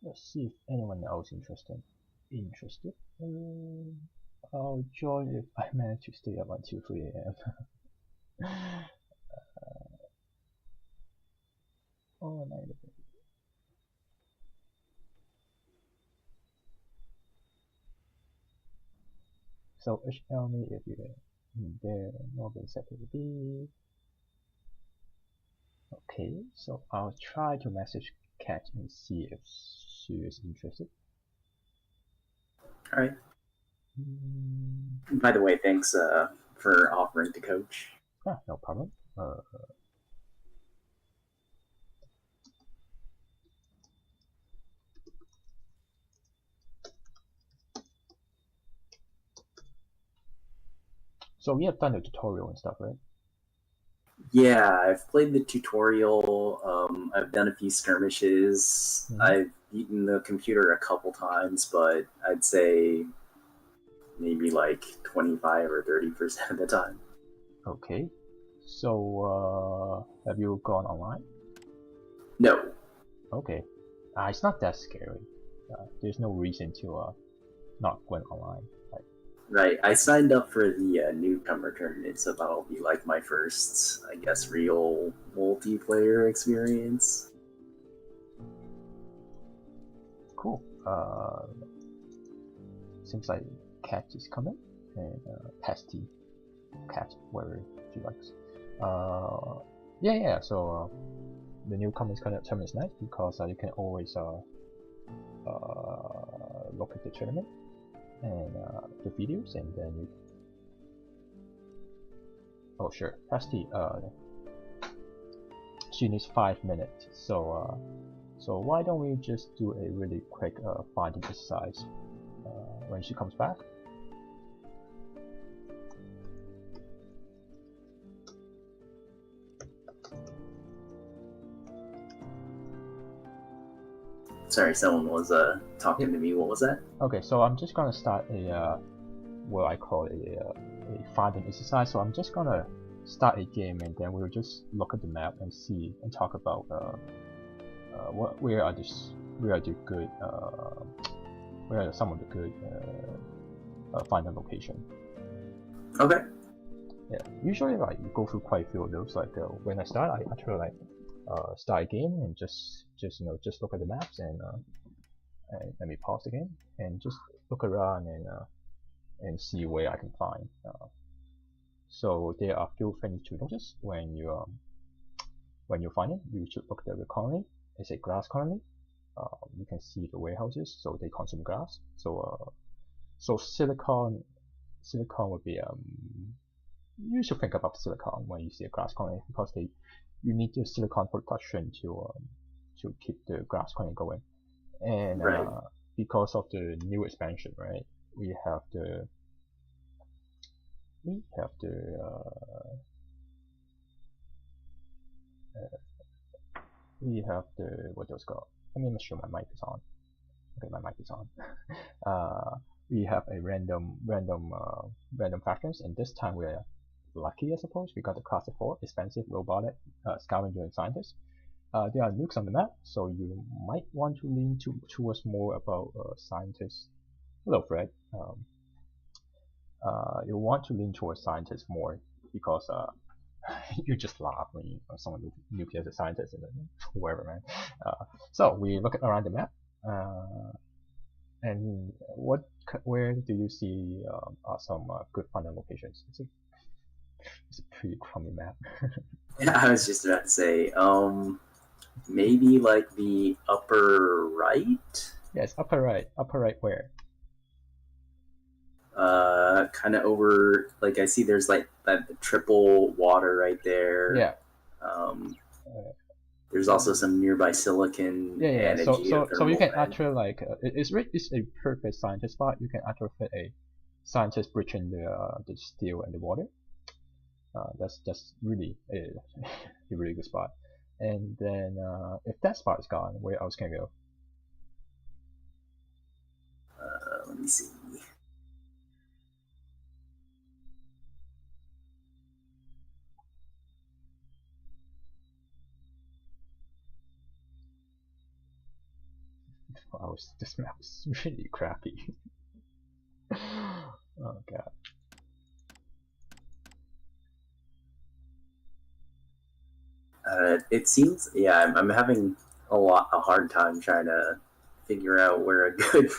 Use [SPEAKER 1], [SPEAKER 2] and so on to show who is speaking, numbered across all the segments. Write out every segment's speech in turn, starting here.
[SPEAKER 1] Let's see if anyone else interested. I'll join if I manage to stay up until 3 a.m. Oh, night. So tell me if you're there. Morgan said it will be. Okay, so I'll try to message Kat and see if she is interested.
[SPEAKER 2] All right. By the way, thanks for offering to coach.
[SPEAKER 1] No problem. So we have done the tutorial and stuff, right?
[SPEAKER 2] Yeah, I've played the tutorial. I've done a few skirmishes. I've beaten the computer a couple times, but I'd say maybe like 25 or 30% of the time.
[SPEAKER 1] Okay. So have you gone online?
[SPEAKER 2] No.
[SPEAKER 1] Okay. It's not that scary. There's no reason to not go online.
[SPEAKER 2] Right. I signed up for the newcomer tournament, so that'll be like my first, I guess, real multiplayer experience.
[SPEAKER 1] Cool. Seems like Cat is coming, and Pasty, Cat, wherever she likes. Yeah. So the newcomer's tournament is nice because you can always look at the tournament and the videos, and then you. Oh sure, Pasty. She needs 5 minutes, so why don't we just do a really quick finding exercise when she comes back.
[SPEAKER 2] Sorry, someone was talking to me. What was that?
[SPEAKER 1] Okay, so I'm just gonna start a what I call a finding exercise. So I'm just gonna start a game, and then we'll just look at the map and see and talk about where are the good where are some of the good finding location.
[SPEAKER 2] Okay.
[SPEAKER 1] Yeah, usually like you go through quite a few of those. Like when I start, I actually like start a game and just look at the maps and let me pause the game and just look around and see where I can find. So there are a few things to notice when you find it. You should look at the colony. It's a glass colony. You can see the warehouses, so they consume glass. So silicon would be you should think about silicon when you see a glass colony because you need the silicon production to keep the glass colony going. And
[SPEAKER 2] right.
[SPEAKER 1] Because of the new expansion, right? We have the uh, we have the what those called. Let me make sure my mic is on. Okay, my mic is on. We have a random factions, and this time we're lucky, I suppose. We got the class of 4 expensive robotic scavenger and scientist. There are nukes on the map, so you might want to lean towards more about scientists. Hello, Fred. You want to lean towards scientists more because you just laugh when someone nuclear as a scientist and whoever, man. So we look around the map, and where do you see are some good funding locations? It's a pretty crummy map.
[SPEAKER 2] Yeah, I was just about to say, maybe like the upper right.
[SPEAKER 1] Yes, upper right. Upper right where?
[SPEAKER 2] Kind of over. Like I see, there's like that triple water right there.
[SPEAKER 1] Yeah.
[SPEAKER 2] There's also some nearby silicon
[SPEAKER 1] Yeah.
[SPEAKER 2] and a geothermal
[SPEAKER 1] So you can
[SPEAKER 2] vent.
[SPEAKER 1] actually like it's a perfect scientist spot. You can actually fit a scientist bridging the steel and the water. That's really a really good spot. And then if that spot is gone, where else can I go?
[SPEAKER 2] Let me see.
[SPEAKER 1] Wow, this map is really crappy. Oh god.
[SPEAKER 2] It seems, yeah, I'm having a hard time trying to figure out where a good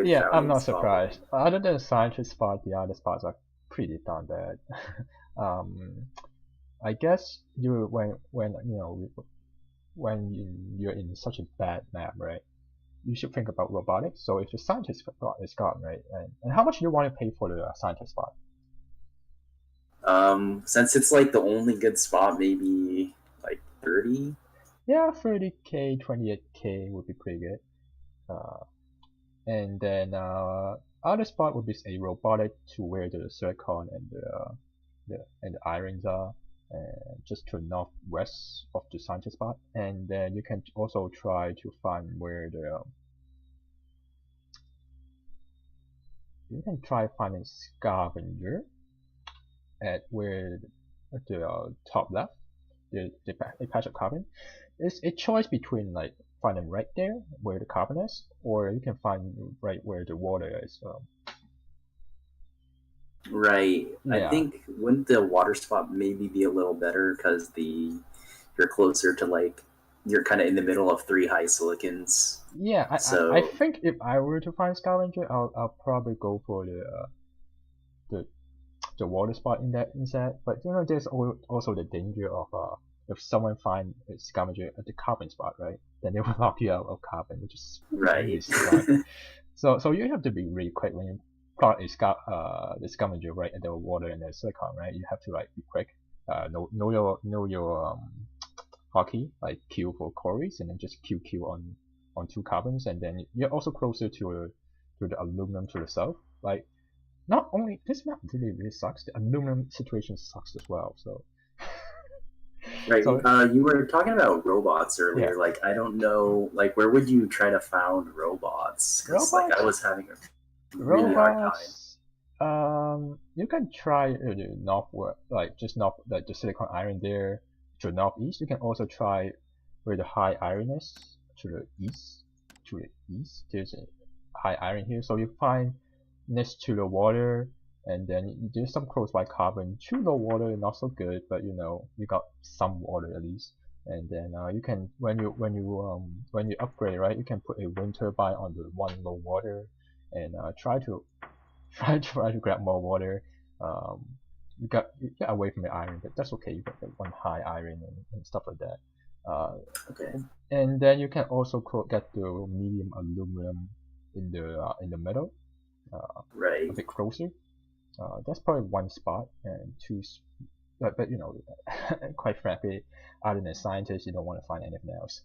[SPEAKER 1] Yeah, I'm
[SPEAKER 2] founding
[SPEAKER 1] not
[SPEAKER 2] spot would be.
[SPEAKER 1] surprised. Other than the scientist spot, the other spots are pretty darn bad. I guess you when you know when you're in such a bad map, right? You should think about robotics. So if the scientist spot is gone, right? And how much do you want to pay for the scientist spot?
[SPEAKER 2] Since it's like the only good spot, maybe like 30.
[SPEAKER 1] Yeah, 30k, 28k would be pretty good. And then other spot would be a robotic to where the silicon and the irons are, just to northwest of the scientist spot. And then you can also try to find where the you can try finding scavenger at where the top left, the patch of carbon. It's a choice between like finding right there where the carbon is, or you can find right where the water is.
[SPEAKER 2] Right. I
[SPEAKER 1] Yeah,
[SPEAKER 2] think wouldn't the water spot maybe be a little better because you're closer to like you're kind of in the middle of three high silicons.
[SPEAKER 1] yeah. I
[SPEAKER 2] So
[SPEAKER 1] think if I were to find scavenger, I'll probably go for the the water spot in that instead. But you know, there's also the danger of if someone find a scavenger at the carbon spot, right? Then they will knock you out of carbon, which is really
[SPEAKER 2] right.
[SPEAKER 1] smart. So you have to be really quick when you plot the scavenger right at the water and the silicon, right? You have to like be quick. Know your hotkey, like Q for quarries, and then just Q on two carbons, and then you're also closer to the aluminum to the south. Like not only this map really sucks, the aluminum situation sucks as well. So
[SPEAKER 2] Right.
[SPEAKER 1] so
[SPEAKER 2] You were talking about robots
[SPEAKER 1] yeah,
[SPEAKER 2] earlier. Like, I don't know, like, where would you try to found robots? Because, like, I
[SPEAKER 1] robots
[SPEAKER 2] was having a really hard time.
[SPEAKER 1] robots. You can try the northward, like just north, like the silicon iron there to the northeast. You can also try where the high iron is to the east. To the east, there's a high iron here, so you find next to the water, and then there's some close by carbon. Too low water, not so good, but you know you got some water at least. And then you can when you upgrade, right, you can put a wind turbine on the one low water and try to try to grab more water. Um, you get away from the iron, but that's okay. You get like one high iron and stuff like that. Uh,
[SPEAKER 2] Okay.
[SPEAKER 1] and then you can also get the medium aluminum in the middle, a
[SPEAKER 2] Right.
[SPEAKER 1] bit closer. That's probably one spot and two. But you know, quite frankly, other than scientists, you don't want to find anything else.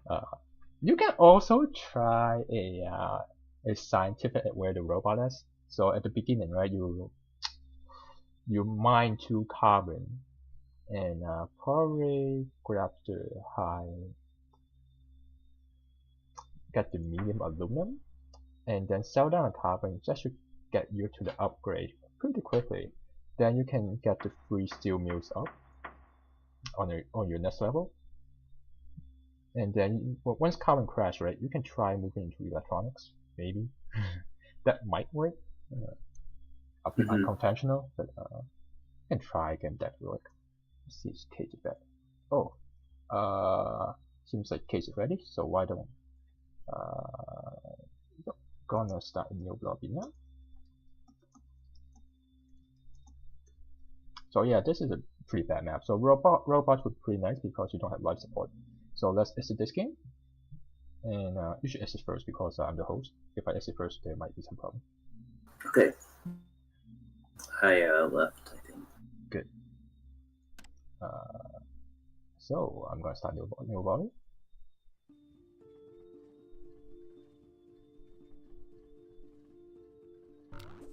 [SPEAKER 1] Uh, you can also try a scientific at where the robot is. So at the beginning, right, you mine two carbon and probably grab the high, get the medium aluminum, and then sell down a carbon. That should get you to the upgrade pretty quickly. Then you can get the free steel mills up on your next level. And then once carbon crash, right, you can try moving into electronics. Maybe that might work. A bit
[SPEAKER 2] Hmm.
[SPEAKER 1] unconventional, but you can try again. That work. Let's see, cage is back. Oh, seems like cage is ready. So why don't gonna start a new lobby now. So yeah, this is a pretty bad map. So robots would be pretty nice because you don't have life support. So let's exit this game, and you should exit first because I'm the host. If I exit first, there might be some problem.
[SPEAKER 2] Okay. I left, I think.
[SPEAKER 1] Good. So I'm gonna start new lobby.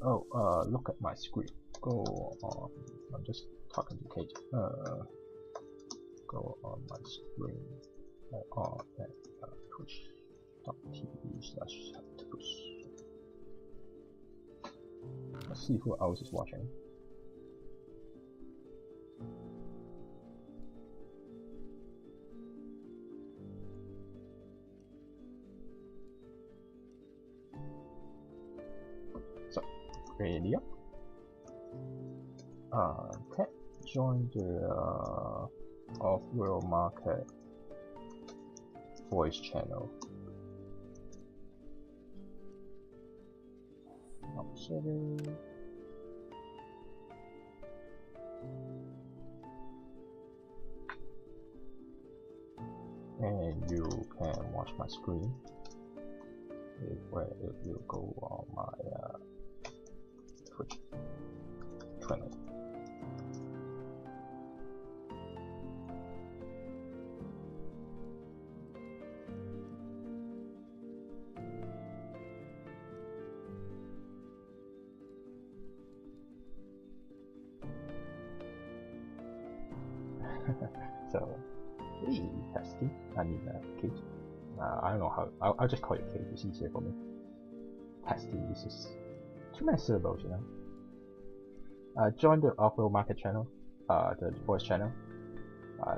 [SPEAKER 1] Oh, look at my screen. Go on. I'm just talking to Kate. Go on my screen. On at twitch.tv/push. Let's see who else is watching. Radio. Can't join the Offworld Market voice channel. Observer. And you can watch my screen where it will go on my Twitch channel. So, hey, Pesky. I mean, Kate. I don't know how. I'll just call you Kate. It's easier for me. Pesky is just too many syllables, you know. Join the Offworld Market channel, the voice channel.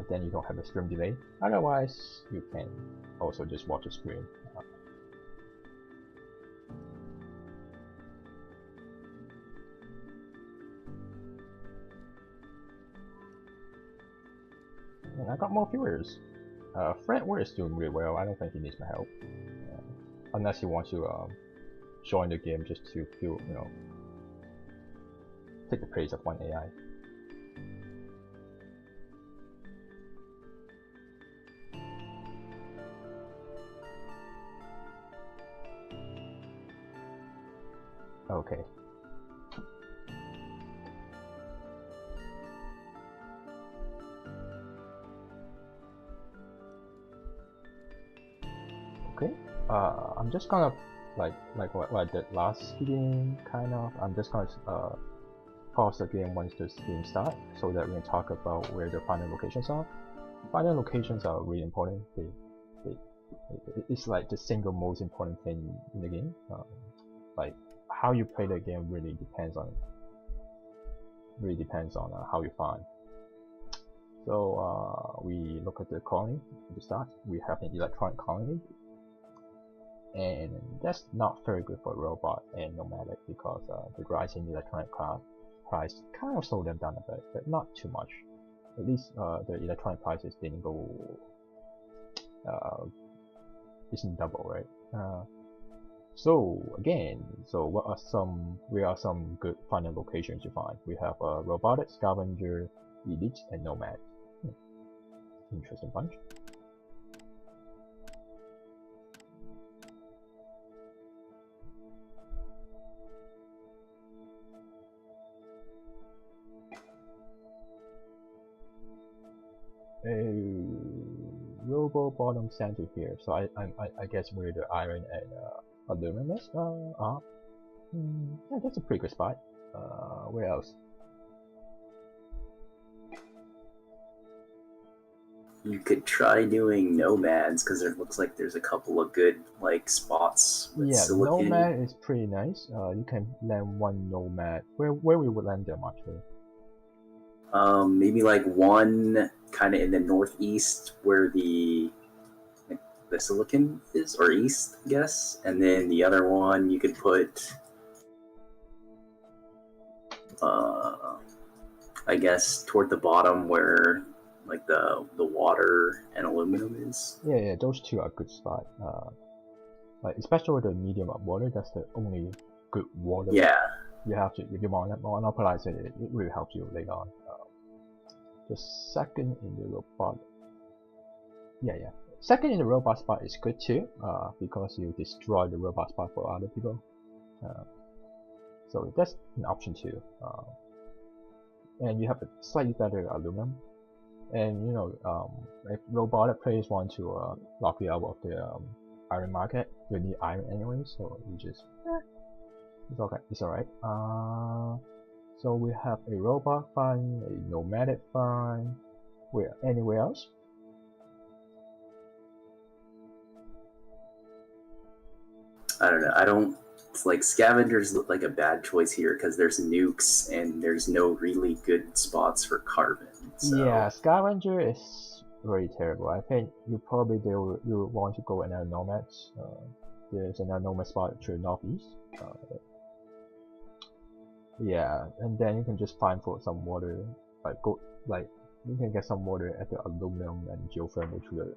[SPEAKER 1] Then you don't have a stream delay. Otherwise, you can also just watch the screen. And I got more viewers. Fred Ware is doing really well. I don't think he needs my help, unless he wants to join the game just to feel, you know, take the place of one AI. Okay. Okay. I'm just gonna like what I did last game, kind of. I'm just gonna pause the game once the game starts, so that we can talk about where the final locations are. Final locations are really important. It's like the single most important thing in the game. Like how you play the game really depends on how you find. So we look at the colony at the start. We have an electronic colony, and that's not very good for robot and nomadic because the rising electronic price kind of slowed them down a bit, but not too much. At least the electronic prices didn't go isn't double, right? So again, where are some good final locations you find? We have robotic, scavenger, elite, and nomad. Interesting bunch. A robo bottom center here, so I guess where the iron and aluminum is. Yeah, that's a pretty good spot. Where else?
[SPEAKER 2] You could try doing nomads because it looks like there's a couple of good like spots with silicon.
[SPEAKER 1] Nomad is pretty nice. You can land one nomad. Where we would land them actually?
[SPEAKER 2] Maybe like one kind of in the northeast where the silicon is, or east, I guess, and then the other one you could put, I guess, toward the bottom where like the water and aluminum is.
[SPEAKER 1] Yeah, those two are good spot. Like especially with the medium of water, that's the only good water.
[SPEAKER 2] Yeah.
[SPEAKER 1] You have to, if you monopolize it, it really helps you later on. The second in the robot. Yeah. Second in the robot spot is good too, because you destroy the robot spot for other people. So that's an option too. And you have a slightly better aluminum. And you know, if robotic players want to lock you out of the iron market, you need iron anyway, so you just it's okay, it's alright. So we have a robot find, a nomadic find. Where anywhere else?
[SPEAKER 2] I don't know. It's like scavengers look like a bad choice here because there's nukes and there's no really good spots for carbon. So.
[SPEAKER 1] Yeah, scavenger is very terrible. I think you want to go another nomads. There's another nomad spot to the northeast. Yeah, and then you can just find for some water, like go like you can get some water at the aluminum and geothermal to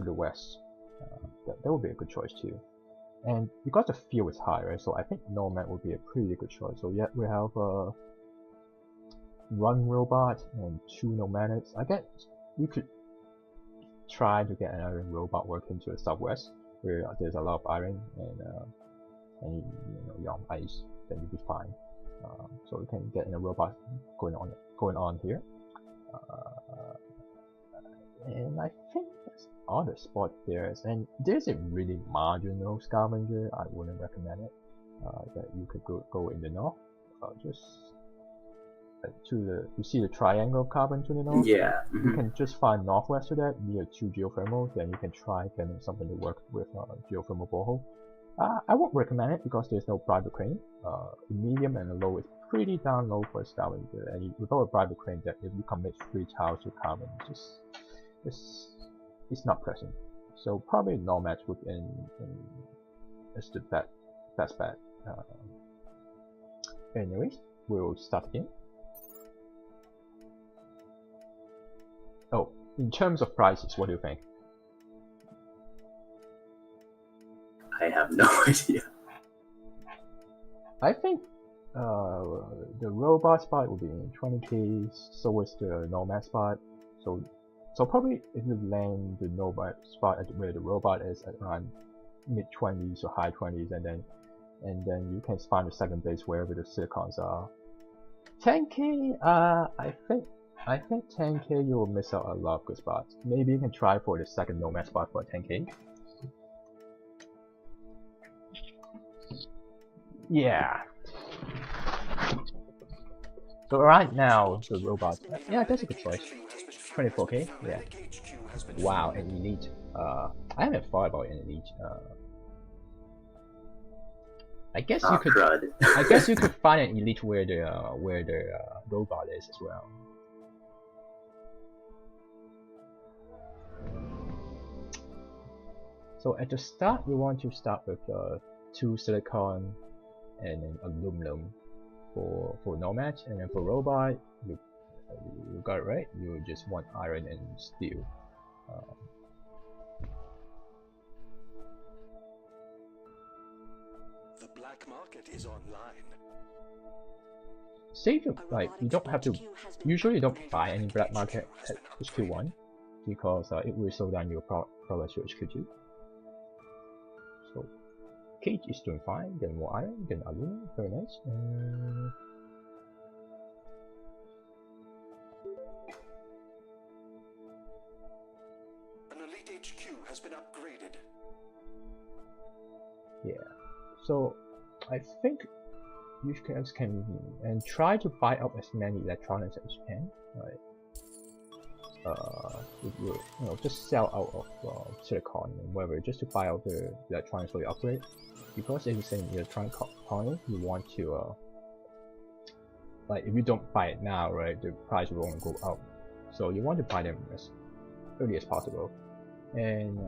[SPEAKER 1] the west. That would be a good choice too. And because the fuel is high, right? So I think Nomad would be a pretty good choice. So yeah, we have one robot and two nomadics. I guess we could try to get another robot working to the southwest, where there's a lot of iron and you know you're on ice, then you'll be fine. So we can get in a robot going on here. And I think that's all the spot there. And there's a really marginal scavenger. I wouldn't recommend it. That you could go in the north. Just to the you see the triangle carbon to the north.
[SPEAKER 2] Yeah.
[SPEAKER 1] You can just find northwest of that near two geothermal. Then you can try getting something to work with geothermal borehole. I won't recommend it because there's no private crane. The medium and the low is pretty down low for a scavenger, and without a private crane, that if you commit 3 tiles to carbon, it's not present. So probably Nomad within is the best bet. Anyways, we'll start again. Oh, in terms of prices, what do you think?
[SPEAKER 2] I have no idea.
[SPEAKER 1] I think the robot spot will be in 20k, so is the Nomad spot. So probably if you land the Nomad spot at where the robot is at around mid 20s or high 20s, and then you can find the second base wherever the silicons are. 10k, I think 10k you will miss out a lot of good spots. Maybe you can try for the second Nomad spot for 10k. Yeah. So right now the robot, yeah, that's a good choice. 24k, yeah. Wow, an elite. I haven't thought about an elite. I guess you could. I guess you could find an elite where the robot is as well. So at the start, we want to start with 2 silicon and then aluminum for Nomad, and then for robot, you got it right. You just want iron and steel.
[SPEAKER 3] The black market is online.
[SPEAKER 1] Save your, like, you don't have to. Usually, you don't buy any black market at HQ1 because it will slow down your progress to HQ2. So Cage is doing fine. Getting more iron, getting aluminum, very nice.
[SPEAKER 3] An elite HQ has been upgraded.
[SPEAKER 1] Yeah. So I think you guys can and try to buy up as many electronics as you can. Right. You know, just sell out of silicon and whatever, just to buy out the electronics for the upgrade. Because if it's an electronic component, you want to like if you don't buy it now, right, the price will only go up. So you want to buy them as early as possible. And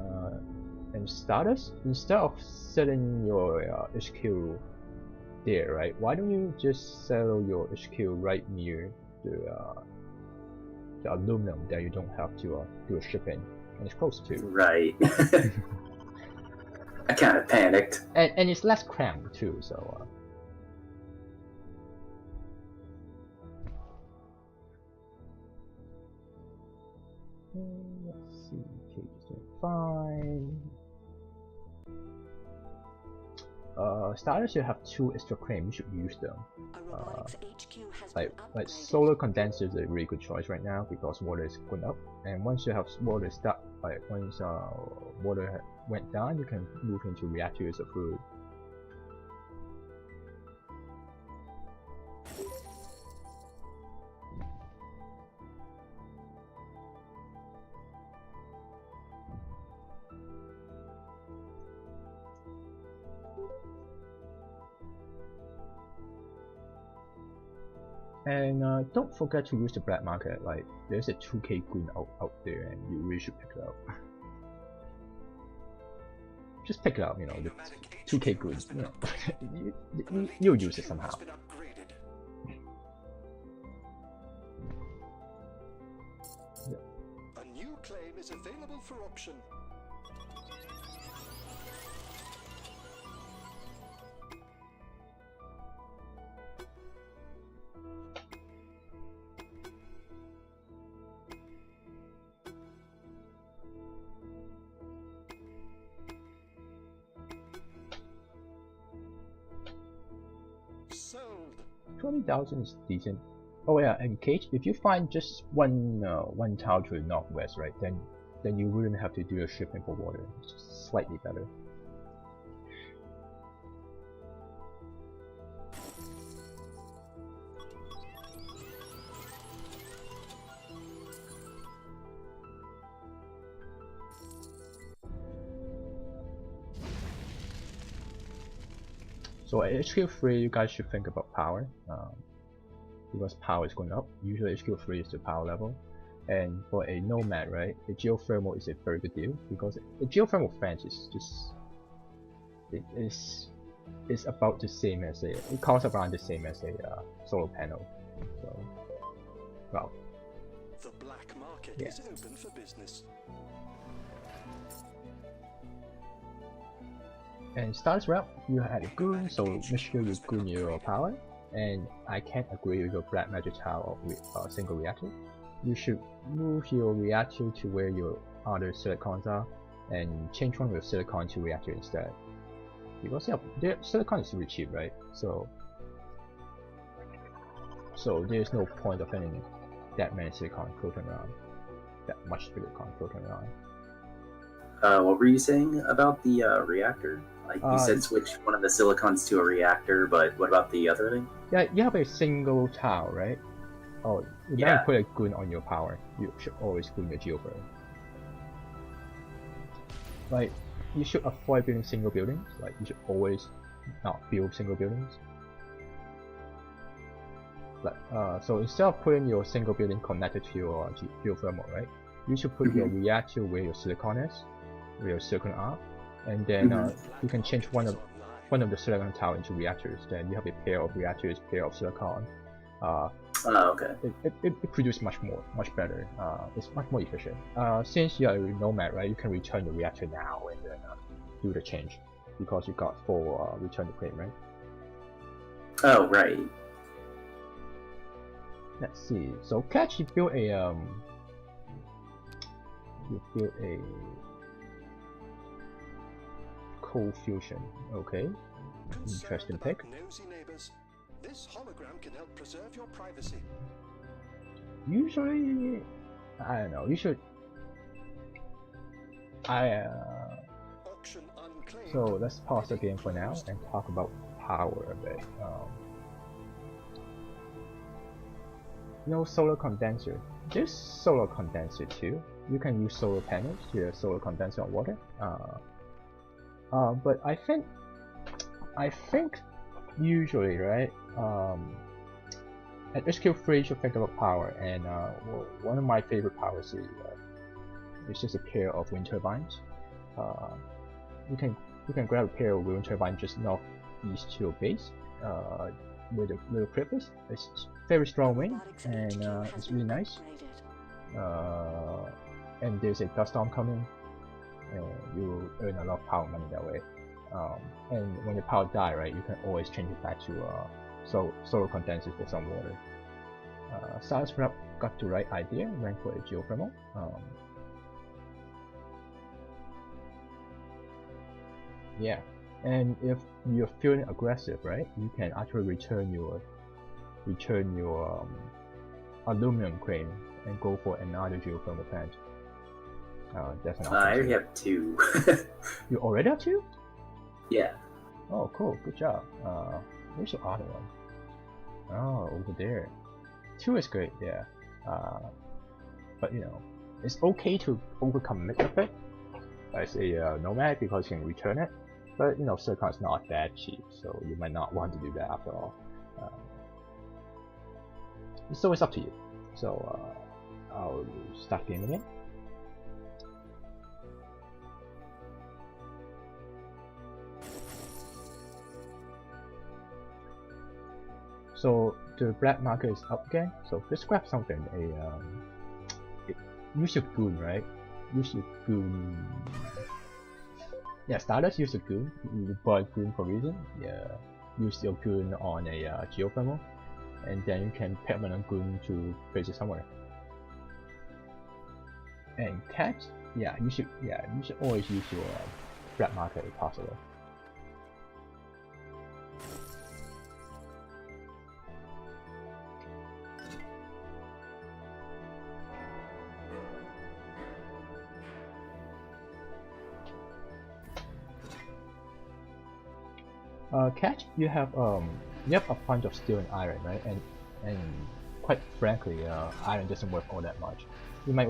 [SPEAKER 1] status, instead of selling your HQ there, right, why don't you just sell your HQ right near the aluminum that you don't have to do a shipping, and it's close to.
[SPEAKER 2] Right. I kind of panicked.
[SPEAKER 1] And it's less cramped too, so. Let's see, Cage is doing fine. Starters, you have 2 extra crane, you should use them. Like solar condensers are a really good choice right now because water is going up, and once you have water once water went down, you can move into reactors of food. And don't forget to use the black market. Like there's a 2k green out there, and you really should pick it up. just pick it up. You know, the 2K goods. You know, you'll use it somehow.
[SPEAKER 3] A new claim is available for option. Sold.
[SPEAKER 1] 20,000 is decent. Oh yeah, and Cage, if you find just one tile to the northwest, right, then you wouldn't have to do a shipping for water. It's just slightly better. So at HQ3, you guys should think about power, because power is going up. Usually HQ3 is the power level, and for a nomad, right, the geothermal is a very good deal because the geothermal fence is just it's about the same as it costs around the same as a solar panel. So, well,
[SPEAKER 3] The black market
[SPEAKER 1] yeah.
[SPEAKER 3] is open for business.
[SPEAKER 1] And status wrap, you had a goon, so make sure you goon your power. And I can't agree with your black magic tile of single reactor. You should move your reactor to where your other silicons are, and change one of your silicon to reactor instead. Because yeah, silicon is really cheap, right? So there's no point of having that many silicon floating around, that much silicon floating around.
[SPEAKER 2] What were you saying about the reactor? Like you said, switch one of the silicons to a reactor, but what about the other thing?
[SPEAKER 1] Yeah, you have a single tile, right? Oh, you never put a goon on your power. You should always goon your geoburn. Like, you should avoid building single buildings. Like, you should always not build single buildings. Like, so instead of putting your single building connected to your geothermal, right? You should put your reactor where your silicon is, where your silicon are, and then you can change one of the silicon tile into reactors. Then you have a pair of reactors, pair of silicon.
[SPEAKER 2] Okay.
[SPEAKER 1] It produces much better. It's much more efficient. Since you are a nomad, right, you can return the reactor now and then do the change because you got full return to claim, right?
[SPEAKER 2] Oh, right.
[SPEAKER 1] Let's see. So Catch, you built a cold fusion. Okay, interesting pick.
[SPEAKER 3] Nosy neighbors. This hologram can help preserve your privacy.
[SPEAKER 1] Usually, I don't know. You should.
[SPEAKER 3] Auction unclaimed.
[SPEAKER 1] So let's pause the game for now and talk about power a bit. No solar condenser. There's solar condenser too. You can use solar panels to solar condenser on water. But I think usually, right? At HQ3 you should think about power, and well, one of my favorite powers is just a pair of wind turbines. You can grab a pair of wind turbines just northeast to your base, where the little crypt is. It's very strong wind, and it's really nice. And there's a dust storm coming, and you will earn a lot of power money that way. And when the power die, right, you can always change it back to solar condensers for some water. Silas Rep got the right idea, went for a geothermal. Yeah, and if you're feeling aggressive, right, you can actually return your aluminum crane and go for another geothermal plant. That's an option.
[SPEAKER 2] I already have 2.
[SPEAKER 1] You already have 2?
[SPEAKER 2] Yeah.
[SPEAKER 1] Oh, cool. Good job. Where's your other one? Oh, over there. 2 is great, yeah. But you know, it's okay to overcommit a bit as a nomad because you can return it. But you know, silicon's not that cheap, so you might not want to do that after all. So it's up to you. So I'll start game again. So the black market is up again. So just grab something. Use your goon, right? Use your goon. Yeah, starters use a goon. You buy goon for a reason. Yeah, use your goon on a geothermal, and then you can permanent goon to place it somewhere. And catch, you should always use your black market if possible. Catch, you have a bunch of steel and iron, right? And quite frankly, iron doesn't worth all that much. You might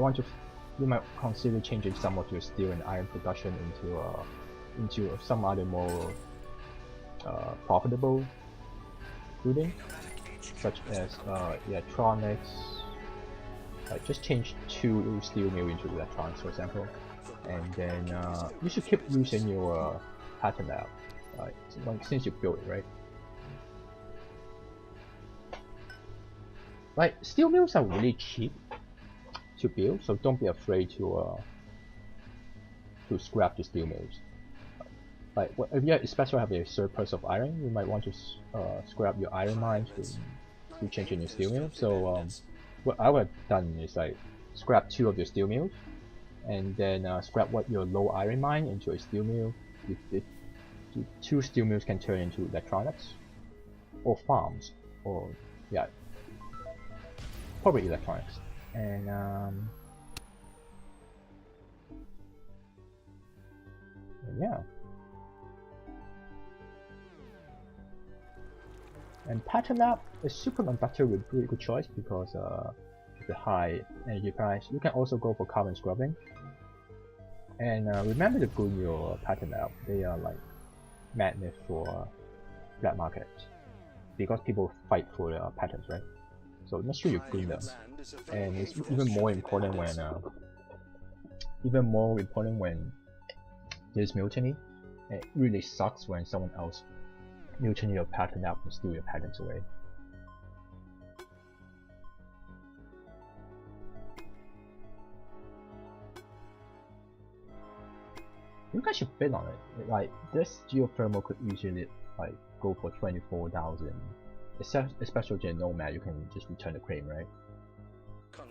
[SPEAKER 1] consider changing some of your steel and iron production into some other more profitable building, such as electronics. Just change 2 steel mill into electronics, for example, and then you should keep using your pattern lab. Since you built it, right? Like, steel mills are really cheap to build, so don't be afraid to scrap the steel mills. Like, if you especially have a surplus of iron, you might want to scrap your iron mines to change in your steel mill. So what I would have done is like scrap 2 of your steel mills, and then scrap your low iron mine into a steel mill. The 2 steel mills can turn into electronics or farms, or probably electronics. And and pattern lab is superconductor with really good choice because of the high energy price. You can also go for carbon scrubbing. And remember to go your pattern lab. They are like madness for black market because people fight for the patterns, right? So make sure you clean them. And it's even more important when there's mutiny. It really sucks when someone else mutiny your pattern up and steal your patterns away. You guys should bid on it. Like, this geothermal could usually like go for 24,000. Especially in Nomad, you can just return the crane, right?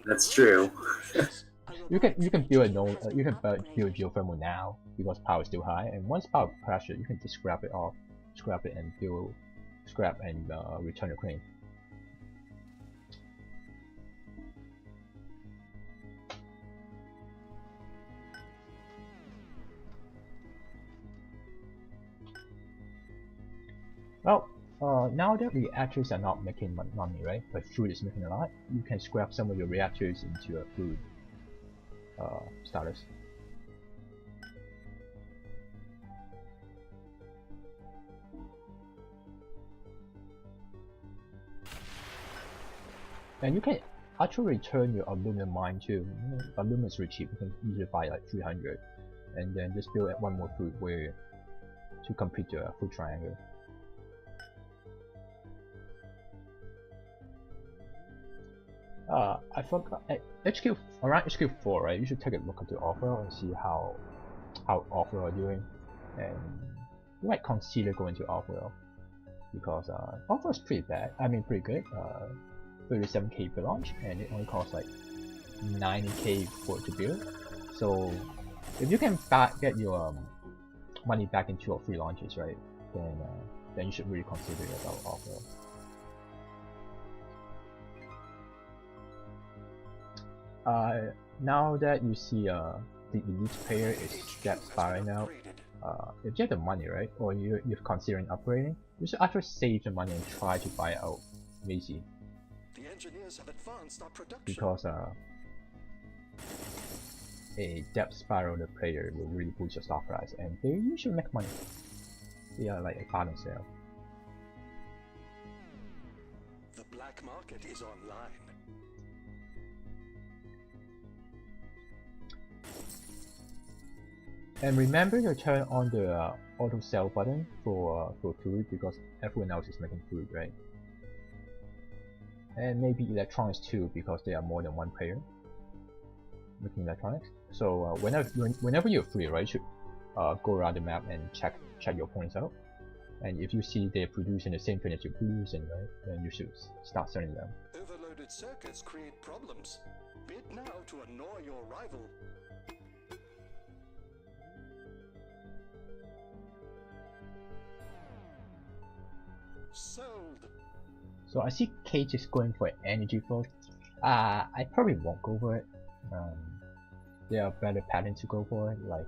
[SPEAKER 2] That's true.
[SPEAKER 1] you can build build geothermal now because power is still high, and once power crashes, you can just scrap it and build scrap and return the crane. Well, now that reactors are not making money, right? But food is making a lot. You can scrap some of your reactors into a food starters. And you can actually return your aluminum mine too. Aluminum is really cheap. You can usually buy like 300, and then just build one more food where to complete your food triangle. I forgot around HQ 4, right? You should take a look at the Offworld and see how Offworld are doing, and you might consider going to Offworld because Offworld is pretty bad. I mean, pretty good. 37k per launch, and it only costs like 90k for it to build. So if you can get your money back in 2 or 3 launches, right? Then you should really consider about Offworld. Now that you see the elite player is debt spiraling out, if you have the money, right, or you're considering upgrading, you should actually save the money and try to buy out Macy. Because a debt spiral the player will really boost your stock price, and they usually make money. They are like a balance sale.
[SPEAKER 3] The black market is online.
[SPEAKER 1] And remember to turn on the auto sell button for food because everyone else is making food, right? and maybe electronics too, because there are more than one player making electronics. So whenever you're free, right, you should go around the map and check your points out. And if you see they're producing the same thing that you're producing, right, then you should start selling them.
[SPEAKER 3] Overloaded circuits create problems. Bid now to annoy your rival. Sold.
[SPEAKER 1] So I see Cage is going for energy flow. I probably won't go for it. There are better patterns to go for, like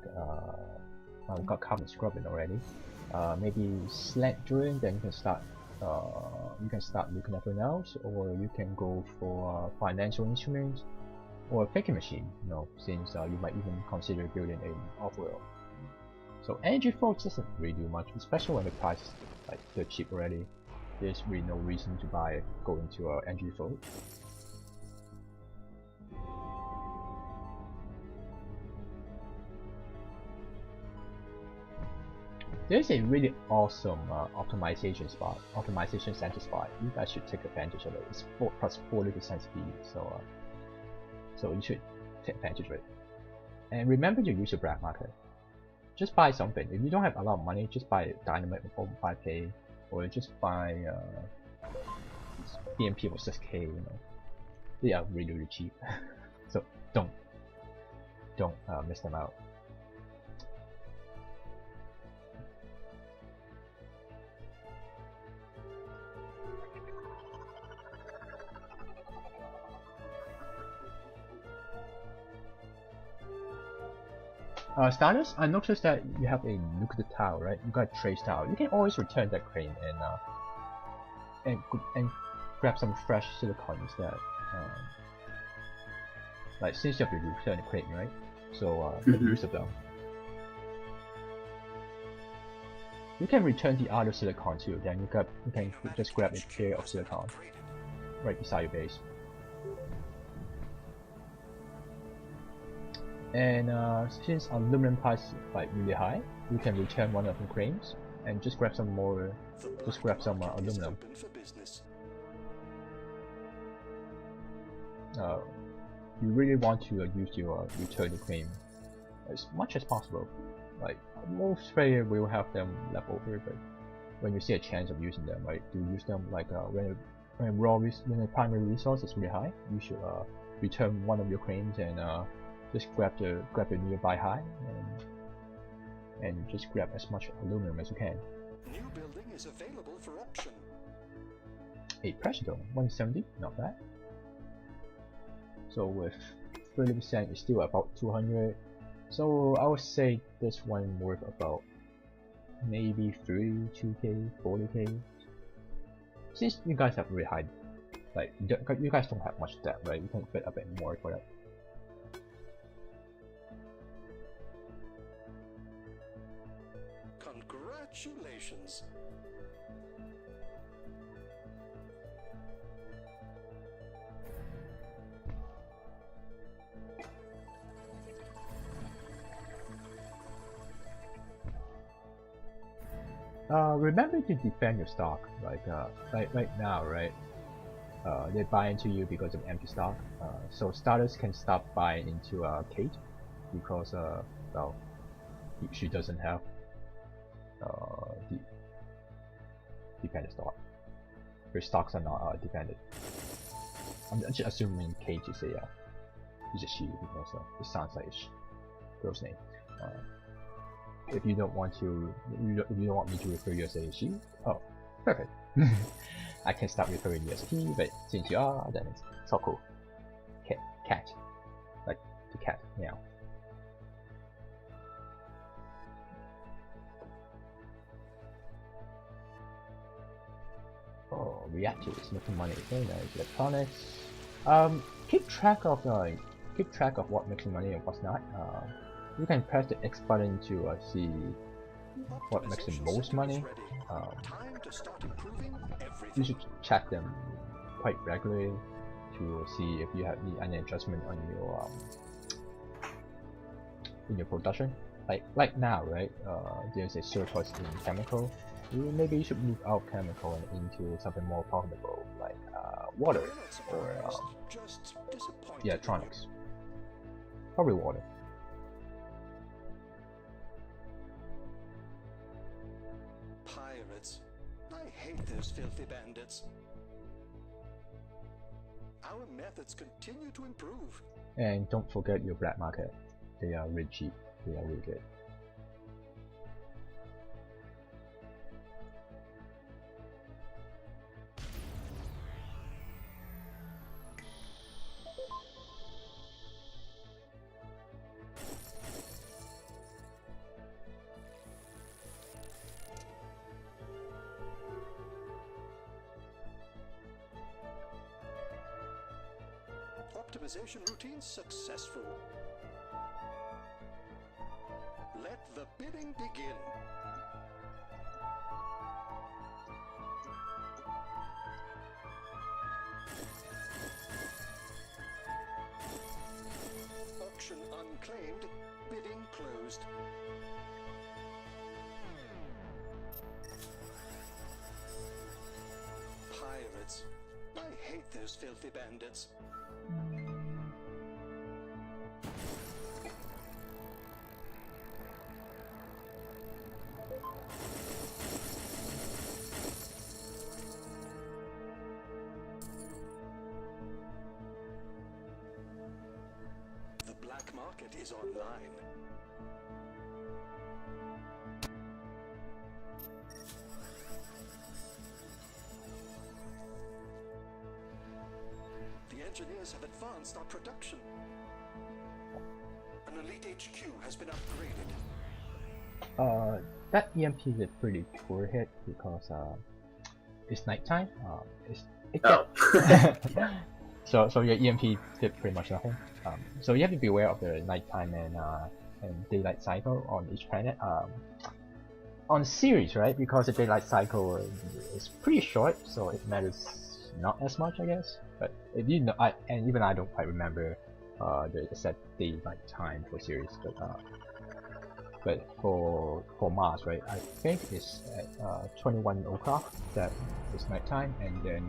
[SPEAKER 1] I've got carbon scrubbing already. Maybe slant drilling, then you can start looking at something else, or you can go for financial instruments or a picking machine, you know, since you might even consider building an Offworld. So energy flow doesn't really do much, especially when the price is like dirt cheap already. There's really no reason to go into energy flow. There's a really awesome optimization center spot. You guys should take advantage of it. It's plus 40% speed, so you should take advantage of it. And remember to use your black market. Just buy something. If you don't have a lot of money, just buy dynamite for 5k, or just buy BMP for 6k. You know, they are really cheap. So don't miss them out. Starters, I noticed that you have a nuclear tile, right? You got a trace tile. You can always return that crane and grab some fresh silicon instead. Like since you have to return the crane, right? So make use of them. You can return the other silicon too. Then you can just grab a pair of silicon right beside your base. And since aluminum price is like really high, you can return one of the cranes and just grab some more. Just grab some aluminum. You really want to use your return crane as much as possible. Like most players will have them left over, but when you see a chance of using them, right, to use them like when the primary resource is really high, you should return one of your cranes and just grab the nearby high and just grab as much aluminum as you can.
[SPEAKER 3] New building is available for option.
[SPEAKER 1] A pressure dome, 170, not bad. So with 30% it's still about 200. So I would say this one worth about maybe 2k, 40k. Since you guys have really high, like you guys don't have much debt, right? You can bid a bit more for that.
[SPEAKER 3] Congratulations.
[SPEAKER 1] Remember to defend your stock. Like right now, right? They buy into you because of empty stock. So starters can stop buying into Kate because well, she doesn't have dependent stock. Her stocks are not dependent. I'm just assuming Kate is a she because it sounds like a girl's name. If you don't want me to refer you as a she, oh, perfect. I can stop referring you as he, but since you are, then it's all cool. Cat, like the cat, meow. Oh, reactors making money. Very nice. Electronics. Keep track of what makes money and what's not. You can press the X button to see what makes the most money. You should check them quite regularly to see if you have any adjustment on your in your production. Like now, right? There's a surplus in chemical. Maybe you should move out chemical and into something more profitable, like water
[SPEAKER 3] We're not
[SPEAKER 1] or
[SPEAKER 3] surprised, just disappointed.
[SPEAKER 1] yeah, electronics. Probably water.
[SPEAKER 3] Pirates. I hate those filthy bandits. Our methods continue to improve.
[SPEAKER 1] And don't forget your black market. They are really cheap. They are really good.
[SPEAKER 3] Optimization routine successful. Let the bidding begin. Auction unclaimed. Bidding closed. Pirates. I hate those filthy bandits. The black market is online. The engineers have advanced our production. An elite HQ has been upgraded.
[SPEAKER 1] That EMP is a pretty poor hit because it's nighttime. So your EMP did pretty much nothing. So you have to be aware of the nighttime and daylight cycle on each planet. On series, right? Because the daylight cycle is pretty short, so it matters not as much, I guess. But if you know, and even I don't quite remember the set daylight time for series, but for Mars, right? I think it's at 21 o'clock that is nighttime, and then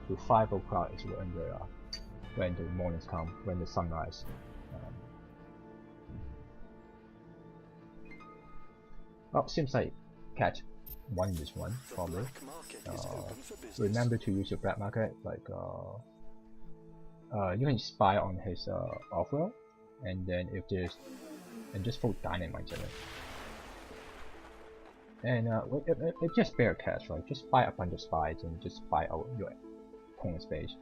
[SPEAKER 1] to 5 o'clock is when the mornings come, when the sunrise. Well, seems like Cat won this one probably. Remember to use your black market, like you can spy on his Offworld, and then if there's just throw dynamite in it. And it's just spare cash, right? Just buy a bunch of spies and just buy out your opponent's base.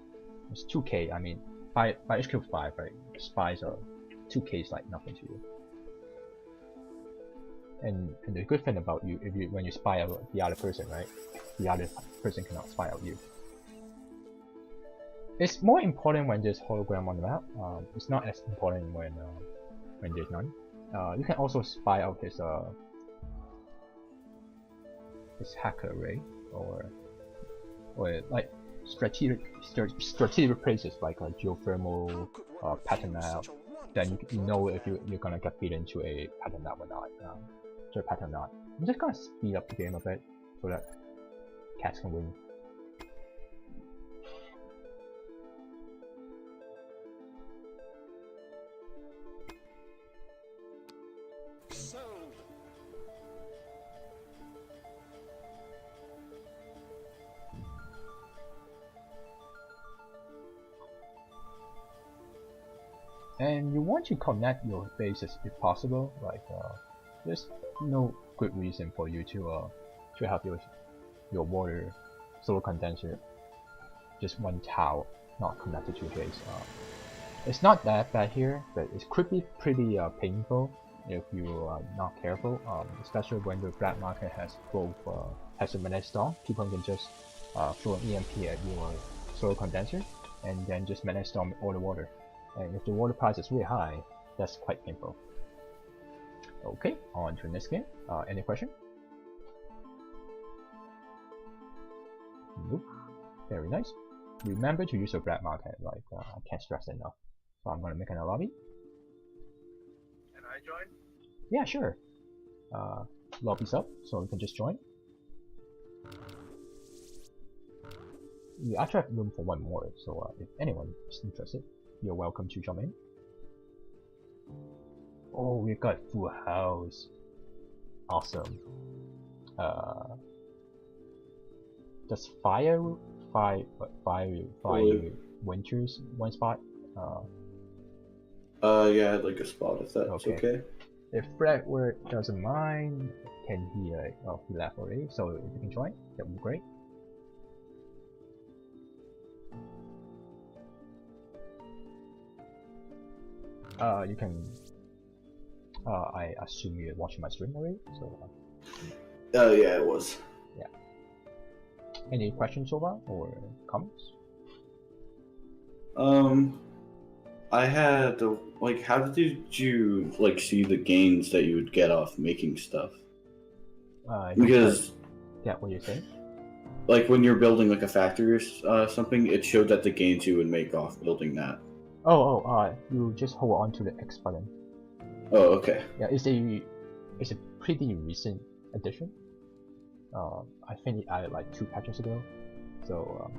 [SPEAKER 1] It's 2k. I mean, by HQ5, right? Spies are 2k is like nothing to you. And the good thing about you, when you spy out the other person, right? The other person cannot spy out you. It's more important when there's hologram on the map. It's not as important when there's none. You can also spy out his hacker array or like strategic places like geothermal pattern map. Then you know if you're gonna get beat into a pattern map or not. Pattern not. I'm just gonna speed up the game a bit so that Cats can win. And you want to connect your bases if possible. Like there's no good reason for you to have your water solar condenser just one tile not connected to your base. It's not that bad here, but it could be pretty painful if you are not careful. Especially when the black market has both has a melee storm. People can just throw an EMP at your solar condenser and then just melee storm all the water. And if the water price is really high, that's quite painful. Okay, on to the next game. Any question? Nope. Very nice. Remember to use your black market, like I can't stress it enough. So I'm gonna make another lobby.
[SPEAKER 4] Can I join?
[SPEAKER 1] Yeah, sure. Lobby's up, so you can just join. we actually have room for one more, so if anyone is interested, you're welcome to jump in. Oh, we got full house. Awesome. Does fire winters one spot?
[SPEAKER 5] Yeah, I'd like a spot if that's okay.
[SPEAKER 1] If Fredward doesn't mind, can he? Oh, he left already. So if you can join, that would be great. You can. I assume you're watching my stream already. So.
[SPEAKER 5] Yeah, it was.
[SPEAKER 1] Yeah. Any questions so far or comments?
[SPEAKER 5] I had like, how did you like see the gains that you would get off making stuff?
[SPEAKER 1] Because yeah, what you're saying?
[SPEAKER 5] Like when you're building like a factory or something, it showed that the gains you would make off building that.
[SPEAKER 1] You just hold on to the X button.
[SPEAKER 5] Oh, okay.
[SPEAKER 1] Yeah, it's a pretty recent addition. I think it added like 2 patches ago, so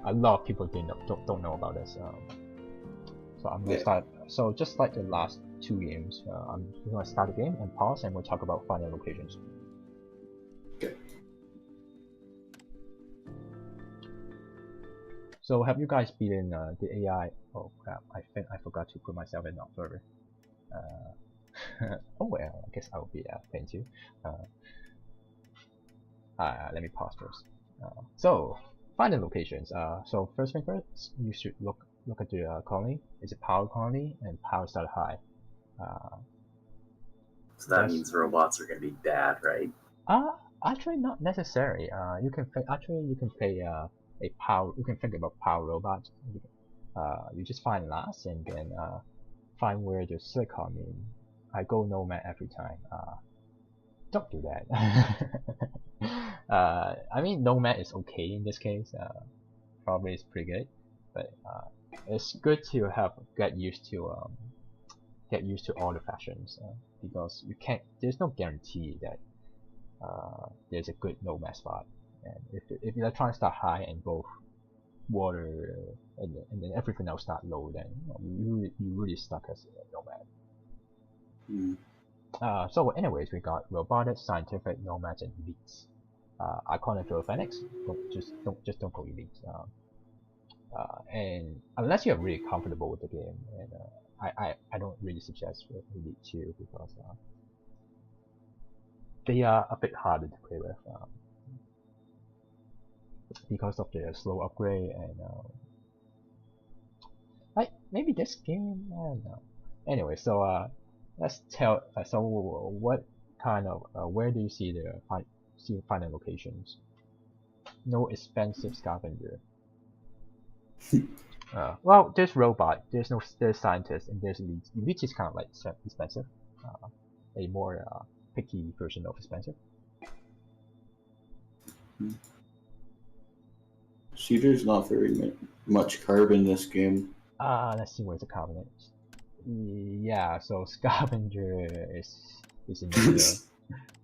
[SPEAKER 1] a lot of people don't know about this. So I'm gonna start. So just like the last 2 games, I'm gonna start the game and pause, and we'll talk about finding locations.
[SPEAKER 5] Okay.
[SPEAKER 1] So have you guys beaten the AI? Oh crap! I think I forgot to put myself in observer. Oh well, I guess I'll be playing too. Let me pause first. So finding locations. So first thing first, you should look at the colony. Is it power colony and power start high?
[SPEAKER 2] So that means robots are going to be bad, right?
[SPEAKER 1] Actually not necessary. You can play a power. You can think about power robots. You just find last and then find where the silicon is. I go nomad every time. Don't do that. I mean, nomad is okay in this case. Probably is pretty good, but it's good to get used to all the fashions because you can't. There's no guarantee that there's a good nomad spot. And if you're trying to start high and both water and then everything else start low, then you really stuck as a nomad. So anyways, we got robotic, scientific, nomads, and elites. Iconic Philophoenix, don't go elites. And unless you're really comfortable with the game, and I don't really suggest elite 2 because they are a bit harder to play with because of the slow upgrade and like maybe this game, I don't know. Anyway, so let's tell. So what kind of where do you see the finding locations? No expensive scavenger. Well, there's robot. There's scientist, and there's elite. Elite is kind of like expensive. A more picky version of expensive.
[SPEAKER 5] See, there's not very much carbon in this game.
[SPEAKER 1] Let's see where's the carbon is. Yeah, so scavenger is in the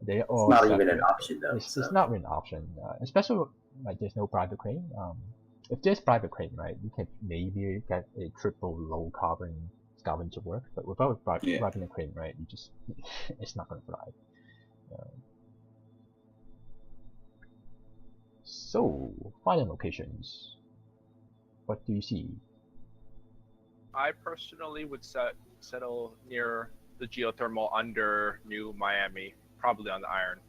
[SPEAKER 1] they all.
[SPEAKER 2] It's not even an option though.
[SPEAKER 1] It's not really an option, especially like there's no private crane. If there's private crane, right, you can maybe get a triple low carbon scavenger work, but without private crane, right, you just it's not gonna fly. So finding locations. What do you see?
[SPEAKER 4] I personally would settle near the geothermal under New Miami, probably on the Iron.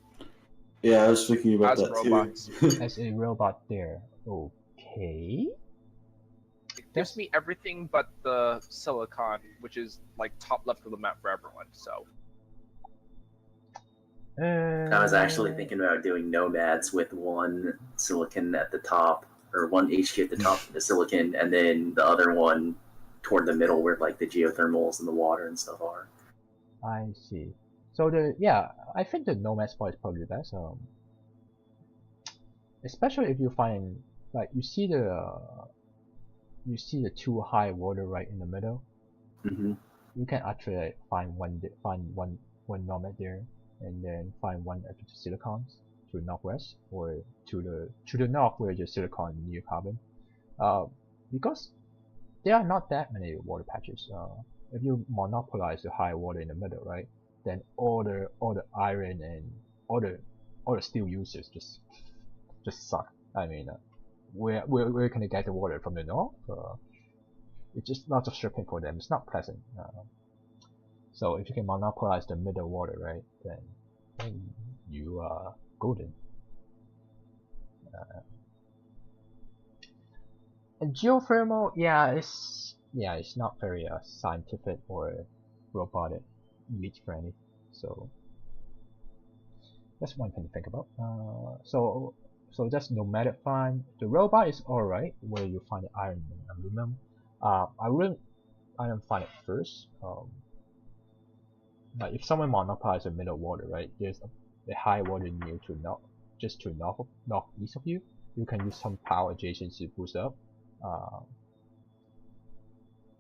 [SPEAKER 5] Yeah, I was thinking about that
[SPEAKER 4] robots.
[SPEAKER 5] too.
[SPEAKER 1] As a robot there. Okay.
[SPEAKER 4] It gives me everything but the silicon, which is like top left of the map for everyone. So.
[SPEAKER 2] I was actually thinking about doing nomads with one silicon at the top, or one HQ at the top of the silicon, and then the other one toward the middle where like the geothermals and the water and stuff are.
[SPEAKER 1] I see. So I think the nomad spot is probably the best. Especially if you find like you see the 2 high water right in the middle.
[SPEAKER 2] Mm-hmm.
[SPEAKER 1] You can actually find one nomad there, and then find 1 extra silicons to the northwest, or to the north where there's silicon near carbon. Because there are not that many water patches. If you monopolize the high water in the middle, right, then all the iron and all the steel users just suck. I mean, where can they get the water from the north? It's just lots of stripping for them. It's not pleasant. So if you can monopolize the middle water, right, then you are golden. And geothermal, it's not very scientific or robotic, meat friendly. So that's one thing to think about. So that's nomadic find. The robot is alright where you find the iron and aluminum. I wouldn't find it first. Like if someone monopolizes the middle water, right? There's a high water near to just to northeast of you. You can use some power adjacent to boost up.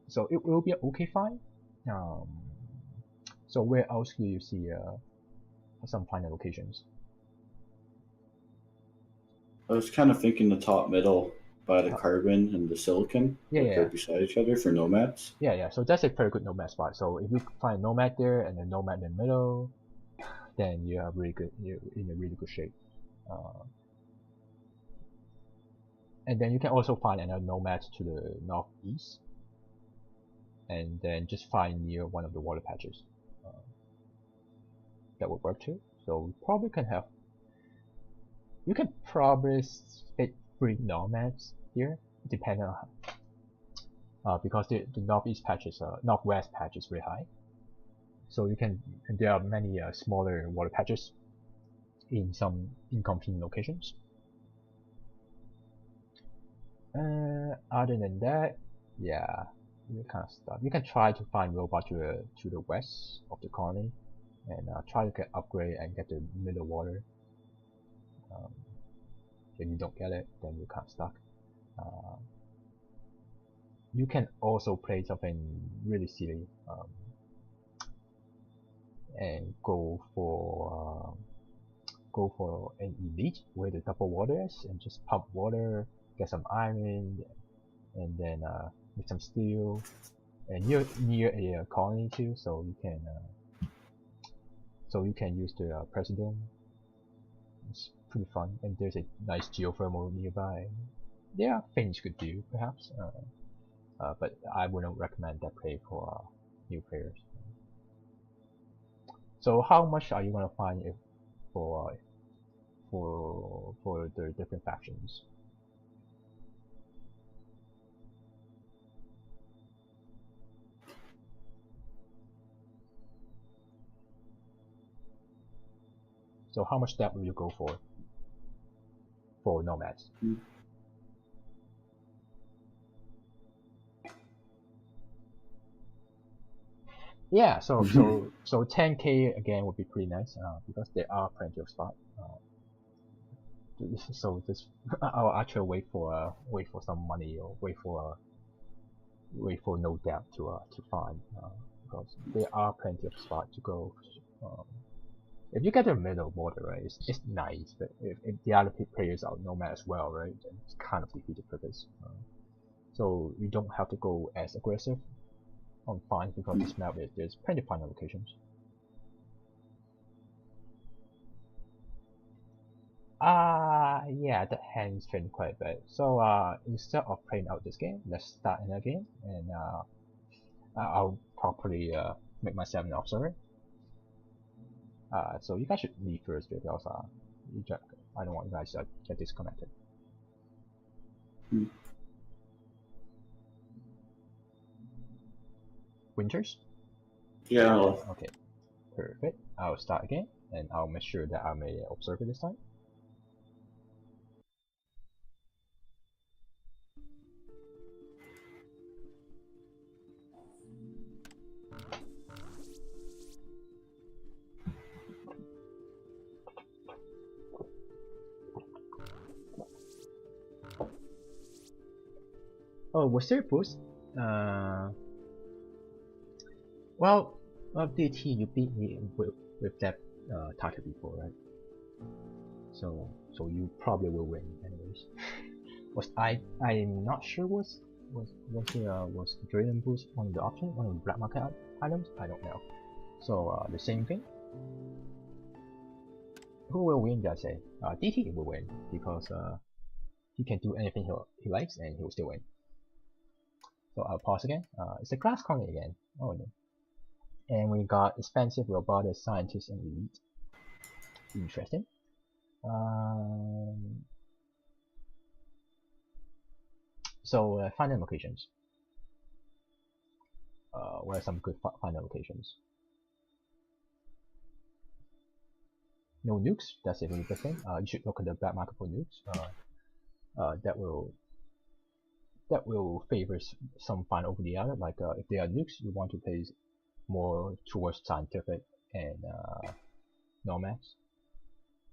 [SPEAKER 1] So it will be okay find. So where else do you see some final locations?
[SPEAKER 5] I was kind of thinking the top middle by the carbon and the silicon. They're beside each other for nomads.
[SPEAKER 1] Yeah. So that's a very good nomad spot. So if you find a nomad there and a nomad in the middle, then you're in a really good shape. And then you can also find another nomad to the northeast, and then just find near one of the water patches. That would work too. So we probably can have. You can probably fit 3 nomads here, depending on because the northwest patch is very high. So you can. And there are many smaller water patches in some inconvenient locations. Other than that, yeah, you kind of stuff. You can try to find robot to the west of the colony, and try to get upgrade and get the middle water. If you don't get it, then you're kind of stuck. You can also play something really silly and go for an elite where the double water is, and just pump water, get some iron, and then make some steel, and you're near a colony too, so you can use the President. It's pretty fun, and there's a nice geothermal nearby. There are things you could do, perhaps, but I wouldn't recommend that play for new players. So how much are you gonna find if for the different factions? So how much depth will you go for nomads? Yeah, so 10k again would be pretty nice because there are plenty of spots. So this I'll actually wait for some money, or wait for no depth to find because there are plenty of spots to go. If you get the middle water, right, it's nice, but if the other players are nomad as well, right, then it's kind of defeat the purpose. So you don't have to go as aggressive on finds because this map there's plenty of final locations. Yeah, that hand's been quite bad. So instead of playing out this game, let's start another game, and I'll properly make myself an observer. So you guys should leave first because I don't want you guys to get disconnected. Winters?
[SPEAKER 5] Yeah.
[SPEAKER 1] Okay. Perfect. I'll start again, and I'll make sure that I'm a observer this time. Oh, was there a boost? Well, DT, you beat me with that title before, right? So you probably will win anyways. I'm not sure was Dragon Boost one of the options, one of the black market items? I don't know. So the same thing. Who will win? I say DT will win because he can do anything he likes and he will still win. So I'll pause again. It's a class calling again. Oh no. And we got expensive robotic scientist and elite. Interesting. So final locations. What are some good final locations? No nukes. That's a really good thing. You should look at the black market for nukes. That will favor some fine over the other. Like if there are nukes, you want to pay more towards scientific and nomads.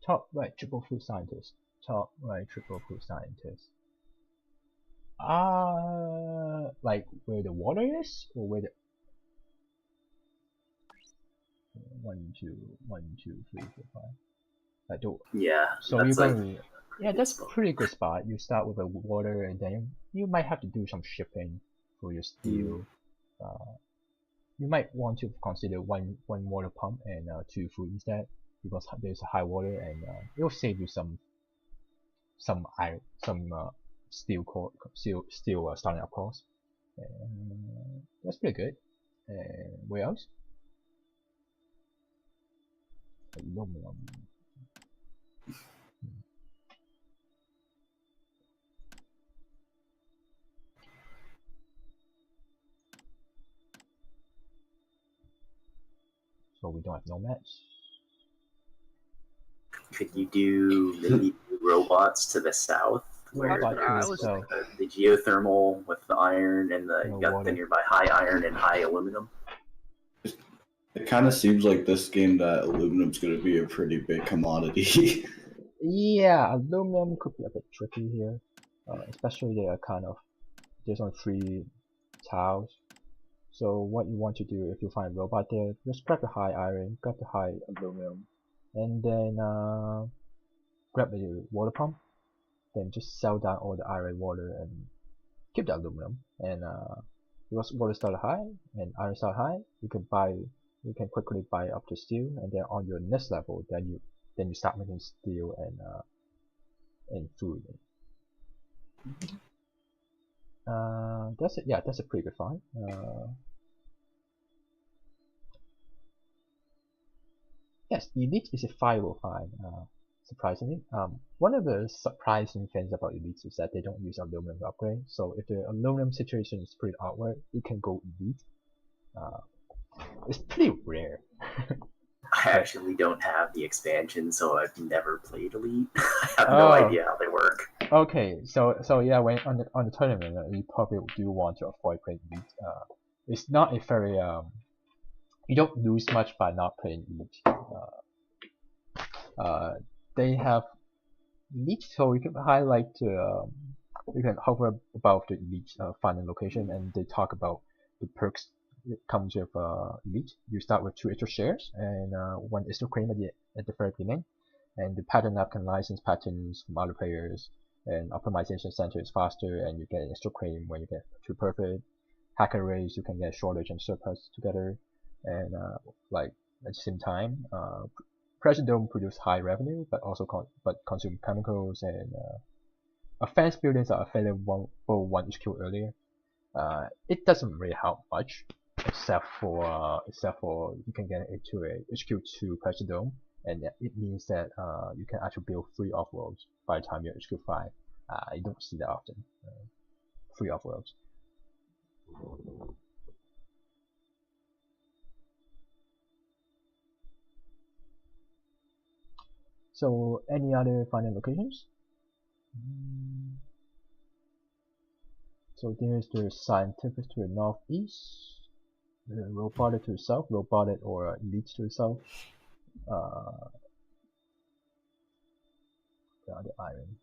[SPEAKER 1] Top right triple food scientist. Top right triple food scientist. Like where the water is, or where the 1, 2, 1, 2, 3, 4, 5. Like the,
[SPEAKER 2] Yeah.
[SPEAKER 1] so you're going. Yeah, that's pretty good spot. You start with the water, and then you might have to do some shipping for your steel. You might want to consider one water pump and 2 food instead, because there's a high water, and it will save you some iron, some steel starting up cost. That's pretty good. And where else? Aluminum. So we don't have nomads.
[SPEAKER 2] Could you do maybe robots to the south, where there's the geothermal with the iron and you got the nearby high iron and high aluminum?
[SPEAKER 5] It kind of seems like this game that aluminum's going to be a pretty big commodity.
[SPEAKER 1] Yeah, aluminum could be a bit tricky here, especially there's only 3 tiles. So what you want to do if you find a robot there, just grab the high iron, grab the high aluminum, and then grab the water pump, then just sell down all the iron water and keep the aluminum. And because water started high and iron started high, you can quickly buy up to steel, and then on your next level, then you start making steel and food. That's it. Yeah, that's a pretty good find. Yes, Elite is a viable find. Surprisingly, one of the surprising things about Elite is that they don't use aluminum to upgrade. So if the aluminum situation is pretty awkward, you can go Elite. It's pretty rare.
[SPEAKER 2] I actually don't have the expansion, so I've never played Elite. I have no idea how they work.
[SPEAKER 1] Okay, so yeah, when on the tournament, you probably do want to avoid playing Elite. It's not a very you don't lose much by not playing Elite. They have Elite, so you can highlight you can hover above the Elite final location, and they talk about the perks that comes with Elite. You start with 2 extra shares and 1 extra claim at the very beginning, and the pattern app can license patterns from other players, and optimization center is faster, and you get an extra claim when you get 2 perfect. Hacker race, you can get shortage and surplus together, and like at the same time, Pressure Dome produce high revenue, but also consume chemicals, and advanced buildings are available 1 HQ earlier. It doesn't really help much, except for you can get into a HQ2 Pressure Dome, and it means that you can actually build 3 Offworlds by the time you're HQ5. You don't see that often. 3 Offworlds. So any other final locations? So there's the scientific to the northeast, the robotic to the south, robotic or elite to the south. The iron.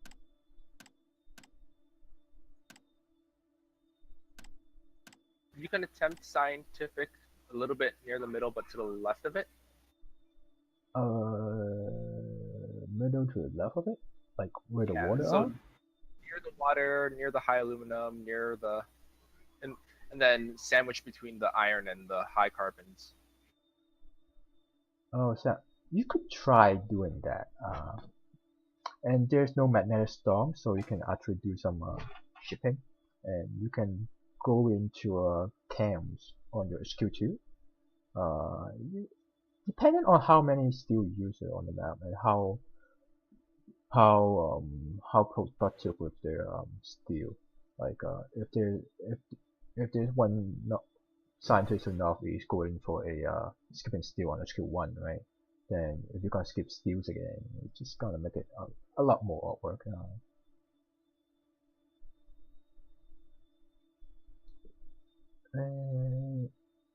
[SPEAKER 4] You can attempt scientific a little bit near the middle, but to the left of it.
[SPEAKER 1] Middle going to the left of it, like where the
[SPEAKER 4] Yeah,
[SPEAKER 1] water
[SPEAKER 4] so
[SPEAKER 1] are.
[SPEAKER 4] near the water, near the high aluminum, near the and then sandwiched between the iron and the high carbons.
[SPEAKER 1] Oh, so you could try doing that. And there's no magnetic storm, so you can actually do some shipping, and you can go into camps on your HQ2. Depending on how many steel you use on the map and how productive with their steel. Like if there's one no scientist in Northeast going for a skipping steel on HQ1, right? Then if you're gonna skip steals again, it's just gonna make it a lot more artwork.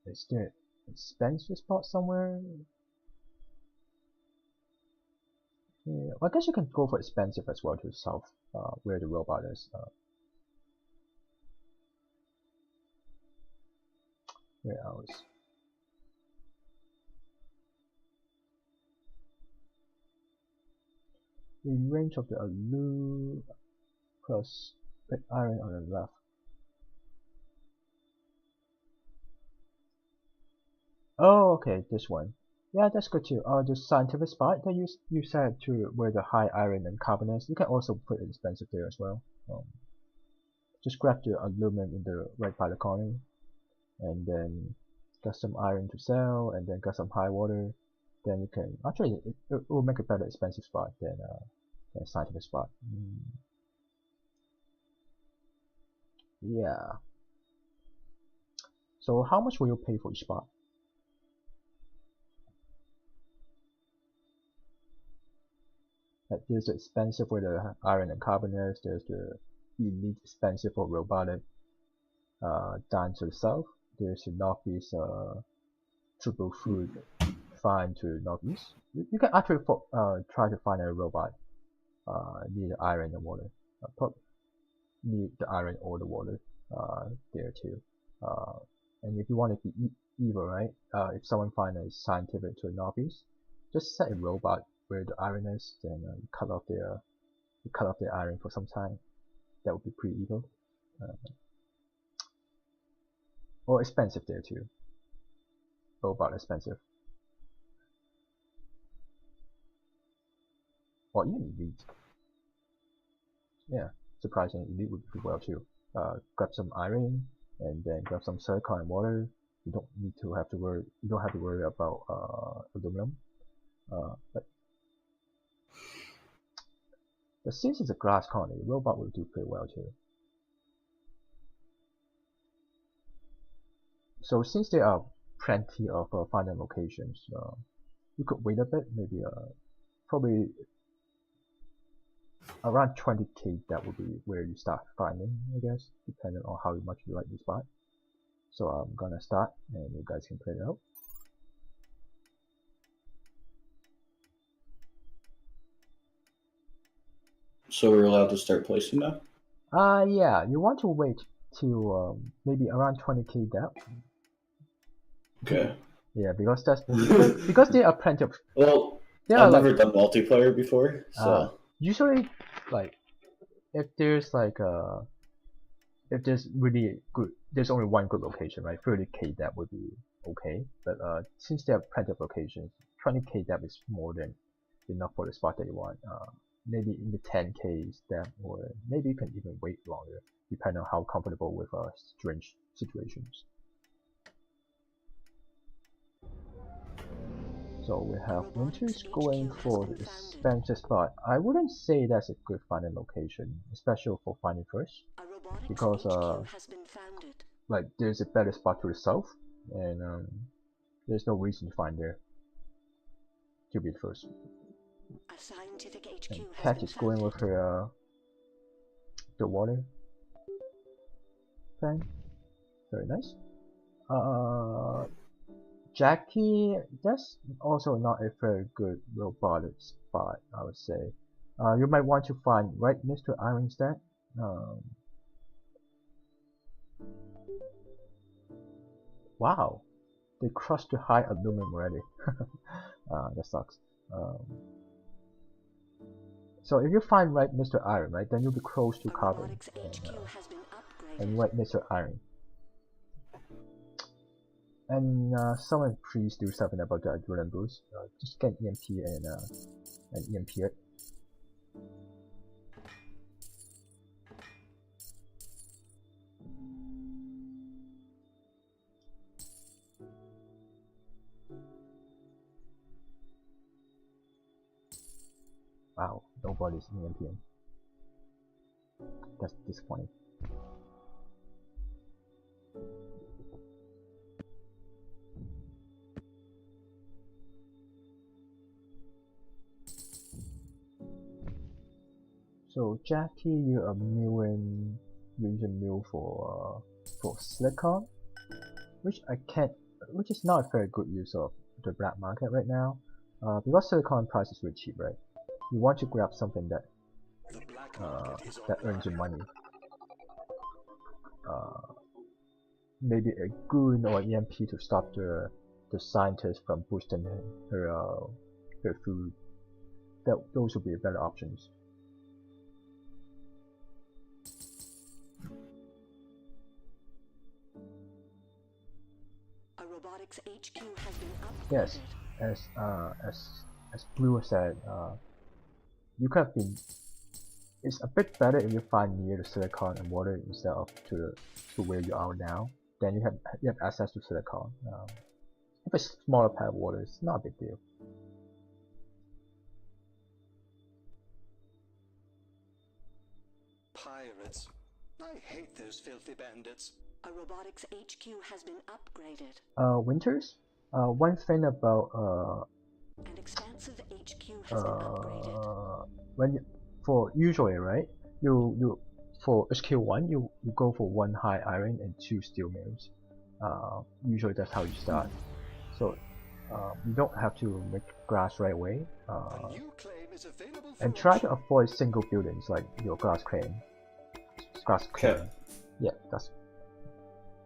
[SPEAKER 1] Is there a Spencer spot somewhere? Yeah, well, I guess you can go for expensive as well to the south, where the robot is. Where else? The range of the alu plus red iron on the left. Oh, okay, this one. Yeah, that's good too. The scientific spot that you said to where the high iron and carbon is, you can also put expensive there as well. Just grab the aluminum in the right by the corner, and then got some iron to sell, and then got some high water. Then you can actually it will make a better expensive spot than scientific spot. Yeah. So how much will you pay for each spot? Like there's the expensive for the iron and carbon is, there's the elite expensive for robotic down to the south. There's the northeast triple food find to northeast. You can actually try to find a robot near the iron and water. Near the iron or the water there too. And if you want to be evil, right? If someone finds a scientific to the northeast, just set a robot where the iron is, then you cut off their iron for some time. That would be pretty evil. Or expensive there too. Robot expensive. Or even elite. Yeah, surprisingly elite would be well too. Grab some iron and then grab some silicon and water. You don't have to worry about aluminum. But since it's a glass colony, the robot will do pretty well too. So since there are plenty of finding locations, you could wait a bit, maybe probably around 20k. That would be where you start finding, I guess, depending on how much you like the spot. So I'm gonna start, and you guys can play it out.
[SPEAKER 5] So we're allowed to start placing now?
[SPEAKER 1] Yeah, you want to wait till maybe around 20k depth.
[SPEAKER 5] Okay.
[SPEAKER 1] Yeah, because that's because there are plenty of.
[SPEAKER 5] Well,
[SPEAKER 1] There
[SPEAKER 5] I've
[SPEAKER 1] are
[SPEAKER 5] never done multiplayer before, so
[SPEAKER 1] usually like if there's if there's really good, there's only one good location, right? 30k depth would be okay, but since there are plenty of locations, 20k depth is more than enough for the spot that you want. Maybe in the 10k depth, or maybe you can even wait longer, depending on how comfortable with strange situations. So we have Winters going for the expensive spot. I wouldn't say that's a good finding location, especially for finding first, because like there's a better spot to the south, and there's no reason to find there to be the first. And Cat is going with her the water thing. Very nice. Jackie, that's also not a very good robotic spot, I would say. You might want to find right next to iron instead. Wow, they crushed the high aluminum already. That sucks. So if you find right Mr. Iron, right, then you'll be close to carbon and right Mr. Iron. And someone please do something about the adrenaline boost. Just get EMP and EMP it. Wow, nobody's EMPing. That's disappointing. So Jackie, you are using mill for silicon, which is not a very good use of the black market right now, because silicon price is really cheap, right? You want to grab something that earns you money. Maybe a goon or EMP to stop the scientist from boosting her food. Those would be better options.
[SPEAKER 6] A robotics HQ has been upgraded.
[SPEAKER 1] Yes, as Blue said, you could have been. It's a bit better if you find near the silicon and water instead of to where you are now. Then you have access to silicon. If it's smaller pad of water, it's not a big deal.
[SPEAKER 3] Pirates. I hate those filthy bandits.
[SPEAKER 6] A robotics HQ has been upgraded.
[SPEAKER 1] Winters. One thing about
[SPEAKER 6] An expansive HQ has been upgraded.
[SPEAKER 1] Usually, right, you for HQ1 you go for 1 high iron and 2 steel mills. Usually that's how you start. So you don't have to make glass right away. And try to avoid single buildings like your glass crane. Yeah, that's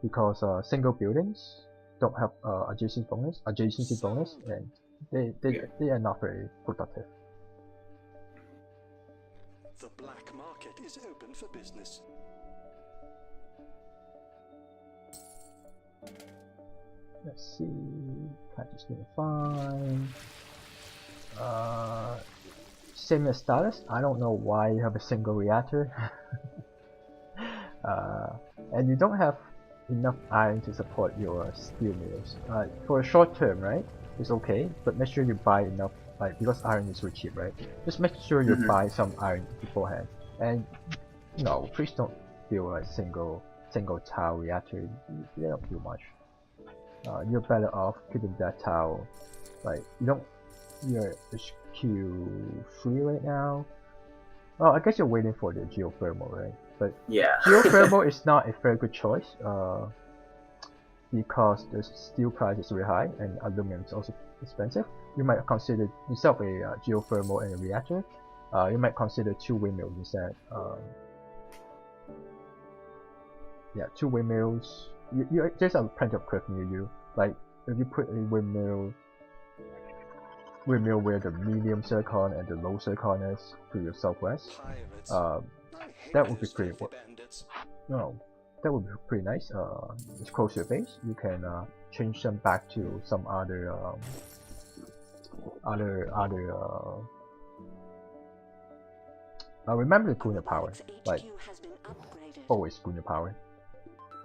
[SPEAKER 1] because single buildings don't have adjacency bonus, and they are not very productive.
[SPEAKER 3] The black market is open for business.
[SPEAKER 1] Let's see, catch is doing fine. Same as status. I don't know why you have a single reactor. And you don't have enough iron to support your steel mills. For a short term, right, it's okay, but make sure you buy enough, like, because iron is really cheap, right? Just make sure you buy some iron beforehand. And no, please don't build a single tile reactor. You don't do much. You're better off keeping that tile, like, you're HQ3 right now. Oh, I guess you're waiting for the geothermal, right? But
[SPEAKER 2] yeah,
[SPEAKER 1] geothermal is not a very good choice, because the steel price is really high and aluminum is also expensive. You might consider, instead of a geothermal and a reactor, you might consider 2 windmills instead. Yeah, 2 windmills. There's plenty of cliff near you. Like, if you put a windmill where the medium silicon and the low silicon is to your southwest, that would be pretty. That would be pretty nice. It's close to your base. You can change them back to some other remember the Gunner power, like always Gunner power.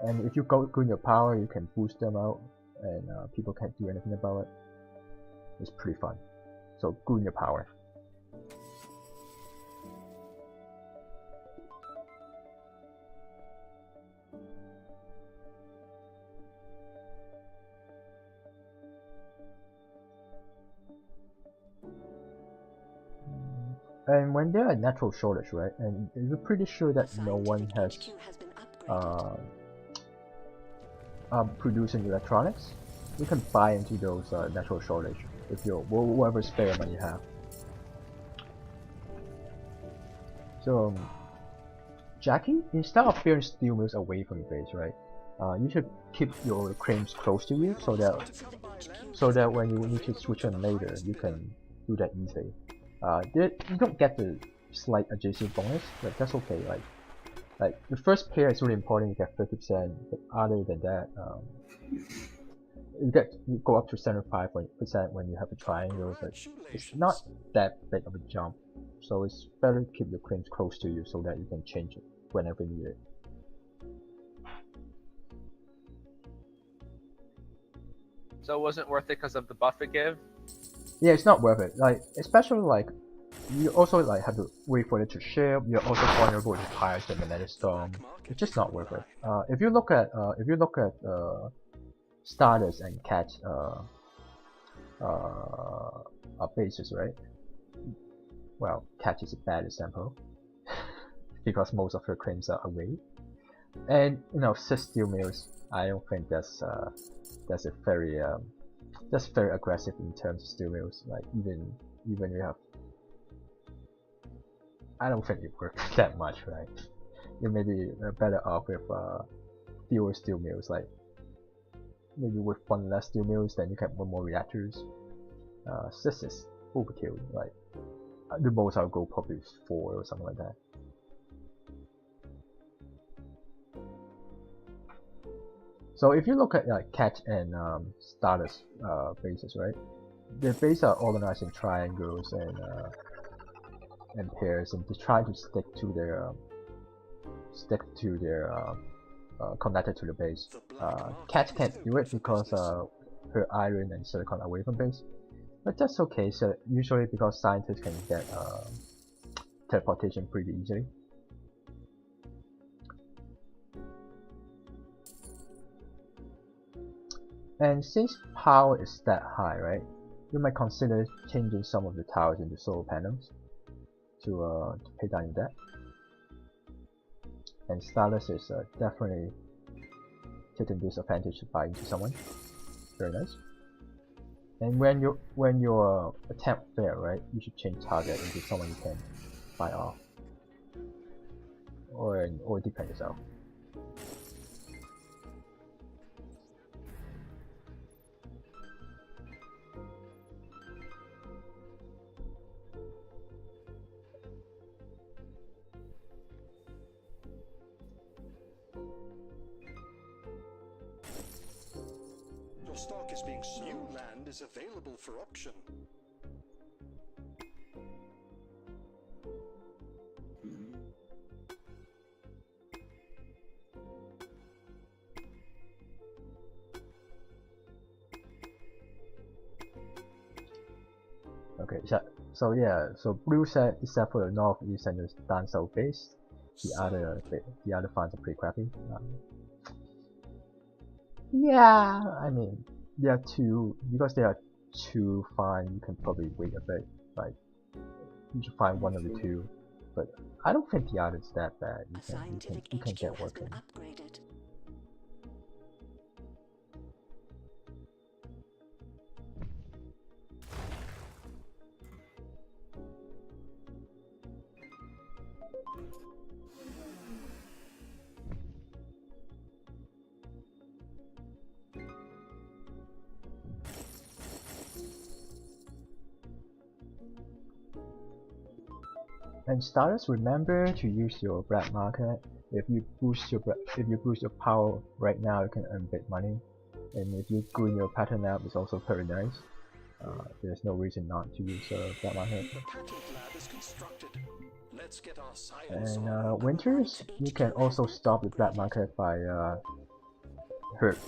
[SPEAKER 1] And if you go Gunner power, you can boost them out, and people can't do anything about it. It's pretty fun. So Gunner power. And when there are natural shortage, right, and you're pretty sure that no one has producing electronics, you can buy into those natural shortage if you whatever spare money you have. So Jackie, instead of building steel mills away from your base, right, you should keep your cranes close to you so that when you need to switch on later, you can do that easily. You don't get the slight adjacent bonus, but that's okay. Like the first pair is really important. You get 50%, but other than that, you go up to 75% when you have a triangle, but it's not that big of a jump. So it's better to keep your claims close to you so that you can change it whenever needed.
[SPEAKER 4] So it wasn't worth it because of the buff it gave?
[SPEAKER 1] Yeah, it's not worth it. Like, especially like, you also like have to wait for it to ship. You're also vulnerable to fires and magnetic storm. It's just not worth it. If you look at Stardust and Catch bases, right? Well, Catch is a bad example because most of her claims are away. And you know, 6 steel mills. I don't think that's a very that's very aggressive in terms of steel mills. Like even you have, I don't think it works that much, right? You may be better off with fewer steel mills, like maybe with one less steel mills, then you get one more reactors. 6 is overkill. Like the most I'll go probably 4 or something like that. So if you look at like Catch and Stardust bases, right? Their bases are organized in triangles and pairs, and they try to stick to their connected to the base. Catch can't do it because her iron and silicon are away from base, but that's okay. So usually because scientists can get teleportation pretty easily. And since power is that high, right, you might consider changing some of the towers into solar panels to pay down your debt. And Stardust is definitely taking this advantage to buy into someone. Very nice. And when your attempt fail, right, you should change target into someone you can buy off, or defend yourself.
[SPEAKER 3] Your stock is being sold. New land is available for auction.
[SPEAKER 1] Okay, so yeah, so blue said except for the north, east, and the down south base, the other farms are pretty crappy. Yeah, I mean, there are two, because there are two fine, you can probably wait a bit, like, you should find one of the two, but I don't think the other is that bad. You can get working.
[SPEAKER 6] Upgraded.
[SPEAKER 1] And starters, remember to use your black market. If you boost your power right now, you can earn big money. And if you green your pattern up, it's also very nice. There's no reason not to use black market.
[SPEAKER 3] The patent lab is constructed. Let's get our science
[SPEAKER 1] And
[SPEAKER 3] on.
[SPEAKER 1] winters, you can also stop the black market by hurt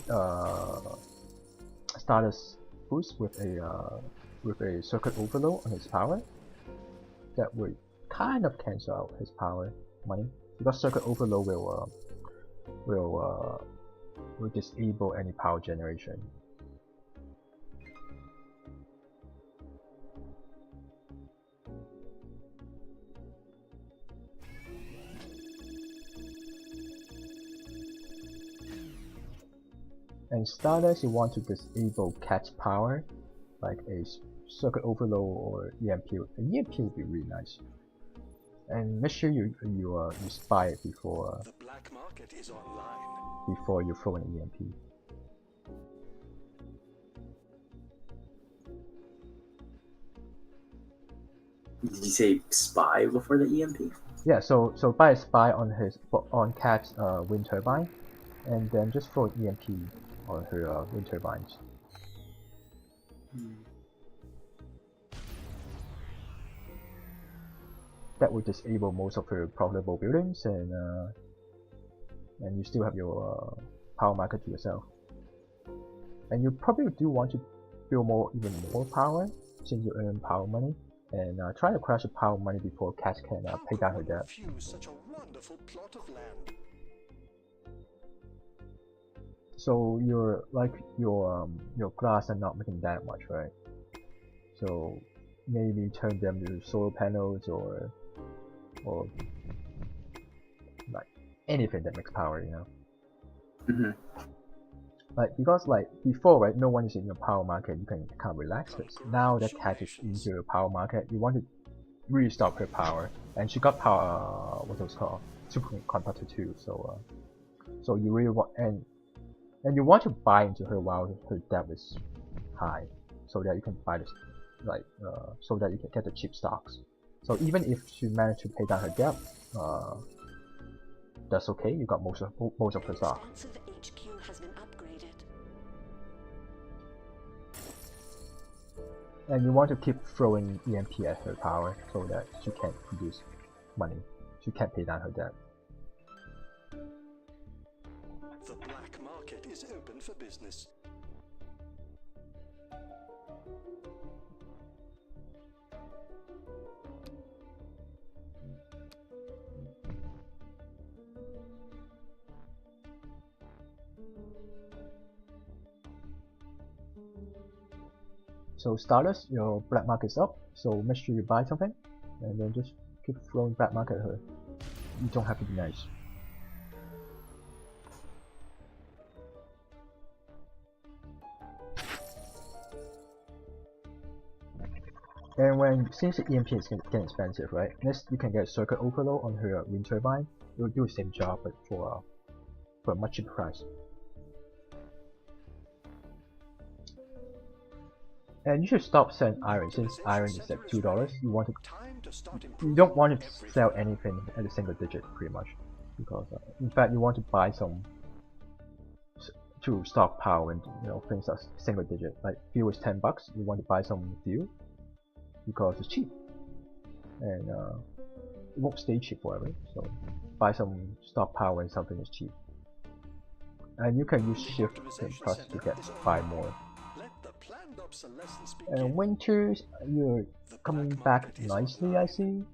[SPEAKER 1] starters boost with a circuit overload on his power. That would kind of cancel out his power money, because circuit overload will disable any power generation. And Stardust, you want to disable catch power, like a circuit overload or EMP. An EMP would be really nice. And make sure you spy it before
[SPEAKER 3] The black market is online.
[SPEAKER 1] before you throw an EMP.
[SPEAKER 2] Did you say spy before the EMP?
[SPEAKER 1] Yeah, so buy a spy on Cat's wind turbine, and then just throw an EMP on her wind turbines. That would disable most of her profitable buildings, and you still have your power market to yourself. And you probably do want to build even more power, since you earn power money, and try to crash the power money before Cat can pay down her debt.
[SPEAKER 3] Such a wonderful plot of land.
[SPEAKER 1] So your glass are not making that much, right? So maybe turn them to solar panels or like anything that makes power, you know. Like, because like before, right, no one is in your power market, you can kind of relax. But now that Cat is into your power market, you want to really stop her power, and she got power, what was called superconductor too. So you really want, and you want to buy into her while her debt is high, so that you can buy this, like so that you can get the cheap stocks. So even if she managed to pay down her debt, that's okay. You got most of her stock.
[SPEAKER 6] HQ has been upgraded.
[SPEAKER 1] And you want to keep throwing EMP at her power so that she can't produce money. She can't pay down her debt.
[SPEAKER 3] The black market is open for business.
[SPEAKER 1] So starters, your black market's up, so make sure you buy something, and then just keep throwing black market at her. You don't have to be nice. And since the EMP is getting expensive, right? Next, you can get circuit overload on her wind turbine. It will do the same job, but for a much cheaper price. And you should stop selling iron, since iron is at $2. You don't want to sell anything at a single digit, pretty much, because in fact you want to buy some to stockpile, and things are single digit. Like fuel is $10, you want to buy some fuel because it's cheap, and it won't stay cheap forever. So buy some stockpile when something is cheap, and you can use shift and plus to buy more. And winters, you're coming back nicely, I see.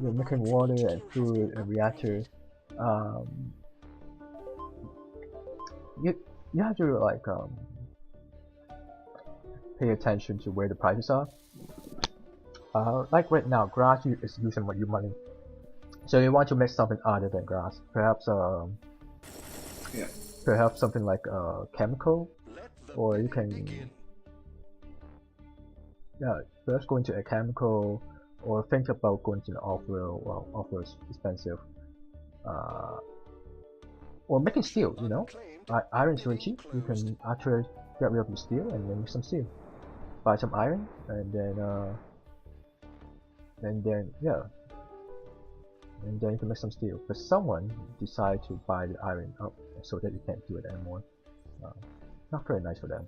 [SPEAKER 1] You're making water and food and reactor. You have to like pay attention to where the prices are. Like right now, grass is using your money, so you want to make something other than grass. Perhaps perhaps something like chemical, or you can first go into a chemical, or think about going to the Offworld. Well, Offworld is expensive. Or making steel, iron is really cheap. You can actually get rid of your steel and make some steel. Buy some iron, and then you can make some steel. But someone decided to buy the iron up so that you can't do it anymore. Not very nice for them.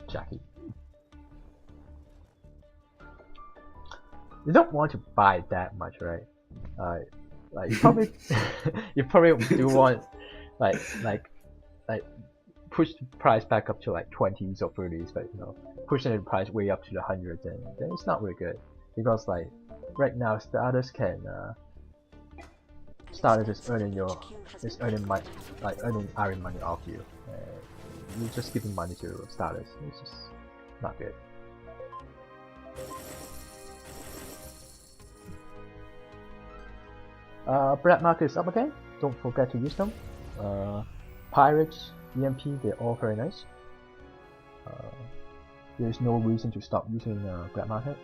[SPEAKER 1] Jackie. You don't want to buy that much, right? Like you probably do want like push the price back up to like 20s or 30s, but pushing the price way up to the hundreds, and then it's not really good, because like right now starters is earning money, like earning iron money off you. You're just giving money to starters. It's just not good. Black market is up again. Don't forget to use them. Pirates, EMP, they're all very nice. There's no reason to stop using black market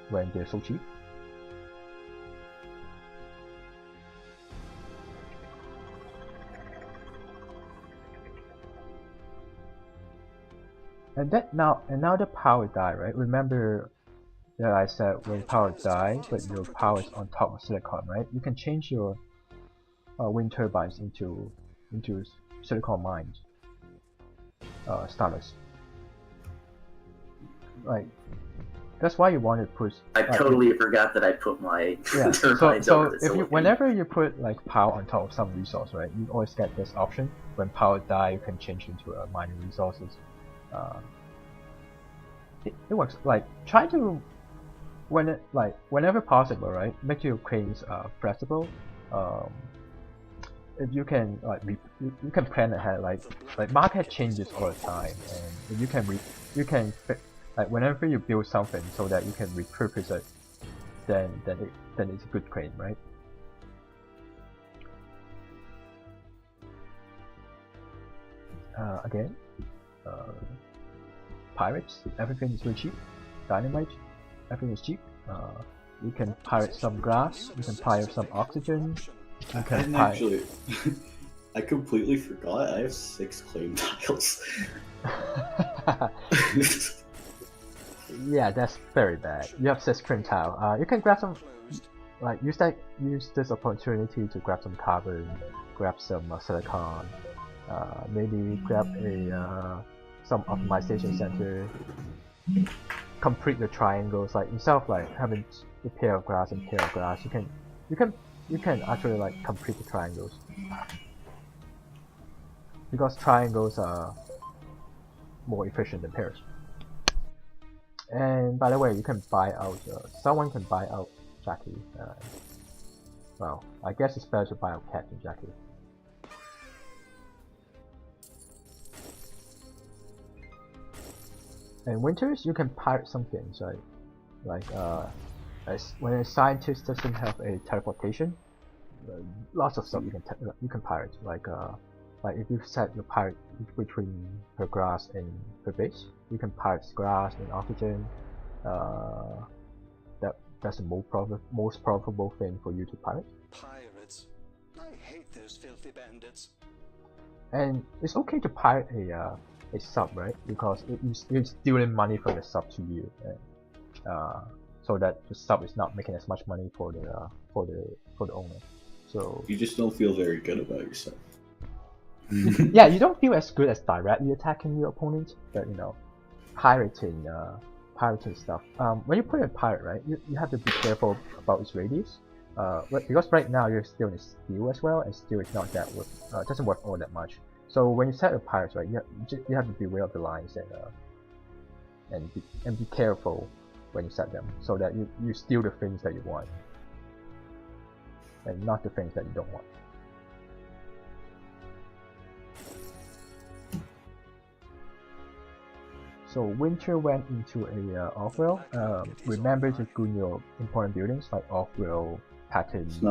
[SPEAKER 1] when they're so cheap. now the power die, right? Remember that I said when power die, but your power is on top of silicon, right? You can change your wind turbines into silicon mines, starters. Like that's why you want to put.
[SPEAKER 2] I totally forgot that I put my
[SPEAKER 1] Yeah.
[SPEAKER 2] turbines
[SPEAKER 1] so
[SPEAKER 2] over the
[SPEAKER 1] if you
[SPEAKER 2] silicon.
[SPEAKER 1] whenever you put like power on top of some resource, right? You always get this option. When power die, you can change into mining resources. It works. Like try to whenever possible, right? Make your cranes flexible. If you can you can plan ahead, like market changes all the time, and if you can like whenever you build something so that you can repurpose it, then it's a good crane, right? Again, pirates, everything is very cheap. Dynamite, everything is cheap. You can pirate some grass, you can pirate some oxygen.
[SPEAKER 5] I didn't actually. I completely forgot. I have 6 claim tiles.
[SPEAKER 1] Yeah, that's very bad. You have 6 claim tile. You can grab some, like use this opportunity to grab some carbon, grab some silicon, maybe grab a some optimization center. Complete the triangles. Like instead of like having a pair of grass and pair of grass, you can actually like complete the triangles, because triangles are more efficient than pairs. And by the way, you can buy out. Someone can buy out Jackie. Well, I guess it's better to buy out Cat than Jackie. In winters, you can pirate some things, right? Like when a scientist doesn't have a teleportation, lots of stuff you can pirate. Like if you set your pirate between her grass and her base, you can pirate grass and oxygen. That's the most profitable thing for you to pirate.
[SPEAKER 3] Pirates. I hate those filthy bandits.
[SPEAKER 1] And it's okay to pirate a sub, right? Because you're stealing money from the sub to you, so that the sub is not making as much money for the owner. So
[SPEAKER 5] you just don't feel very good about yourself.
[SPEAKER 1] Yeah, you don't feel as good as directly attacking your opponent, but you know, pirating stuff. When you put a pirate, right, you have to be careful about its radius. Because right now you're still in steel as well, and steel is not that doesn't work all that much. So when you set a pirate, right, you have to be aware of the lines and be careful when you set them, so that you steal the things that you want, and not the things that you don't want. So winter went into a Offworld. Remember to goon your important buildings like Offworld, pattern.
[SPEAKER 5] It's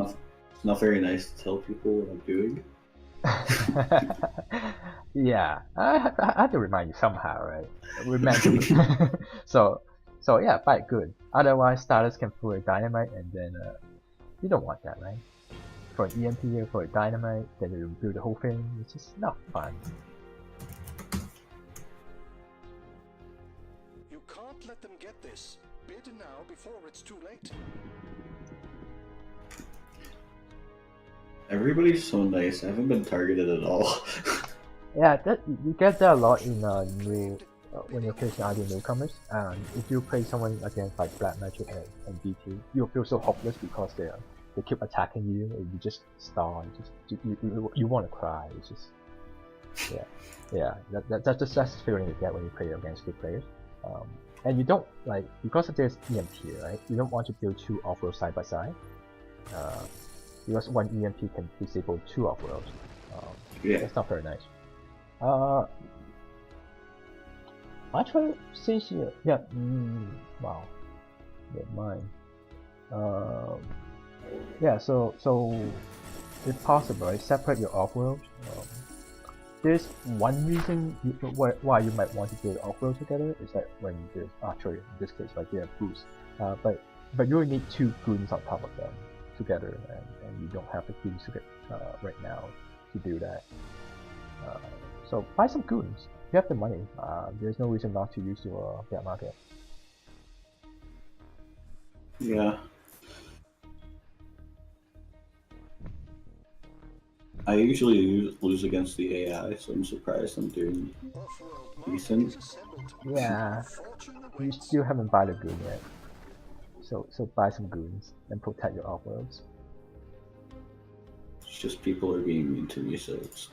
[SPEAKER 5] not very nice to tell people what I'm doing.
[SPEAKER 1] Yeah, I have to remind you somehow, right? Remember. so yeah, fight good. Otherwise, starters can throw a dynamite, and then you don't want that, right? For an EMP or for a dynamite, then you build the whole thing. It's just not fun.
[SPEAKER 3] You can't let them get this. Bid now before it's too late.
[SPEAKER 5] Everybody's so nice. I haven't been targeted at all.
[SPEAKER 1] Yeah, you get that a lot in new when you're facing other newcomers. If you play someone against like Black Magic and BT, you'll feel so hopeless because they keep attacking you, and you just stall. You want to cry. It's just that's the feeling you get when you play against good players. And you don't like, because of this EMP, right? You don't want to build 2 Offworlds side by side. Because one EMP can disable 2 Offworlds. That's not very nice. Actually, since you wow, never mind. Yeah, so if possible, right, separate your Offworld. There's one reason why you might want to build Offworld together is that when there's actually in this case, like they have boosts, but you will need 2 goons on top of them together, and you don't have the goons to get right now to do that. So buy some goons. you have the money. There's no reason not to use your black market.
[SPEAKER 5] Yeah. I usually lose against the AI, so I'm surprised I'm doing
[SPEAKER 3] Offworld
[SPEAKER 5] decent.
[SPEAKER 3] market is assembled.
[SPEAKER 1] Yeah,
[SPEAKER 3] Fortune
[SPEAKER 1] you
[SPEAKER 3] awaits.
[SPEAKER 1] still haven't buy the goon yet. So buy some goons and protect your offworlds.
[SPEAKER 5] It's just people are being mean to me, so it's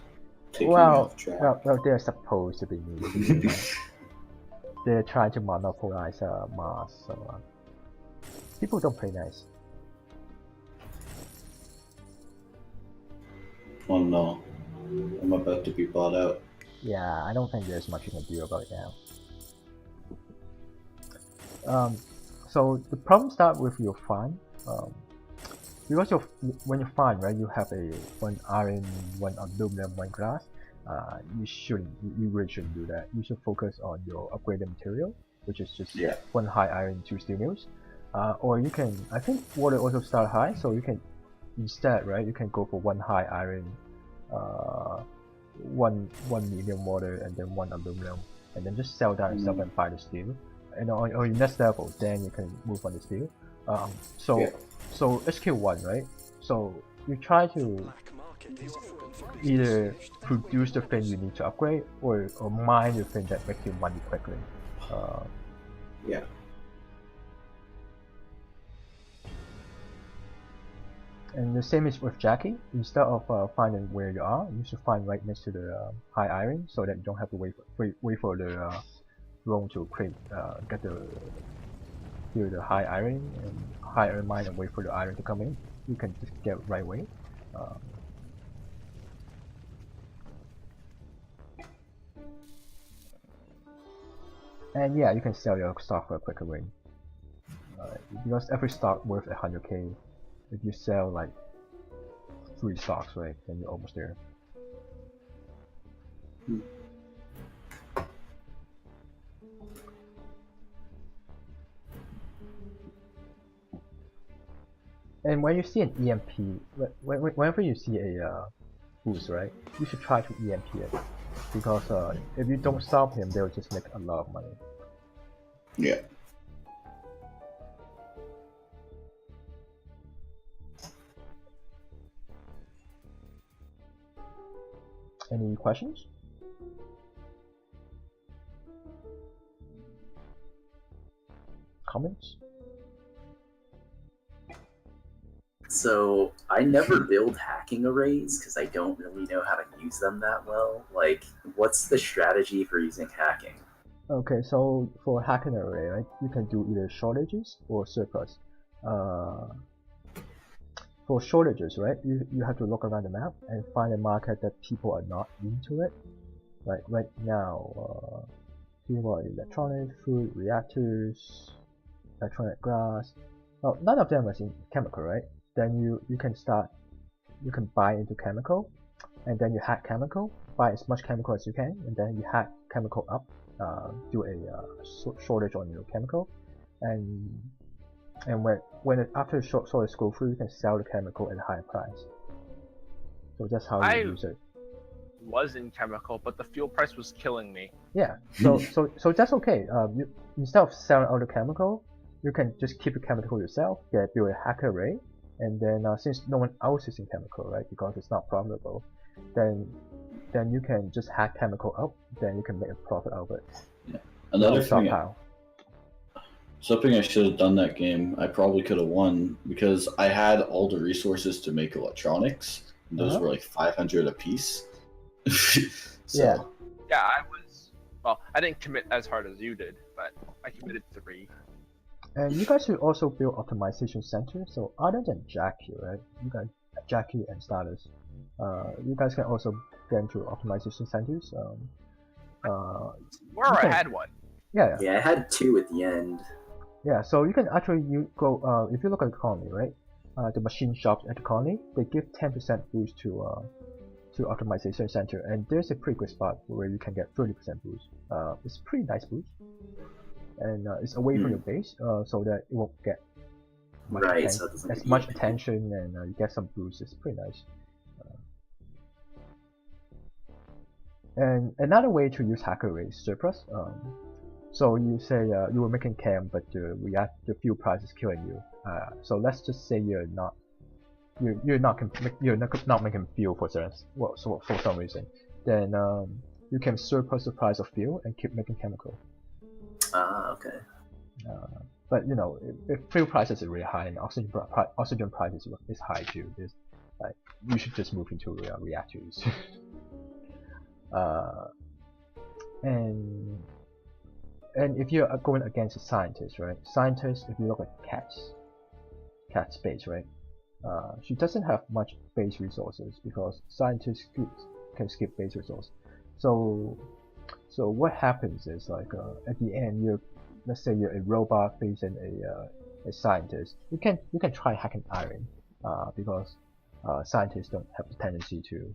[SPEAKER 5] taking me
[SPEAKER 1] Well,
[SPEAKER 5] off track.
[SPEAKER 1] well, they're supposed to be mean to you, right? They're trying to monopolize Mars, so people don't play nice.
[SPEAKER 5] Oh no, I'm about to be bought out.
[SPEAKER 1] Yeah, I don't think there's much you can do about it now. So the problem starts with your farm. Because when you farm, right, you have a one iron, one aluminum, one glass. You really shouldn't do that. You should focus on your upgraded material, which is just one high iron, 2 steel mills. Or you can, I think water also start high, so you can instead, right, you can go for one high iron, one medium water, and then one aluminum, and then just sell that and stuff and buy the steel. And on your next level, then you can move on the steel. So HQ1, right? So you try to
[SPEAKER 3] Black market is open for
[SPEAKER 1] either
[SPEAKER 3] business.
[SPEAKER 1] produce the thing you need to upgrade, or mine the thing that makes you money quickly.
[SPEAKER 5] Yeah.
[SPEAKER 1] And the same is with Jackie. Instead of finding where you are, you should find right next to the high iron, so that you don't have to wait for the drone to get the high iron mine and wait for the iron to come in. You can just get right away. And yeah, you can sell your stock for a quicker win. Because every stock worth 100k. If you sell like 3 stocks, right, then you're almost there. And when you see an EMP, whenever you see a boost, right, you should try to EMP it. Because if you don't stop him, they'll just make a lot of money.
[SPEAKER 5] Yeah.
[SPEAKER 1] Any questions? Comments?
[SPEAKER 2] So I never build hacking arrays because I don't really know how to use them that well. Like, what's the strategy for using hacking?
[SPEAKER 1] Okay, so for hacking array, right, you can do either shortages or surplus. For shortages, right, you have to look around the map and find a market that people are not into it. Like right now, people are electronics, food, reactors, electronic glass. Well, none of them is in chemical, right? Then you can buy into chemical, and then you hack chemical, buy as much chemical as you can, and then you hack chemical up, do a shortage on your chemical, and after the shortage go through, you can sell the chemical at a higher price. So that's how you use it.
[SPEAKER 4] Was in chemical, but the fuel price was killing me.
[SPEAKER 1] Yeah, so that's okay. Instead of selling all the chemical, you can just keep the chemical yourself, build a hacker array, and then since no one else is in chemical, right, because it's not profitable, then you can just hack chemical up, then you can make a profit out of it.
[SPEAKER 5] Yeah. Another thing,
[SPEAKER 1] stockpile.
[SPEAKER 5] Something I should have done that game, I probably could have won, because I had all the resources to make electronics, and those were like 500 a piece.
[SPEAKER 1] Yeah.
[SPEAKER 4] Yeah, I didn't commit as hard as you did, but I committed 3.
[SPEAKER 1] And you guys should also build optimization centers. So other than Jackie, right? You guys, Jackie and Stardust, you guys can also get into optimization centers.
[SPEAKER 4] I had one.
[SPEAKER 1] Yeah.
[SPEAKER 2] Yeah, I had 2 at the end.
[SPEAKER 1] Yeah, so you can actually go if you look at the colony, right? The machine shops at the colony, they give 10% boost to optimization center, and there's a pretty good spot where you can get 30% boost. It's a pretty nice boost, and it's away from your base, so that it won't get much attention, and you get some boost. It's pretty nice. And another way to use hacker is surplus. So you say you were making cam, but the fuel price is killing you. So let's just say you're not making fuel for some reason. Then you can surplus the price of fuel and keep making chemical.
[SPEAKER 2] Okay.
[SPEAKER 1] But you know, if fuel prices are really high and oxygen price is high too, like you should just move into reactors. And if you're going against a scientist, right? Scientist, if you look at Cat's base, right? She doesn't have much base resources because scientists can skip base resource. So what happens is like at the end, let's say you're a robot facing a scientist. You can try hacking iron because scientists don't have the tendency to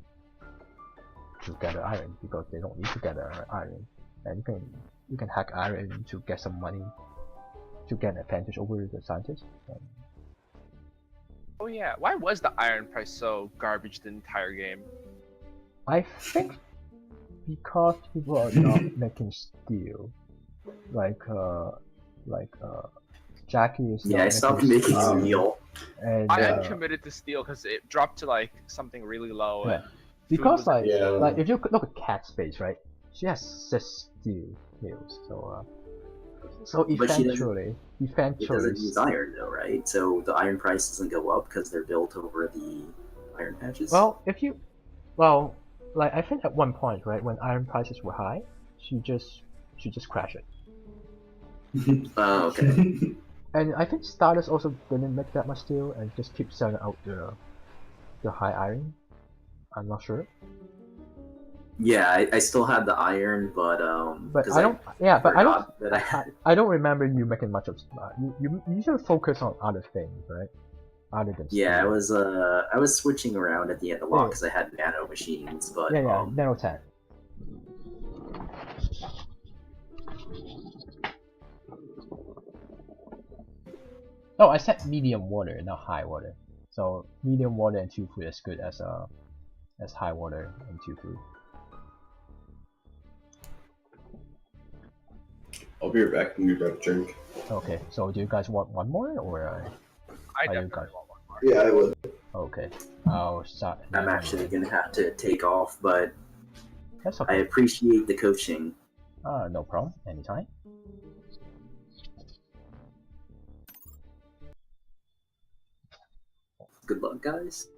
[SPEAKER 1] gather iron because they don't need to gather iron, and you can hack iron to get some money to get an advantage over the scientist.
[SPEAKER 4] Oh yeah, why was the iron price so garbage the entire game?
[SPEAKER 1] I think because people are not making steel, like Jackie is
[SPEAKER 2] Yeah, I
[SPEAKER 1] not
[SPEAKER 2] stopped
[SPEAKER 1] making
[SPEAKER 2] making
[SPEAKER 1] steel,
[SPEAKER 2] steel.
[SPEAKER 1] and
[SPEAKER 4] I uncommitted to steel because it dropped to like something really low.
[SPEAKER 1] yeah.
[SPEAKER 4] And
[SPEAKER 1] Because
[SPEAKER 4] food was-
[SPEAKER 1] like if you look at Cat's base, right? She has 6 steel mills, so
[SPEAKER 2] But she
[SPEAKER 1] eventually
[SPEAKER 2] It doesn't use iron though, right? So the iron price doesn't go up because they're built over the iron patches.
[SPEAKER 1] well, like I think at one point, right, when iron prices were high, she just crashed it.
[SPEAKER 2] Oh, okay.
[SPEAKER 1] And I think starters also didn't make that much steel and just keep selling out the high iron. I'm not sure.
[SPEAKER 2] Yeah, I still had the iron, but 'cause
[SPEAKER 1] I don't. Yeah, but I don't.
[SPEAKER 2] forgot that
[SPEAKER 1] I don't remember you making much of. You usually focus on other things, right? Other than
[SPEAKER 2] Yeah,
[SPEAKER 1] steel.
[SPEAKER 2] I was switching around at the end a lot
[SPEAKER 1] Yeah.
[SPEAKER 2] because I had nano machines, but
[SPEAKER 1] Yeah, nanotech. Oh, I said medium water, not high water. So medium water and 2 food is good as high water and 2 food.
[SPEAKER 5] I'll be right back. I'm gonna grab a drink.
[SPEAKER 1] Okay, so do you guys want one more or?
[SPEAKER 4] I
[SPEAKER 1] you
[SPEAKER 4] definitely
[SPEAKER 1] guys-
[SPEAKER 4] want one more.
[SPEAKER 5] Yeah, I would.
[SPEAKER 1] Okay, I'll start.
[SPEAKER 2] I'm actually gonna have to take off. But
[SPEAKER 1] That's
[SPEAKER 2] I
[SPEAKER 1] okay.
[SPEAKER 2] appreciate the coaching.
[SPEAKER 1] No problem. Anytime.
[SPEAKER 2] Good luck, guys.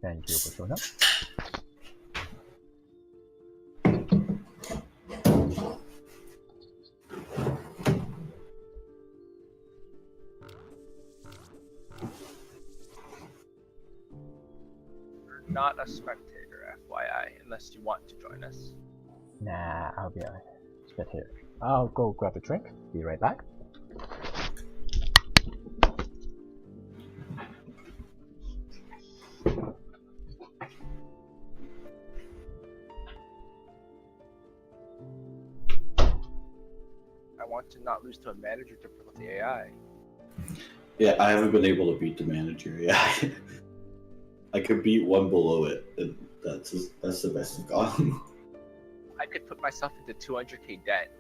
[SPEAKER 1] Thank you for showing up.
[SPEAKER 4] You're not a spectator, FYI, unless you want to join us.
[SPEAKER 1] Nah, I'll be a spectator. I'll go grab a drink. Be right back.
[SPEAKER 4] I want to not lose to a manager to with the AI.
[SPEAKER 5] Yeah, I haven't been able to beat the manager. Yeah, I could beat one below it, and that's the best I've gone.
[SPEAKER 4] I could put myself into 200k debt.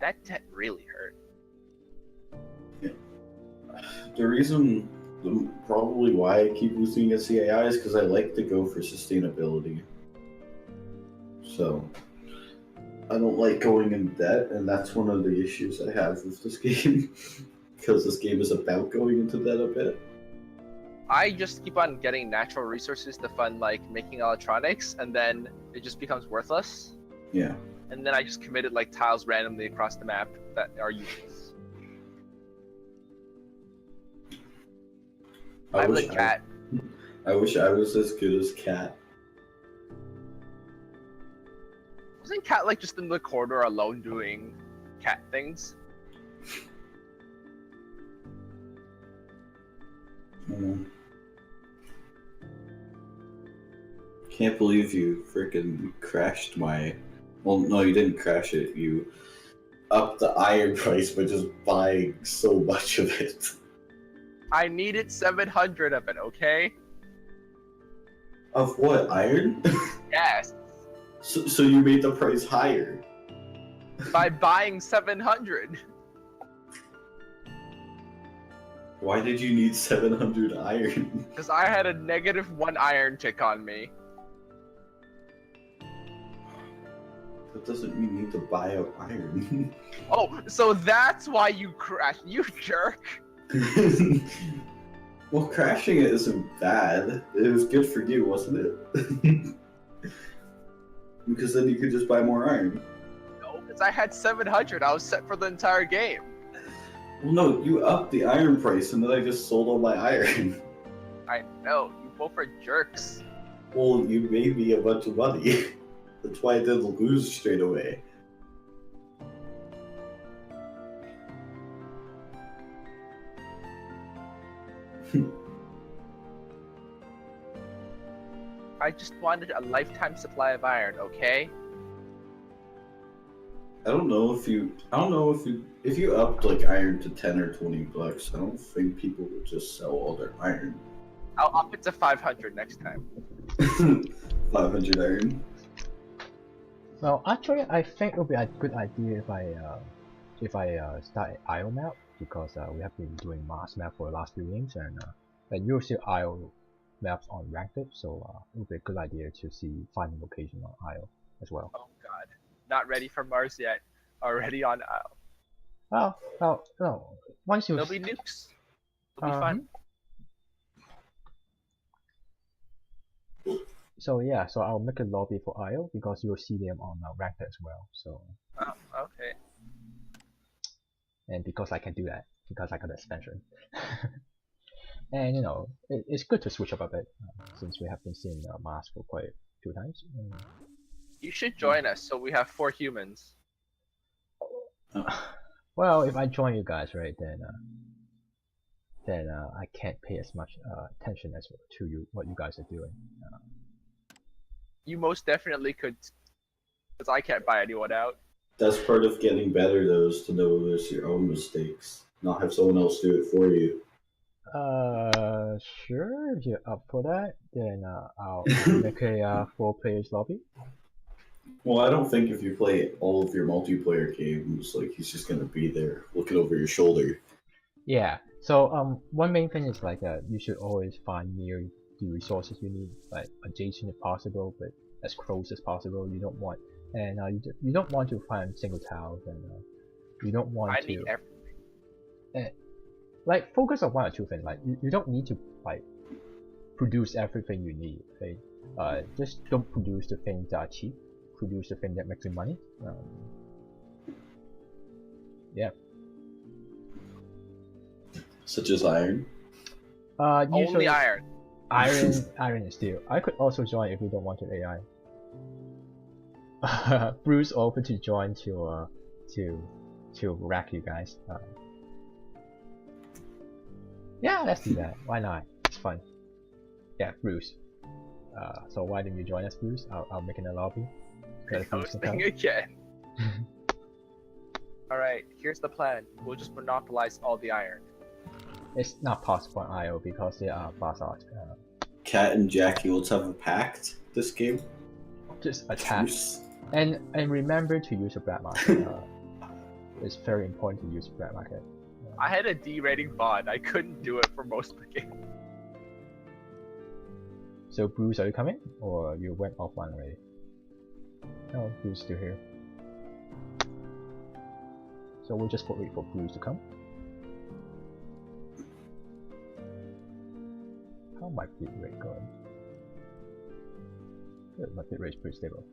[SPEAKER 4] That debt really hurt.
[SPEAKER 5] The reason, probably why I keep losing against the AI is because I like to go for sustainability. So I don't like going in debt, and that's one of the issues I have with this game. Because this game is about going into debt a bit.
[SPEAKER 4] I just keep on getting natural resources to fund like making electronics, and then it just becomes worthless.
[SPEAKER 5] Yeah.
[SPEAKER 4] And then I just committed like tiles randomly across the map that are useless. I'm the cat.
[SPEAKER 5] I wish I was as good as Cat.
[SPEAKER 4] Wasn't Cat like just in the corner alone doing cat things?
[SPEAKER 5] Can't believe you freaking crashed my. Well, no, you didn't crash it. You up the iron price by just buying so much of it.
[SPEAKER 4] I needed 700 of it, okay?
[SPEAKER 5] Of what, iron?
[SPEAKER 4] Yes.
[SPEAKER 5] So you made the price higher.
[SPEAKER 4] By buying 700.
[SPEAKER 5] Why did you need 700 iron?
[SPEAKER 4] Because I had a -1 iron tick on me.
[SPEAKER 5] That doesn't mean you need to buy out iron.
[SPEAKER 4] Oh, so that's why you crashed, you jerk.
[SPEAKER 5] Well, crashing it isn't bad. It was good for you, wasn't it? Because then you could just buy more iron.
[SPEAKER 4] No, because I had 700. I was set for the entire game.
[SPEAKER 5] Well, no, you upped the iron price and then I just sold all my iron.
[SPEAKER 4] I know, you both are jerks.
[SPEAKER 5] Well, you made me a bunch of money. That's why I didn't lose straight away.
[SPEAKER 4] I just wanted a lifetime supply of iron, okay?
[SPEAKER 5] I don't know if you upped like iron to 10 or 20 bucks, I don't think people would just sell all their iron.
[SPEAKER 4] I'll up it to 500 next time.
[SPEAKER 5] 500 iron.
[SPEAKER 1] Well, actually, I think it would be a good idea if I start an IO map, because we have been doing Mars map for the last few games, and you'll see IO maps on ranked, so it would be a good idea to find a location on IO as well.
[SPEAKER 4] Oh god. Not ready for Mars yet. Already on Isle.
[SPEAKER 1] Well, no. Once you
[SPEAKER 4] There'll be nukes. It'll be fun.
[SPEAKER 1] So yeah, so I'll make a lobby for IO because you'll see them on ranked as well. So.
[SPEAKER 4] Oh, okay.
[SPEAKER 1] And because I can do that, because I got the expansion. And you know, it's good to switch up a bit since we have been seeing Mars for quite a few times.
[SPEAKER 4] You should join us so we have 4 humans.
[SPEAKER 1] Well, if I join you guys, right, then I can't pay as much attention as to what you guys are doing.
[SPEAKER 4] You most definitely could, because I can't buy anyone out.
[SPEAKER 5] That's part of getting better, though, is to notice your own mistakes, not have someone else do it for you.
[SPEAKER 1] Sure, if you're up for that, then I'll make a 4 players lobby.
[SPEAKER 5] Well, I don't think if you play all of your multiplayer games, like, he's just gonna be there looking over your shoulder.
[SPEAKER 1] Yeah, so one main thing is like you should always find near the resources you need, like adjacent if possible, but as close as possible. You don't want, and you don't want to find single tiles, and you don't want
[SPEAKER 4] I need everything.
[SPEAKER 1] Like focus on 1 or 2 things. Like you don't need to like produce everything you need. Okay, just don't produce the things that are cheap. Produce the thing that makes you money. Yeah.
[SPEAKER 5] Such as iron.
[SPEAKER 1] Usually
[SPEAKER 4] Only iron.
[SPEAKER 1] Iron and steel. I could also join if you don't want an AI. Bruce offered to join to rack you guys. Yeah, let's do that. Why not? It's fun. Yeah, Bruce. So why didn't you join us, Bruce? I'll make in a lobby.
[SPEAKER 4] Hosting again. Alright, here's the plan. We'll just monopolize all the iron.
[SPEAKER 1] It's not possible on IO because they are basalt.
[SPEAKER 5] Cat and Jackie, let's have a pact this game.
[SPEAKER 1] Just attack. And remember to use a black market. It's very important to use a black market.
[SPEAKER 4] I had a D rating bond. I couldn't do it for most of the game.
[SPEAKER 1] So Bruce, are you coming? Or you went offline already? No, Bruce still here. So we'll just wait for Bruce to come. How my bit rate going? Good, my bit rate is pretty stable.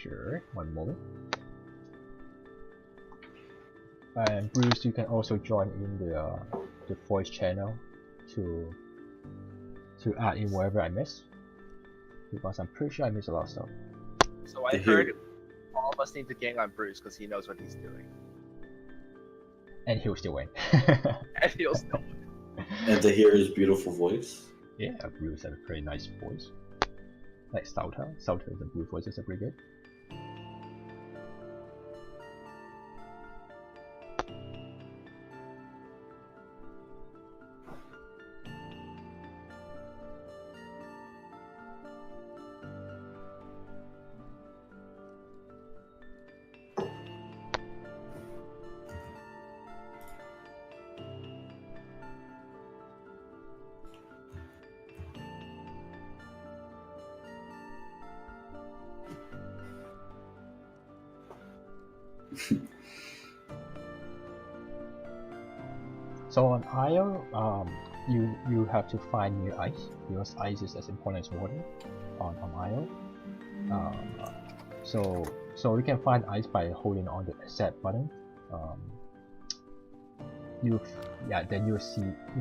[SPEAKER 1] Sure, one moment. And Bruce, you can also join in the voice channel to add in whatever I miss, because I'm pretty sure I miss a lot of stuff.
[SPEAKER 4] So I heard all of us need to gang on Bruce because he knows what he's doing.
[SPEAKER 1] And he'll still win.
[SPEAKER 4] And he'll still win.
[SPEAKER 5] And to hear his beautiful voice.
[SPEAKER 1] Yeah, Bruce has a pretty nice voice. like Stouter. Stouter, the brute forces are pretty good. So on Isle, you have to find new ice because ice is as important as water on Isle. So you can find ice by holding on the set button. Then you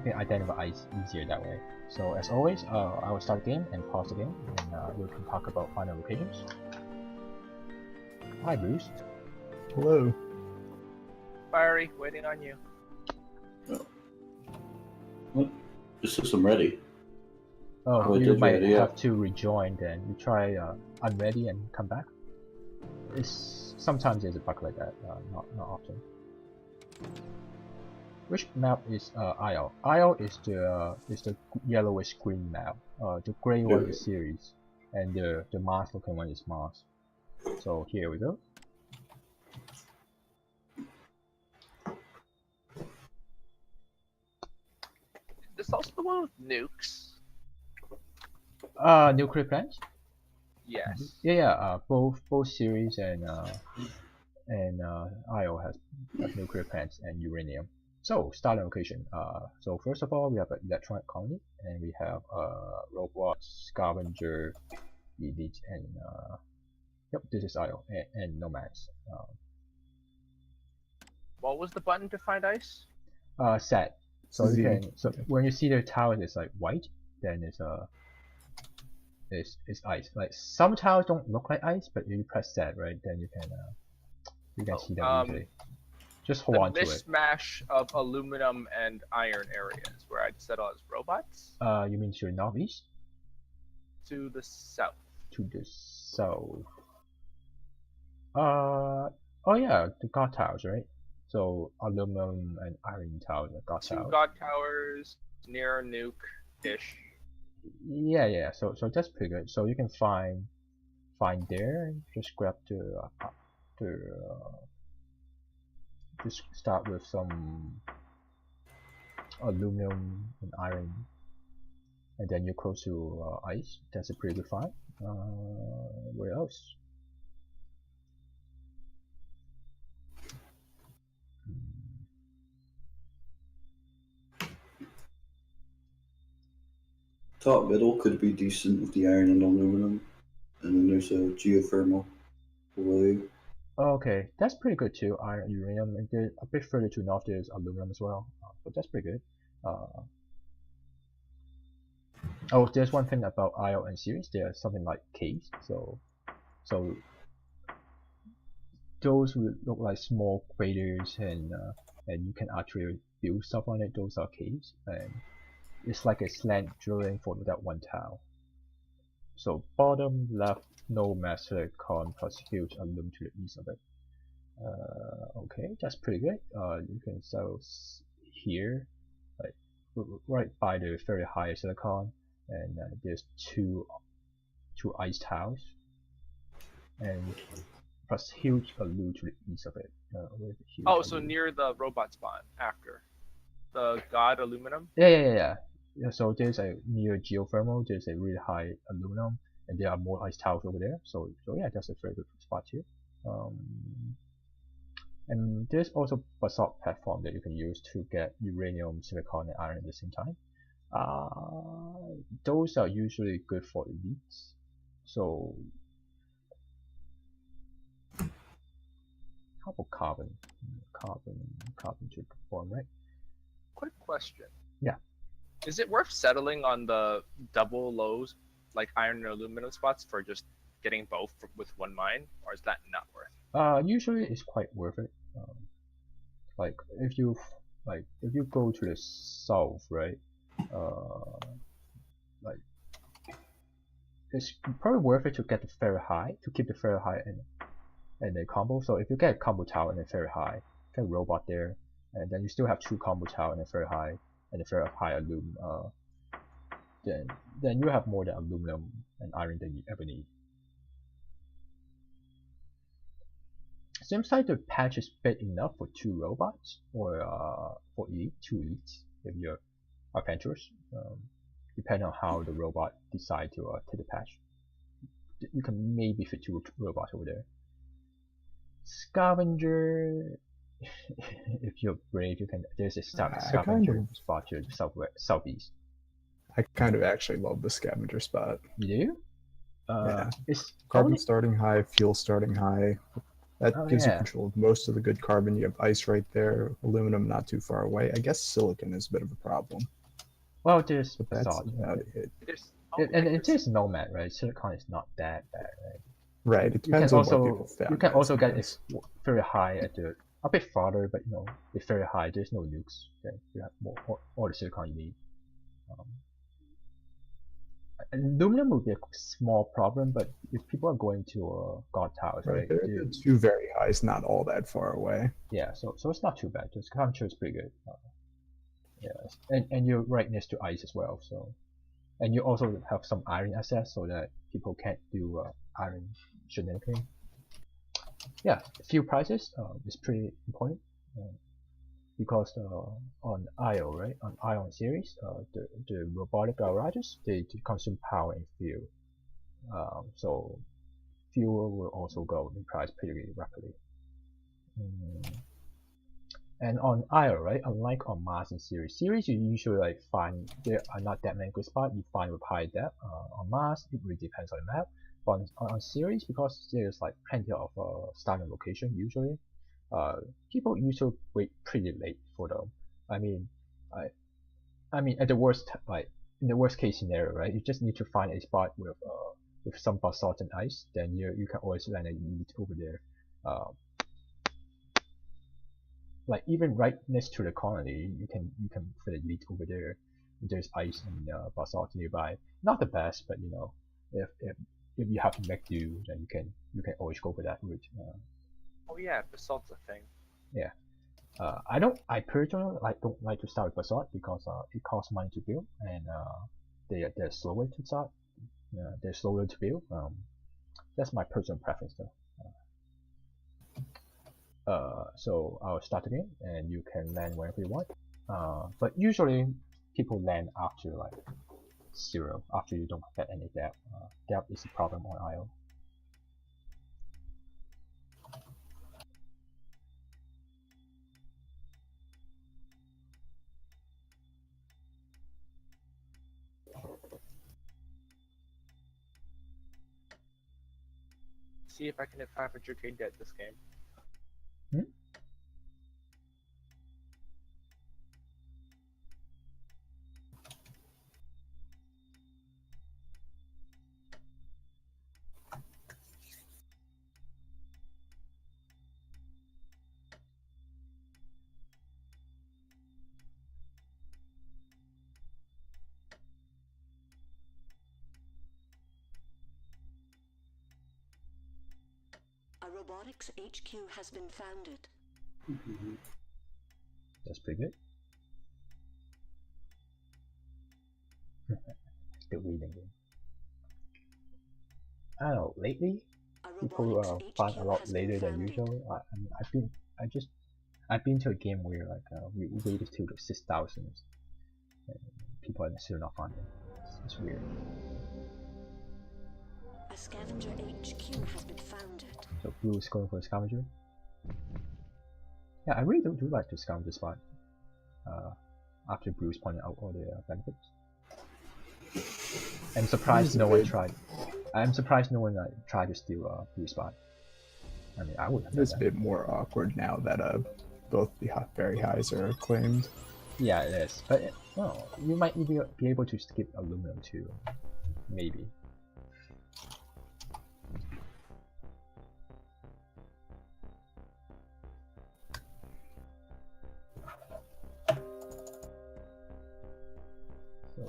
[SPEAKER 1] can identify ice easier that way. So as always, I will start the game and pause the game, and we can talk about final locations. Hi Bruce.
[SPEAKER 7] Hello.
[SPEAKER 4] Fiery, waiting on you.
[SPEAKER 5] What? It says I'm ready.
[SPEAKER 1] Oh,
[SPEAKER 5] I
[SPEAKER 1] you
[SPEAKER 5] did
[SPEAKER 1] might
[SPEAKER 5] ready, yeah.
[SPEAKER 1] have to rejoin then. You try unready and come back. Sometimes there's a bug like that, not often. Which map is Isle? Isle is the yellowish green map. The gray one is series, and the Mars looking one is Mars. So here we go.
[SPEAKER 4] This also the one with nukes.
[SPEAKER 1] Nuclear plants?
[SPEAKER 4] Yes.
[SPEAKER 1] Yeah. Both series and Io has nuclear plants and uranium. So starting location. So first of all, we have an electronic colony, and we have robots, scavenger, elite, and yep, this is Io and nomads.
[SPEAKER 4] What was the button to find ice?
[SPEAKER 1] Set. So you can. So when you see the tower is like white, then it's ice. Like some towers don't look like ice, but if you press set, right, then you can see them easily. Just hold on to it.
[SPEAKER 4] The mismatch of aluminum and iron areas where I'd settle as robots.
[SPEAKER 1] You mean to the northeast?
[SPEAKER 4] To the south.
[SPEAKER 1] To the south. Oh yeah, the guard towers, right? So aluminum and iron towers are guard towers.
[SPEAKER 4] Two god towers near nuke-ish.
[SPEAKER 1] Yeah. So that's pretty good. So you can find there. Just grab just start with some aluminum and iron, and then you're close to ice. That's a pretty good find. Where else?
[SPEAKER 5] Top middle could be decent with the iron and aluminum, and then there's a geothermal below.
[SPEAKER 1] Okay, that's pretty good too. Iron, uranium, and then a bit further to north there's aluminum as well. But that's pretty good. Oh, there's one thing about IO and series. There's something like caves. So those would look like small craters, and you can actually build stuff on it. Those are caves, and it's like a slant drilling for that one tile. So bottom left, no master con plus huge aluminum to the east of it. Okay, that's pretty good. You can settle here, like right by the very high silicon, and there's two ice tiles, and plus huge aluminum to the east of it.
[SPEAKER 4] Oh, so near the robot spawn after the god aluminum.
[SPEAKER 1] Yeah. So there's a near geothermal. There's a really high aluminum, and there are more ice tiles over there. So yeah, that's a very good spot here. And there's also basalt platform that you can use to get uranium, silicon, and iron at the same time. Those are usually good for elites. So how about carbon? Carbon to perform, right?
[SPEAKER 4] Quick question.
[SPEAKER 1] Yeah.
[SPEAKER 4] Is it worth settling on the double lows, like iron and aluminum spots, for just getting both with one mine, or is that not worth it?
[SPEAKER 1] Usually it's quite worth it. Like if you go to the south, right? Like it's probably worth it to get the very high, to keep the very high and the combo. So if you get a combo tower and a very high, get a robot there, and then you still have 2 combo tower and a very high and a very high aluminum, then you have more than aluminum and iron than you ever need. Seems like the patch is big enough for 2 robots, or for 2 elites if you're adventurous. Depending on how the robot decide to take the patch, you can maybe fit 2 robots over there. Scavenger, if you're brave, you can. There's a scavenger spot to the southeast.
[SPEAKER 7] I kind of actually love the scavenger spot.
[SPEAKER 1] You do?
[SPEAKER 7] Yeah.
[SPEAKER 1] It's
[SPEAKER 7] carbon
[SPEAKER 1] only...
[SPEAKER 7] starting high, fuel starting high. That gives you control of most of the good carbon. You have ice right there, aluminum not too far away. I guess silicon is a bit of a problem.
[SPEAKER 1] Well, there's
[SPEAKER 7] basalt.
[SPEAKER 1] And it is nomad, right? Silicon is not that bad, right?
[SPEAKER 7] Right. It depends on what people found.
[SPEAKER 1] You can also get it very high at a bit farther, but it's very high. There's no nukes. Then you have all the silicon you need. Aluminum would be a small problem, but if people are going to God Towers, right?
[SPEAKER 7] The 2 very highs, not all that far away.
[SPEAKER 1] Yeah, so it's not too bad. Just capture is pretty good. Yes, and you're right next to ice as well. So, and you also have some iron access, so that people can't do iron shenanigans. Yeah, fuel prices is pretty important. Because on IO, right, on Ion series, the robotic garages, they consume power and fuel. So fuel will also go in price pretty rapidly. And on IO, right, unlike on Mars and series, you usually find there are not that many good spots you find with high depth. On Mars, it really depends on the map. But on series, because there's plenty of starting location usually. People usually wait pretty late for them. I mean, at the worst, in the worst case scenario, right? You just need to find a spot with some basalt and ice. Then you can always land a elite over there. Even right next to the colony, you can fit a elite over there. There's ice and basalt nearby. Not the best, but if you have to make do, then you can always go for that route.
[SPEAKER 4] Oh yeah, basalt's a thing.
[SPEAKER 1] Yeah. I personally don't like to start with basalt because it costs money to build, and they're slower to start. They're slower to build. That's my personal preference though. So I'll start the game, and you can land wherever you want. But usually people land after 0, after you don't get any depth. Depth is a problem on IO.
[SPEAKER 4] See if I can hit 500k dead this game.
[SPEAKER 6] A robotics HQ has been founded.
[SPEAKER 1] That's pretty good. The reading game. I don't know, lately people find a lot later than usual. I mean, I've been to a game where we waited till the 6,000 and people are still not finding. It's weird.
[SPEAKER 6] A scavenger HQ has been founded.
[SPEAKER 1] So Blue is going for a scavenger. Yeah, I really do like the scavenger spot. After Bruce pointed out all the benefits. I'm surprised no one tried. I'm surprised no one tried to steal Blue spot. I mean, I would have done
[SPEAKER 7] It's
[SPEAKER 1] that.
[SPEAKER 7] a bit more awkward now that both the very highs are claimed.
[SPEAKER 1] Yeah, it is. But well, you might even be able to skip aluminum too. Maybe.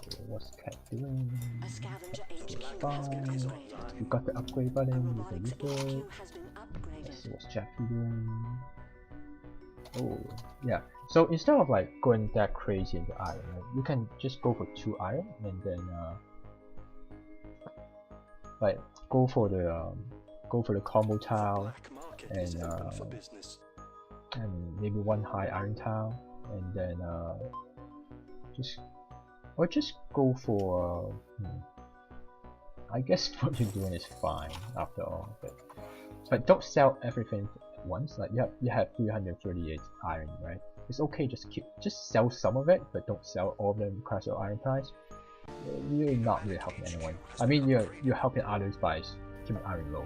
[SPEAKER 1] So what's Cat doing?
[SPEAKER 6] A scavenger
[SPEAKER 1] It's
[SPEAKER 6] HQ has been
[SPEAKER 1] fine.
[SPEAKER 6] upgraded.
[SPEAKER 1] You got the upgrade button, you can
[SPEAKER 6] Robotics
[SPEAKER 1] use it.
[SPEAKER 6] HQ has been upgraded.
[SPEAKER 1] Let's see what's Jackie doing. Oh, yeah. So instead of like going that crazy into iron, right, you can just go for 2 iron and then like go for the combo tile and maybe 1 high iron tile and then just go for I guess what you're doing is fine after all, but don't sell everything at once. Like you have 338 iron, right? It's okay, just sell some of it, but don't sell all of them because of iron price. You're not really helping anyone. I mean, you're helping others by keeping iron low.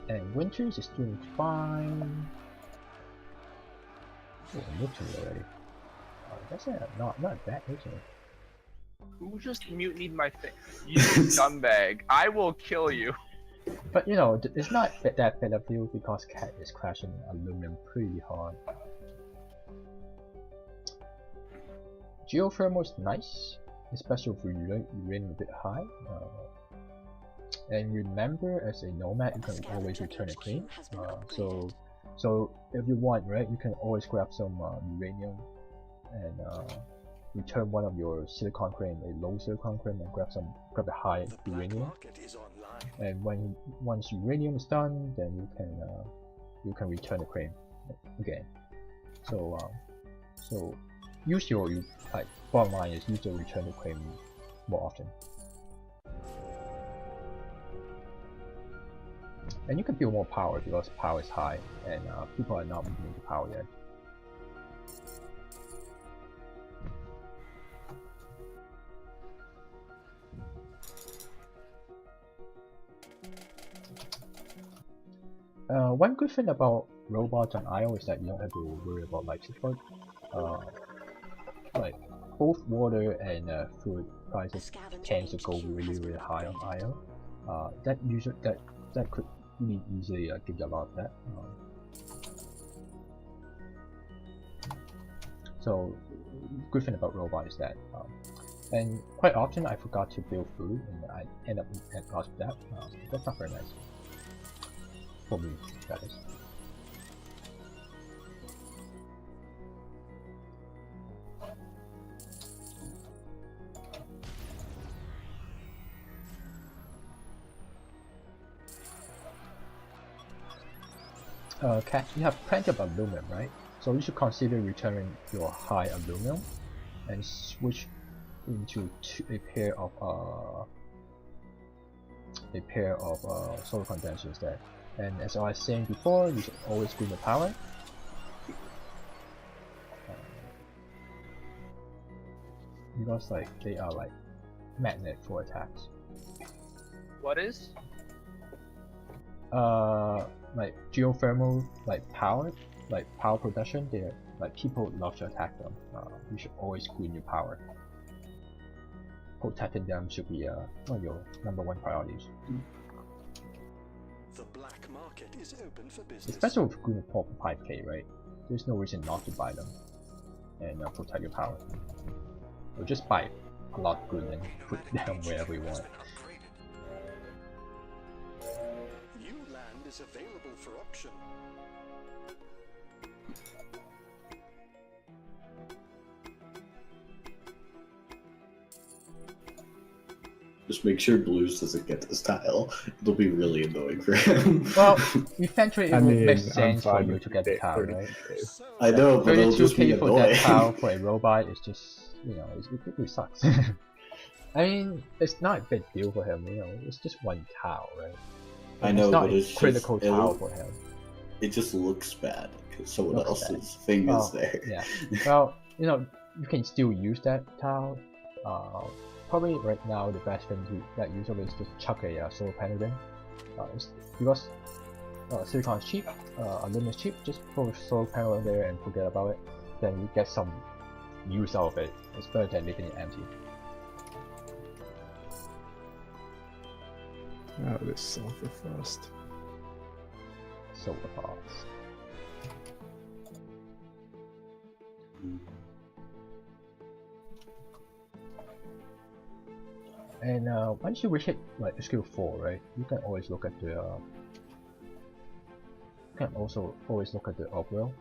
[SPEAKER 1] And Winters is doing fine. Oh, Milton already. That's not bad, isn't it?
[SPEAKER 4] Who just mutinied my thing? You scumbag! I will kill you.
[SPEAKER 1] But you know, it's not that bad of deal because Cat is crashing aluminum pretty hard. Geothermal is nice, especially if you run a bit high. And remember, as a nomad, you can always return a claim. So if you want, right, you can always grab some uranium and return one of your silicon crane, a low silicon crane, and grab the high uranium. And once uranium is done, then you can return the crane again. So use your like bottom line is use your return the crane more often. And you can build more power because power is high and people are not moving into power yet. One good thing about robots on IO is that you don't have to worry about life support. Like both water and food prices tend to go really high on IO. That could really easily give you a lot of that. So good thing about robot is that, and quite often I forgot to build food and I end up at loss of that. That's not very nice. For me, that is. Cat, you have plenty of aluminum, right? So you should consider returning your high aluminum and switch into a pair of solar condensers instead. And as I was saying before, you should always green the power. Because like they are like magnet for attacks.
[SPEAKER 4] What is?
[SPEAKER 1] Like geothermal, like power production. They're like people love to attack them. You should always green your power. Protecting them should be one of your #1 priorities.
[SPEAKER 3] The black market is open for business.
[SPEAKER 1] Especially with green pop 5k, right? There's no reason not to buy them and protect your power. Or just buy a lot of good and put them wherever you want.
[SPEAKER 3] New land is available for auction.
[SPEAKER 5] Just make sure Blues doesn't get this tile. It'll be really annoying for him.
[SPEAKER 1] Well, eventually it will make sense for you to get the tile, right?
[SPEAKER 5] I know, but it'll just be
[SPEAKER 1] 32k for
[SPEAKER 5] annoying.
[SPEAKER 1] that tile for a robot is just, you know, it really sucks. I mean, it's not a big deal for him, you know, it's just 1 tile, right?
[SPEAKER 5] I know,
[SPEAKER 1] it's not
[SPEAKER 5] but it's
[SPEAKER 1] a critical
[SPEAKER 5] just,
[SPEAKER 1] tile for him.
[SPEAKER 5] It just looks bad because someone
[SPEAKER 1] Looks
[SPEAKER 5] else's thing is there.
[SPEAKER 1] Yeah. Well, you know, you can still use that tile. Probably right now the best thing that usually is just chuck a solar panel in. Because silicon is cheap, aluminum is cheap, just put a solar panel in there and forget about it. Then you get some use out of it. It's better than leaving it empty.
[SPEAKER 7] Oh, this sulfur frost.
[SPEAKER 1] Solar parts. And once you reach it like skill 4, right, you can always look at the you can also always look at the Offworld.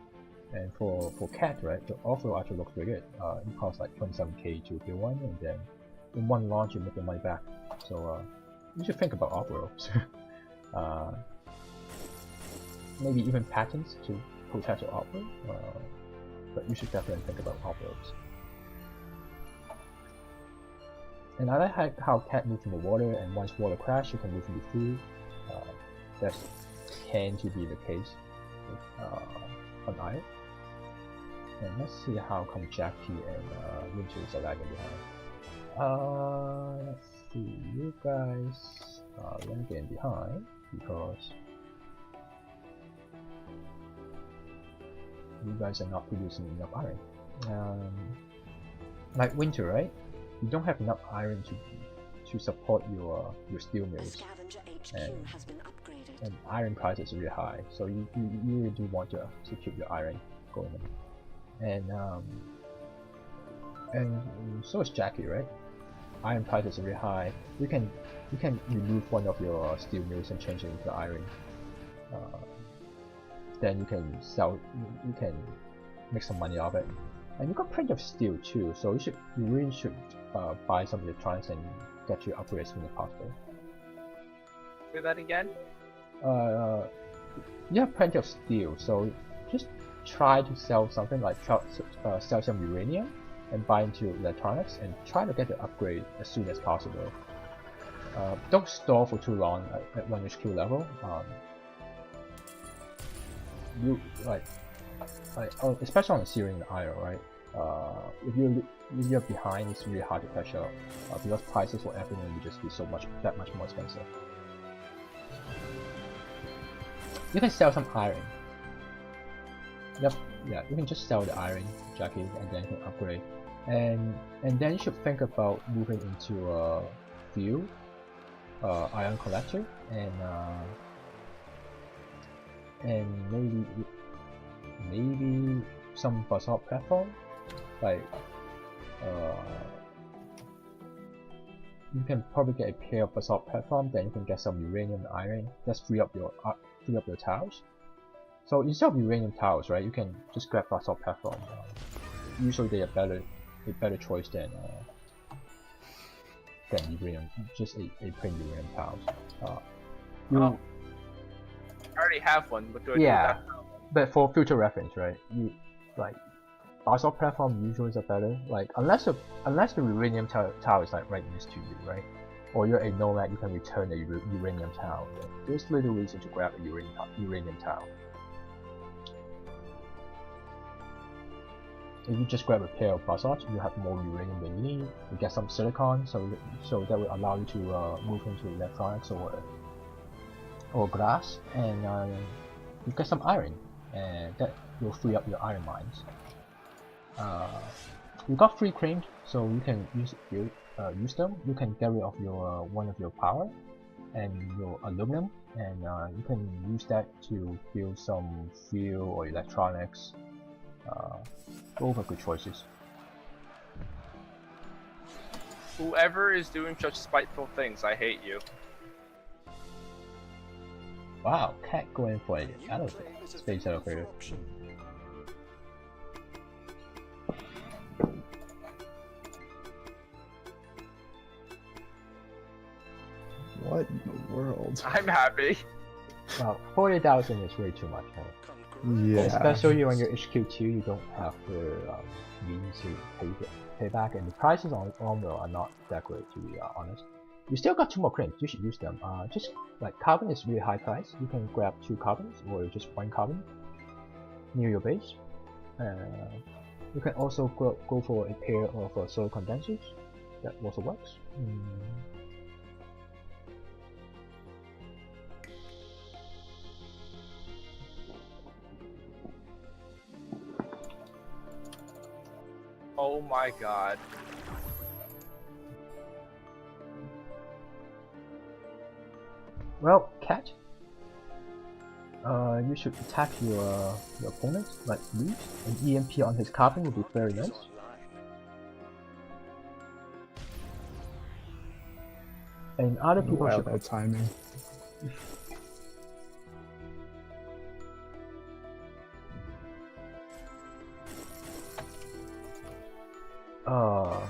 [SPEAKER 1] And for Cat, right, the Offworld actually looks pretty good. It costs like 27k to kill one, and then in one launch you make your money back. So you should think about Offworlds. Maybe even patents to protect your Offworld, but you should definitely think about Offworlds. And I like how Cat moves in the water, and once water crashes, you can move into food. That tends to be the case with, on Isle. And let's see how come Jackie and Winters are lagging behind. Let's see, you guys are lagging behind because you guys are not producing enough iron. Like Winter, right? You don't have enough iron to support your steel mills, and iron prices are really high. So you really do want to keep your iron going. And so is Jackie, right? Iron prices are really high. You can remove one of your steel mills and change it into iron. Then you can sell. You can make some money off it. And you got plenty of steel too. So you really should buy some electronics and get your upgrades as soon as possible.
[SPEAKER 4] Do that again?
[SPEAKER 1] You have plenty of steel, so just try to sell something like sell some uranium and buy into electronics and try to get the upgrade as soon as possible. Don't stall for too long at 1 HQ level. You especially on the Syrian and Isle, right? If you're behind, it's really hard to catch up because prices for everything will just be that much more expensive. You can sell some iron. Yep, yeah, you can just sell the iron, Jackie, and then you can upgrade. And then you should think about moving into a field, iron collector, and maybe some basalt platform. Like you can probably get a pair of basalt platform, then you can get some uranium and iron. Just free up your tiles. So instead of uranium tiles, right, you can just grab basalt platform. Usually they are better choice than uranium, just a plain uranium tiles.
[SPEAKER 4] I already have one, but do I do that?
[SPEAKER 1] But for future reference, right? You like basalt platform usually are better. Like unless the uranium tile is like right next to you, right? Or you're a nomad, you can return a uranium tile. There's little reason to grab a uranium tile. If you just grab a pair of basalt, you have more uranium than you need. You get some silicon, so that will allow you to move into electronics or glass, and you get some iron, and that will free up your iron mines. You got free cranes, so you can use them. You can get rid of your one of your power and your aluminum, and you can use that to build some fuel or electronics. Both are good choices.
[SPEAKER 4] Whoever is doing such spiteful things, I hate you.
[SPEAKER 1] Wow, Cat going for it. I don't think space elevator.
[SPEAKER 7] What in the world?
[SPEAKER 4] I'm happy.
[SPEAKER 1] Well, 40,000 is way too much.
[SPEAKER 7] Yeah.
[SPEAKER 1] Especially when you're HQ2, you don't have the means to pay back, and the prices on Offworld are not that great, to be honest. You still got 2 more cranes, you should use them. Just like carbon is really high price, you can grab 2 carbons or just 1 carbon near your base. You can also go for a pair of solar condensers, that also works.
[SPEAKER 4] Oh my god.
[SPEAKER 1] Well, Cat, you should attack your opponent like Reed, and EMP on his carbon would be very nice. And other people
[SPEAKER 7] wow,
[SPEAKER 1] should.
[SPEAKER 7] that timing.
[SPEAKER 1] Oh,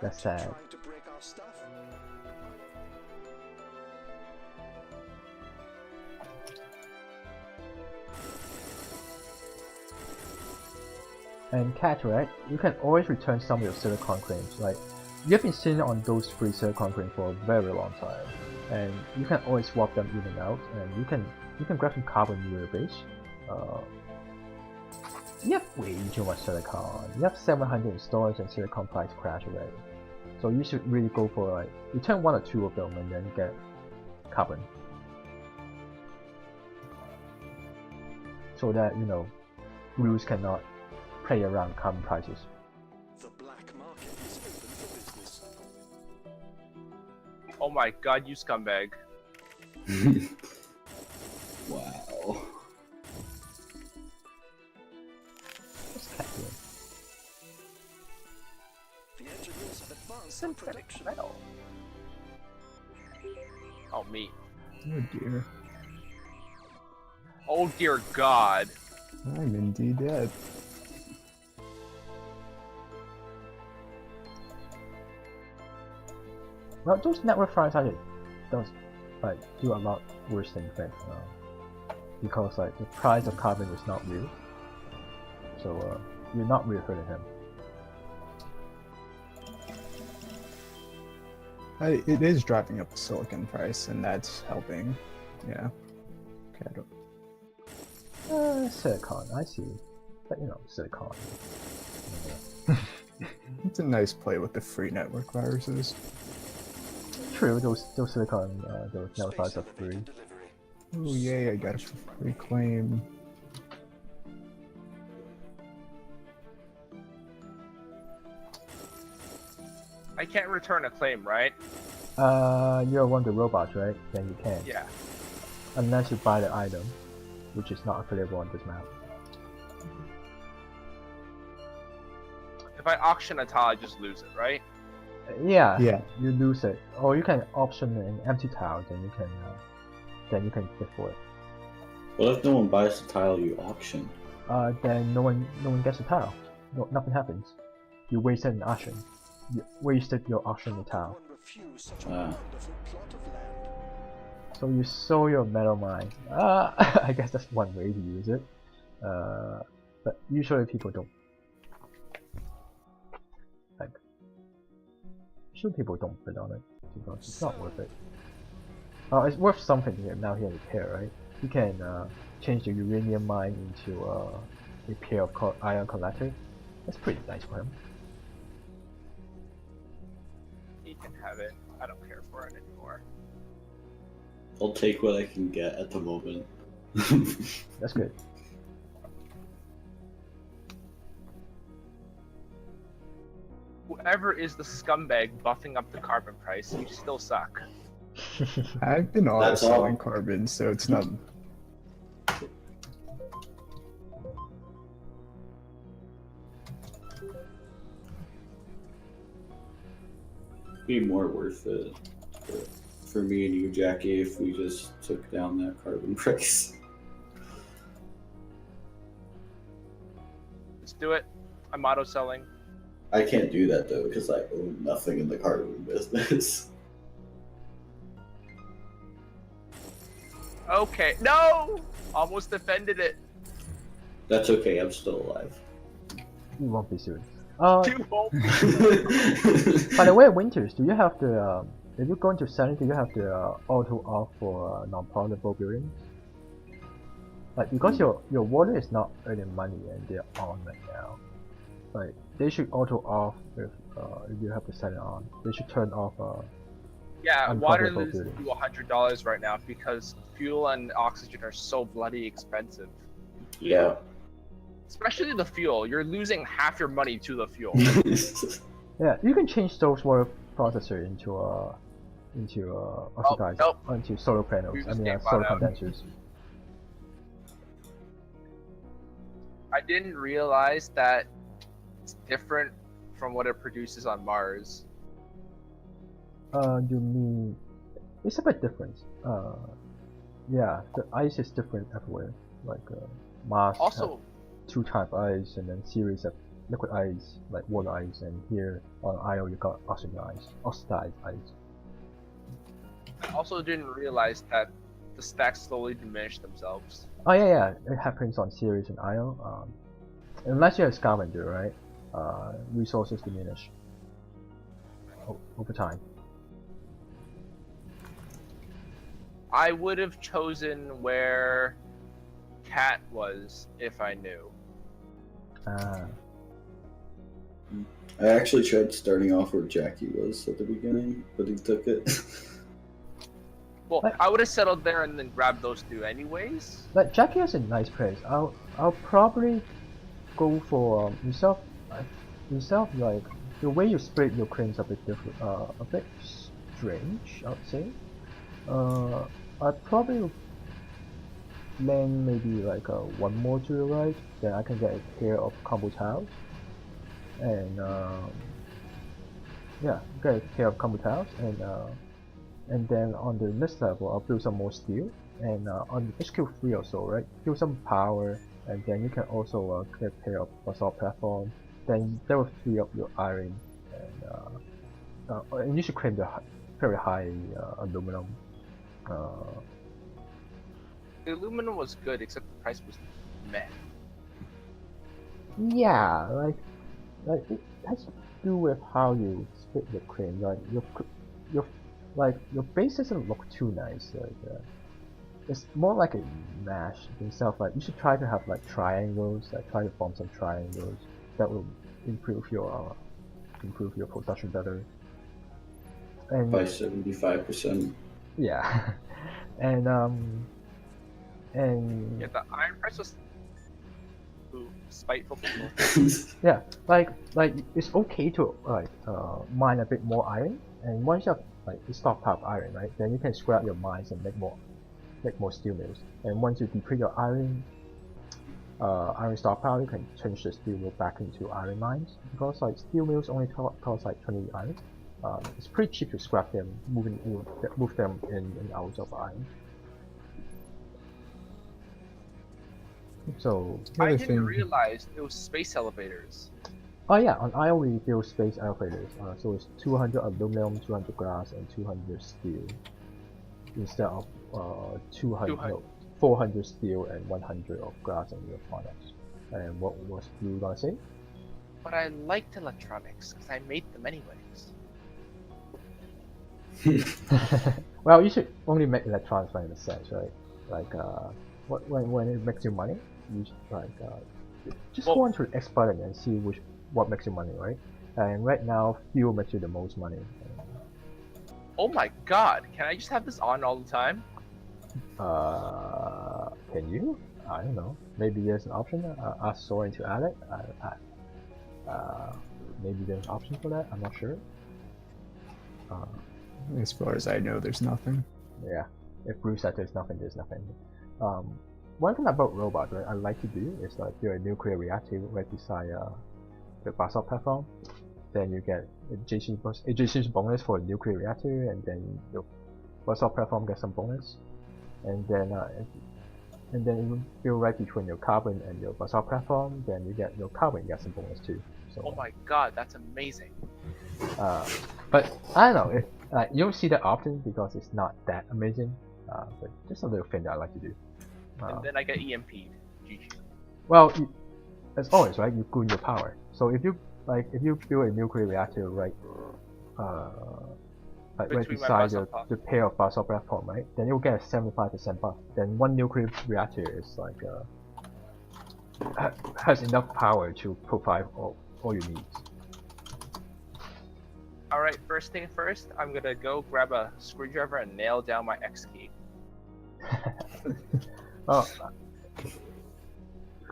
[SPEAKER 1] that's sad. And Cat, right? You can always return some of your silicon claims. Like, you've been sitting on those free silicon claims for a very long time, and you can always swap them in and out. And you can grab some carbon near your base. You have way too much silicon. You have 700 in storage, and silicon price crash already. So you should really go for like return 1 or 2 of them, and then get carbon. So that rules cannot play around carbon prices.
[SPEAKER 3] The black market is open for business.
[SPEAKER 4] Oh my god, you scumbag.
[SPEAKER 5] Wow.
[SPEAKER 1] What's Cat doing?
[SPEAKER 3] The engineers have advanced their prediction.
[SPEAKER 4] Oh, me.
[SPEAKER 7] Oh dear.
[SPEAKER 4] Oh dear god.
[SPEAKER 7] I'm indeed dead.
[SPEAKER 1] Well, those network fires actually do a lot worse than you think, because like the price of carbon is not real, so you're not really hurting him.
[SPEAKER 7] It is driving up the silicon price, and that's helping. Yeah. Okay.
[SPEAKER 1] Silicon, I see, but silicon.
[SPEAKER 7] It's a nice play with the free network viruses.
[SPEAKER 1] True, those silicon, those network fires are free.
[SPEAKER 7] Oh yay! I got a free claim.
[SPEAKER 4] I can't return a claim, right?
[SPEAKER 1] You're one of the robots, right? Then you can.
[SPEAKER 4] Yeah.
[SPEAKER 1] Unless you buy the item, which is not available on this map.
[SPEAKER 4] If I auction a tile, I just lose it, right?
[SPEAKER 1] Yeah.
[SPEAKER 7] Yeah.
[SPEAKER 1] You lose it, or you can option an empty tile. Then you can bid for it.
[SPEAKER 5] What if no one buys the tile you auction?
[SPEAKER 1] Then no one gets a tile. No, nothing happens. You wasted an auction. You wasted your auction tile. So you sold your metal mine. I guess that's one way to use it. But usually people don't. Usually people don't bid on it because it's not worth it. It's worth something here now. Here in pair, right? You can change the uranium mine into a pair of iron collector. That's pretty nice for him.
[SPEAKER 4] He can have it. I don't care for it anymore.
[SPEAKER 5] I'll take what I can get at the moment.
[SPEAKER 1] That's good.
[SPEAKER 4] Whoever is the scumbag buffing up the carbon price, you still suck.
[SPEAKER 7] I've been auto
[SPEAKER 5] That's all.
[SPEAKER 7] selling carbon, so it's not.
[SPEAKER 5] Be more worth it for me and you, Jackie, if we just took down that carbon price.
[SPEAKER 4] Let's do it. I'm auto selling.
[SPEAKER 5] I can't do that though because I own nothing in the carbon business.
[SPEAKER 4] Okay. No! Almost defended it.
[SPEAKER 5] That's okay. I'm still alive.
[SPEAKER 1] You won't be soon.
[SPEAKER 4] You won't.
[SPEAKER 1] By the way, Winters, do you have the if you're going to sell it, do you have the auto off for non-profitable buildings? Like because your water is not earning money and they're on right now. Like they should auto off if you have to set it on. They should turn off.
[SPEAKER 4] Yeah, water
[SPEAKER 1] unprofitable
[SPEAKER 4] loses
[SPEAKER 1] buildings.
[SPEAKER 4] you $100 right now because fuel and oxygen are so bloody expensive.
[SPEAKER 5] Yeah.
[SPEAKER 4] Especially the fuel. You're losing half your money to the fuel.
[SPEAKER 1] Yeah, you can change those water processor into oxidizer,
[SPEAKER 4] nope.
[SPEAKER 1] into solar panels.
[SPEAKER 4] You
[SPEAKER 1] I
[SPEAKER 4] just
[SPEAKER 1] mean,
[SPEAKER 4] can't
[SPEAKER 1] solar
[SPEAKER 4] find out.
[SPEAKER 1] condensers.
[SPEAKER 4] I didn't realize that it's different from what it produces on Mars.
[SPEAKER 1] You mean it's a bit different. Yeah, the ice is different everywhere. Like Mars
[SPEAKER 4] Also,
[SPEAKER 1] have 2 type ice, and then Ceres have liquid ice, like water ice, and here on Io you got oxidized ice.
[SPEAKER 4] I also didn't realize that the stacks slowly diminish themselves.
[SPEAKER 1] Oh yeah, it happens on Ceres and Io. Unless you're a scavenger, right? Resources diminish over time.
[SPEAKER 4] I would have chosen where Cat was if I knew.
[SPEAKER 5] I actually tried starting off where Jackie was at the beginning, but he took it.
[SPEAKER 4] Well, I would have settled there and then grabbed those 2 anyways.
[SPEAKER 1] Like Jackie has a nice place. I'll probably go for yourself. Like the way you split your cranes a bit different, a bit strange, I would say. I'd probably land maybe like 1 more to the right, then I can get a pair of combo tiles, and yeah, get a pair of combo tiles, and then on the next level I'll build some more steel, and on HQ 3 or so, right, build some power, and then you can also get a pair of basalt platform. Then that will free up your iron, and you should claim the very high aluminum.
[SPEAKER 4] The aluminum was good, except the price was meh.
[SPEAKER 1] Yeah, like it has to do with how you split your crane. Like your base doesn't look too nice. Like it's more like a mesh itself. Like you should try to have like triangles. Like try to form some triangles that will improve your production better. And
[SPEAKER 5] By 75%.
[SPEAKER 1] yeah, and
[SPEAKER 4] Yeah, the iron price was spiteful people.
[SPEAKER 1] yeah, like it's okay to like mine a bit more iron, and once you have like a stockpile of iron, right, then you can scrap your mines and make more steel mills. And once you deplete your iron stockpile, you can change the steel mill back into iron mines, because like steel mills only cost like 20 iron. It's pretty cheap to scrap them, move them in and out of iron. So
[SPEAKER 4] I didn't realize it was space elevators.
[SPEAKER 1] oh yeah, on Io we build space elevators. So it's 200 aluminum, 200 glass, and 200 steel, instead of 400 steel and 100 of glass and wood products. And what was you gonna say?
[SPEAKER 4] But I liked electronics because I made them anyways.
[SPEAKER 1] Well, you should only make electronics when it makes sense, right? Like when it makes you money, you should, like just go on to the X button and see what makes you money, right? And right now, fuel makes you the most money.
[SPEAKER 4] Oh my god, can I just have this on all the time?
[SPEAKER 1] Can you? I don't know. Maybe there's an option. Ask Soren to add it. Maybe there's an option for that. I'm not sure.
[SPEAKER 7] As far as I know, there's nothing.
[SPEAKER 1] Yeah. If Bruce said there's nothing, there's nothing. One thing about robots, right, I like to do is like build a nuclear reactor right beside the basalt platform. Then you get adjacent bonus for a nuclear reactor, and then your basalt platform gets some bonus. And then you build right between your carbon and your basalt platform, then you get your carbon gets some bonus too. So,
[SPEAKER 4] oh my god, that's amazing.
[SPEAKER 1] But I don't know, you don't see that often because it's not that amazing. But just a little thing that I like to do.
[SPEAKER 4] And then I get EMP'd. GG.
[SPEAKER 1] Well, as always, right? You goon your power. So if you build a nuclear reactor right beside the pair of basalt platform, right? Then you'll get a 75% buff. Then one nuclear reactor is like has enough power to provide all your needs.
[SPEAKER 4] Alright, first thing first, I'm gonna go grab a screwdriver and nail down my X key.
[SPEAKER 1] Oh,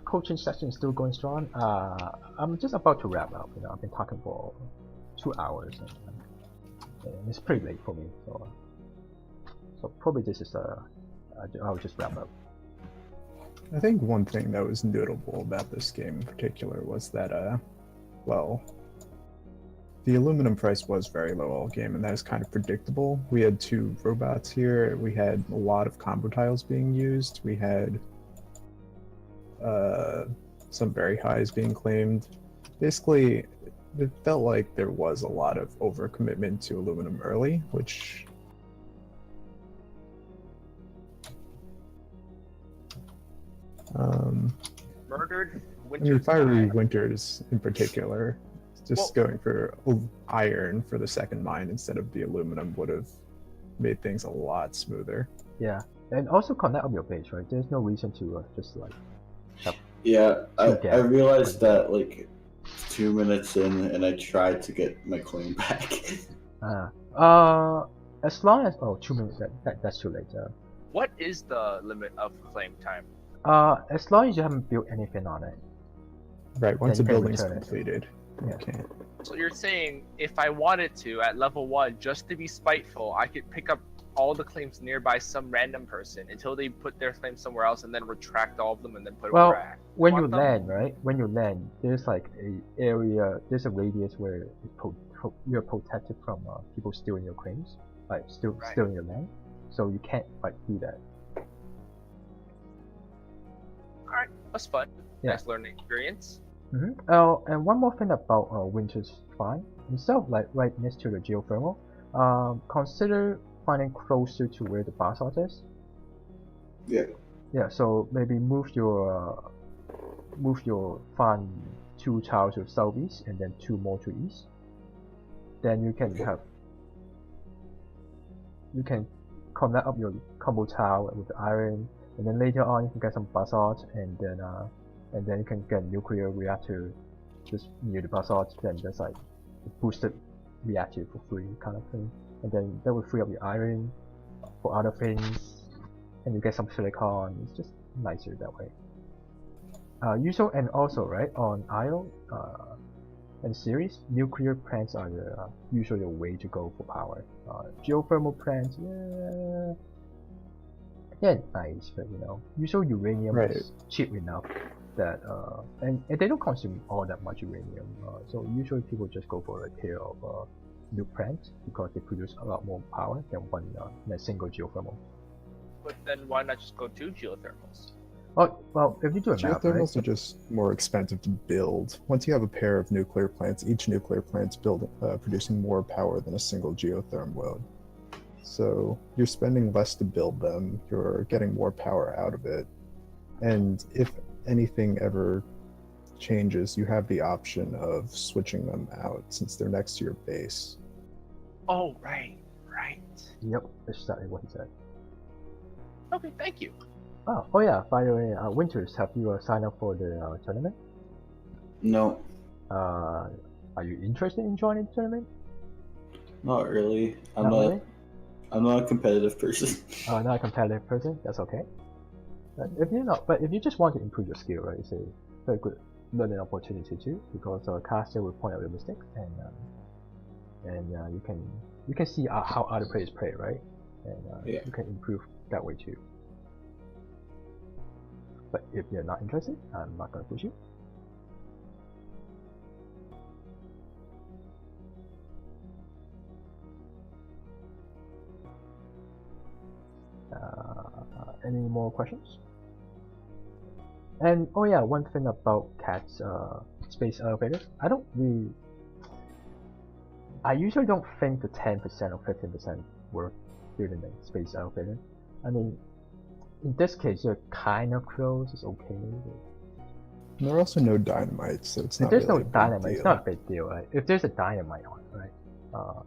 [SPEAKER 1] coaching session is still going strong. I'm just about to wrap up. I've been talking for 2 hours, and it's pretty late for me. So probably this is I'll just wrap up.
[SPEAKER 7] I think one thing that was notable about this game in particular was that, well, the aluminum price was very low all game, and that is kind of predictable. We had 2 robots here. We had a lot of combo tiles being used. We had some very highs being claimed. Basically, it felt like there was a lot of overcommitment to aluminum early, which
[SPEAKER 4] Murdered
[SPEAKER 7] I
[SPEAKER 4] Winter.
[SPEAKER 7] mean, Fiery
[SPEAKER 4] Sky.
[SPEAKER 7] Winters in particular, just going for iron for the second mine instead of the aluminum would have made things a lot smoother.
[SPEAKER 1] Yeah, and also connect up your base, right? There's no reason to just like.
[SPEAKER 5] Yeah,
[SPEAKER 1] Okay.
[SPEAKER 5] I realized that like 2 minutes in, and I tried to get my claim back.
[SPEAKER 1] As long as 2 minutes, that's too late.
[SPEAKER 4] What is the limit of claim time?
[SPEAKER 1] As long as you haven't built anything on it.
[SPEAKER 7] Right, once the
[SPEAKER 1] you can
[SPEAKER 7] building's
[SPEAKER 1] return it.
[SPEAKER 7] completed,
[SPEAKER 1] Yeah.
[SPEAKER 7] you can't.
[SPEAKER 4] So you're saying if I wanted to at level 1, just to be spiteful, I could pick up all the claims nearby some random person until they put their claim somewhere else and then retract all of them and then put it
[SPEAKER 1] Well,
[SPEAKER 4] where I
[SPEAKER 1] when
[SPEAKER 4] want
[SPEAKER 1] you
[SPEAKER 4] them?
[SPEAKER 1] land, right? When you land, there's like there's a radius where you're protected from people stealing your claims, like stealing your land. So you can't like do that.
[SPEAKER 4] Alright, that's fun.
[SPEAKER 1] Yeah.
[SPEAKER 4] Nice learning experience.
[SPEAKER 1] Oh, and one more thing about Winter's Find. Instead of like right next to the geothermal, consider finding closer to where the basalt is.
[SPEAKER 5] Yeah.
[SPEAKER 1] Yeah, so maybe move your farm 2 tiles to southeast and then 2 more to east. Then you can connect up your combo tile with the iron, and then later on you can get some basalt, and then you can get a nuclear reactor just near the basalt. Then there's like a boosted reactor for free kind of thing, and then that will free up your iron for other things, and you get some silicon. It's just nicer that way. Usually, and also right on IO and series, nuclear plants are usually the way to go for power. Geothermal plants, yeah, nice, but usually uranium is cheap enough that and they don't consume all that much uranium. So usually people just go for a pair of nuke plants because they produce a lot more power than a single geothermal.
[SPEAKER 4] But then why not just go 2 geothermals?
[SPEAKER 1] Well, if you do a map, right?
[SPEAKER 7] Geothermals are just more expensive to build. Once you have a pair of nuclear plants, each nuclear plant's producing more power than a single geotherm would. So you're spending less to build them, you're getting more power out of it. And if anything ever changes, you have the option of switching them out since they're next to your base.
[SPEAKER 4] Oh, right.
[SPEAKER 1] Yep, that's exactly what he said.
[SPEAKER 4] Okay, thank you.
[SPEAKER 1] Oh yeah, by the way, Winters, have you signed up for the tournament?
[SPEAKER 5] No,
[SPEAKER 1] Are you interested in joining the tournament?
[SPEAKER 5] not really.
[SPEAKER 1] Really?
[SPEAKER 5] I'm not a competitive person.
[SPEAKER 1] Not a competitive person. That's okay. But if you just want to improve your skill, right, it's a very good learning opportunity too, because caster will point out your mistakes, and you can see how other players play, right, and you can improve that way too. But if you're not interested, I'm not gonna push you. Any more questions? And oh yeah, one thing about Cat's space elevators, I usually don't think the 10% or 15% worth building a space elevator. I mean, in this case, you're kind of close. It's okay.
[SPEAKER 7] And there are also no dynamite, so it's not.
[SPEAKER 1] If there's
[SPEAKER 7] really
[SPEAKER 1] no dynamite, it's not a big deal, right? If there's a dynamite on it, right?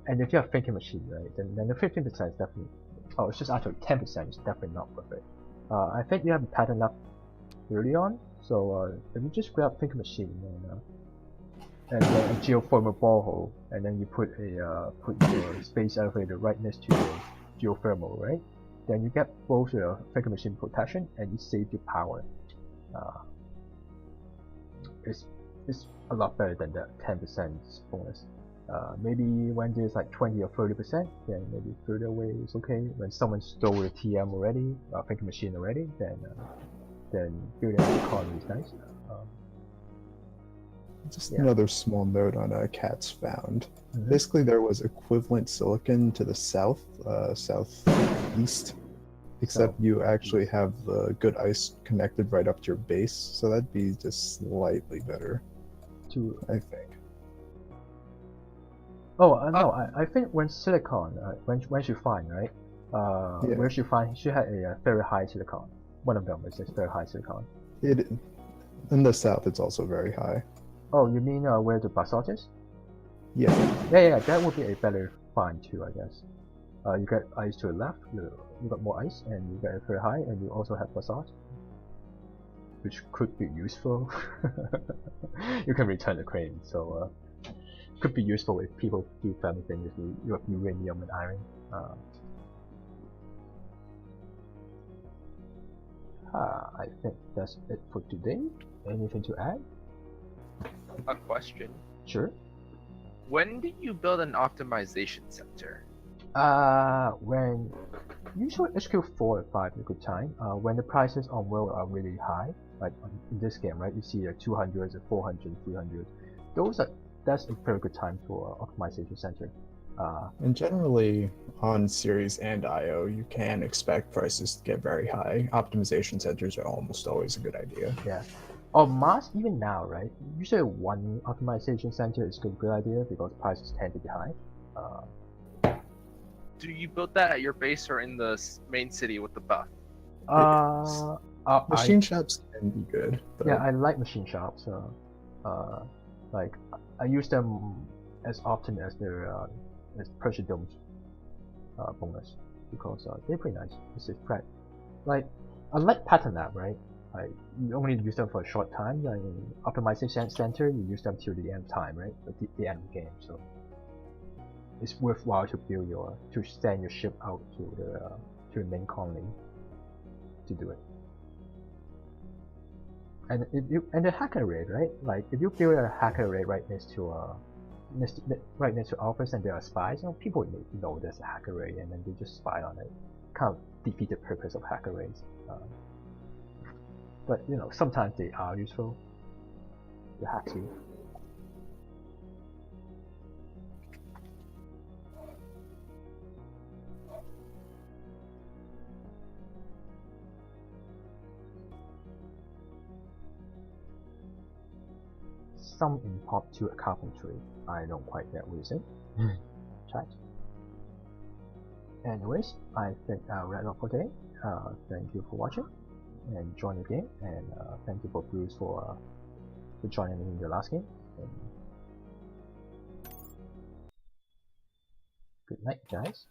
[SPEAKER 1] And if you have thinking machine, right, then the 15% is definitely. Oh, it's just actually 10% is definitely not worth it. I think you have a pattern up early on, so if you just grab thinking machine and then a geothermal borehole, and then you put your space elevator right next to your geothermal, right? Then you get both your thinking machine protection and you save your power. It's a lot better than the 10% bonus. Maybe when there's like 20 or 30%, then maybe further away is okay. When someone stole the TM already, thinking machine already, then building an economy is nice.
[SPEAKER 7] Just
[SPEAKER 1] Yeah.
[SPEAKER 7] another small note on cats found.
[SPEAKER 1] Mhm.
[SPEAKER 7] Basically, there was equivalent silicon to the south, southeast, except you actually have the good ice connected right up to your base, so that'd be just slightly better, I think.
[SPEAKER 1] No, I think when silicon, when she find, right?
[SPEAKER 7] Yeah.
[SPEAKER 1] Where she find, she had a very high silicon. One of them is just very high silicon.
[SPEAKER 7] In the south, it's also very high.
[SPEAKER 1] Oh, you mean where the basalt is?
[SPEAKER 7] Yeah.
[SPEAKER 1] Yeah, that would be a better find too, I guess. You get ice to the left, you got more ice, and you get it very high, and you also have basalt, which could be useful. You can return the crane, so could be useful if people do family things with your uranium and iron. I think that's it for today. Anything to add?
[SPEAKER 4] A question.
[SPEAKER 1] Sure.
[SPEAKER 4] When do you build an optimization center?
[SPEAKER 1] When usually HQ 4 or 5 is a good time. When the prices on world are really high, like in this game, right? You see 200s, 400, 300. That's a very good time for optimization center.
[SPEAKER 7] And generally, on Series and IO, you can expect prices to get very high. Optimization centers are almost always a good idea.
[SPEAKER 1] Yeah. On Mars, even now, right? Usually one optimization center is a good idea because prices tend to be high.
[SPEAKER 4] Do you build that at your base or in the main city with the buff?
[SPEAKER 7] Machine shops can be good. But
[SPEAKER 1] Yeah, I like machine shops. Like I use them as often as their as pressure domes bonus because they're pretty nice. It's like unlike pattern lab, right? Like you only use them for a short time. Like in optimization center, you use them till the end time, right? The end of the game. So it's worthwhile to send your ship out to the main colony to do it. And and the hacker raid, right? Like if you build a hacker raid right next to office and there are spies, people know there's a hacker raid and then they just spy on it. Kind of defeat the purpose of hacker raids. But sometimes they are useful. You have to. Some import to a carpentry. I don't quite get what you say. Chat. Anyways, I think I'll wrap up for today. Thank you for watching and joining the game, and thank you for Bruce for joining me in the last game. And good night, guys.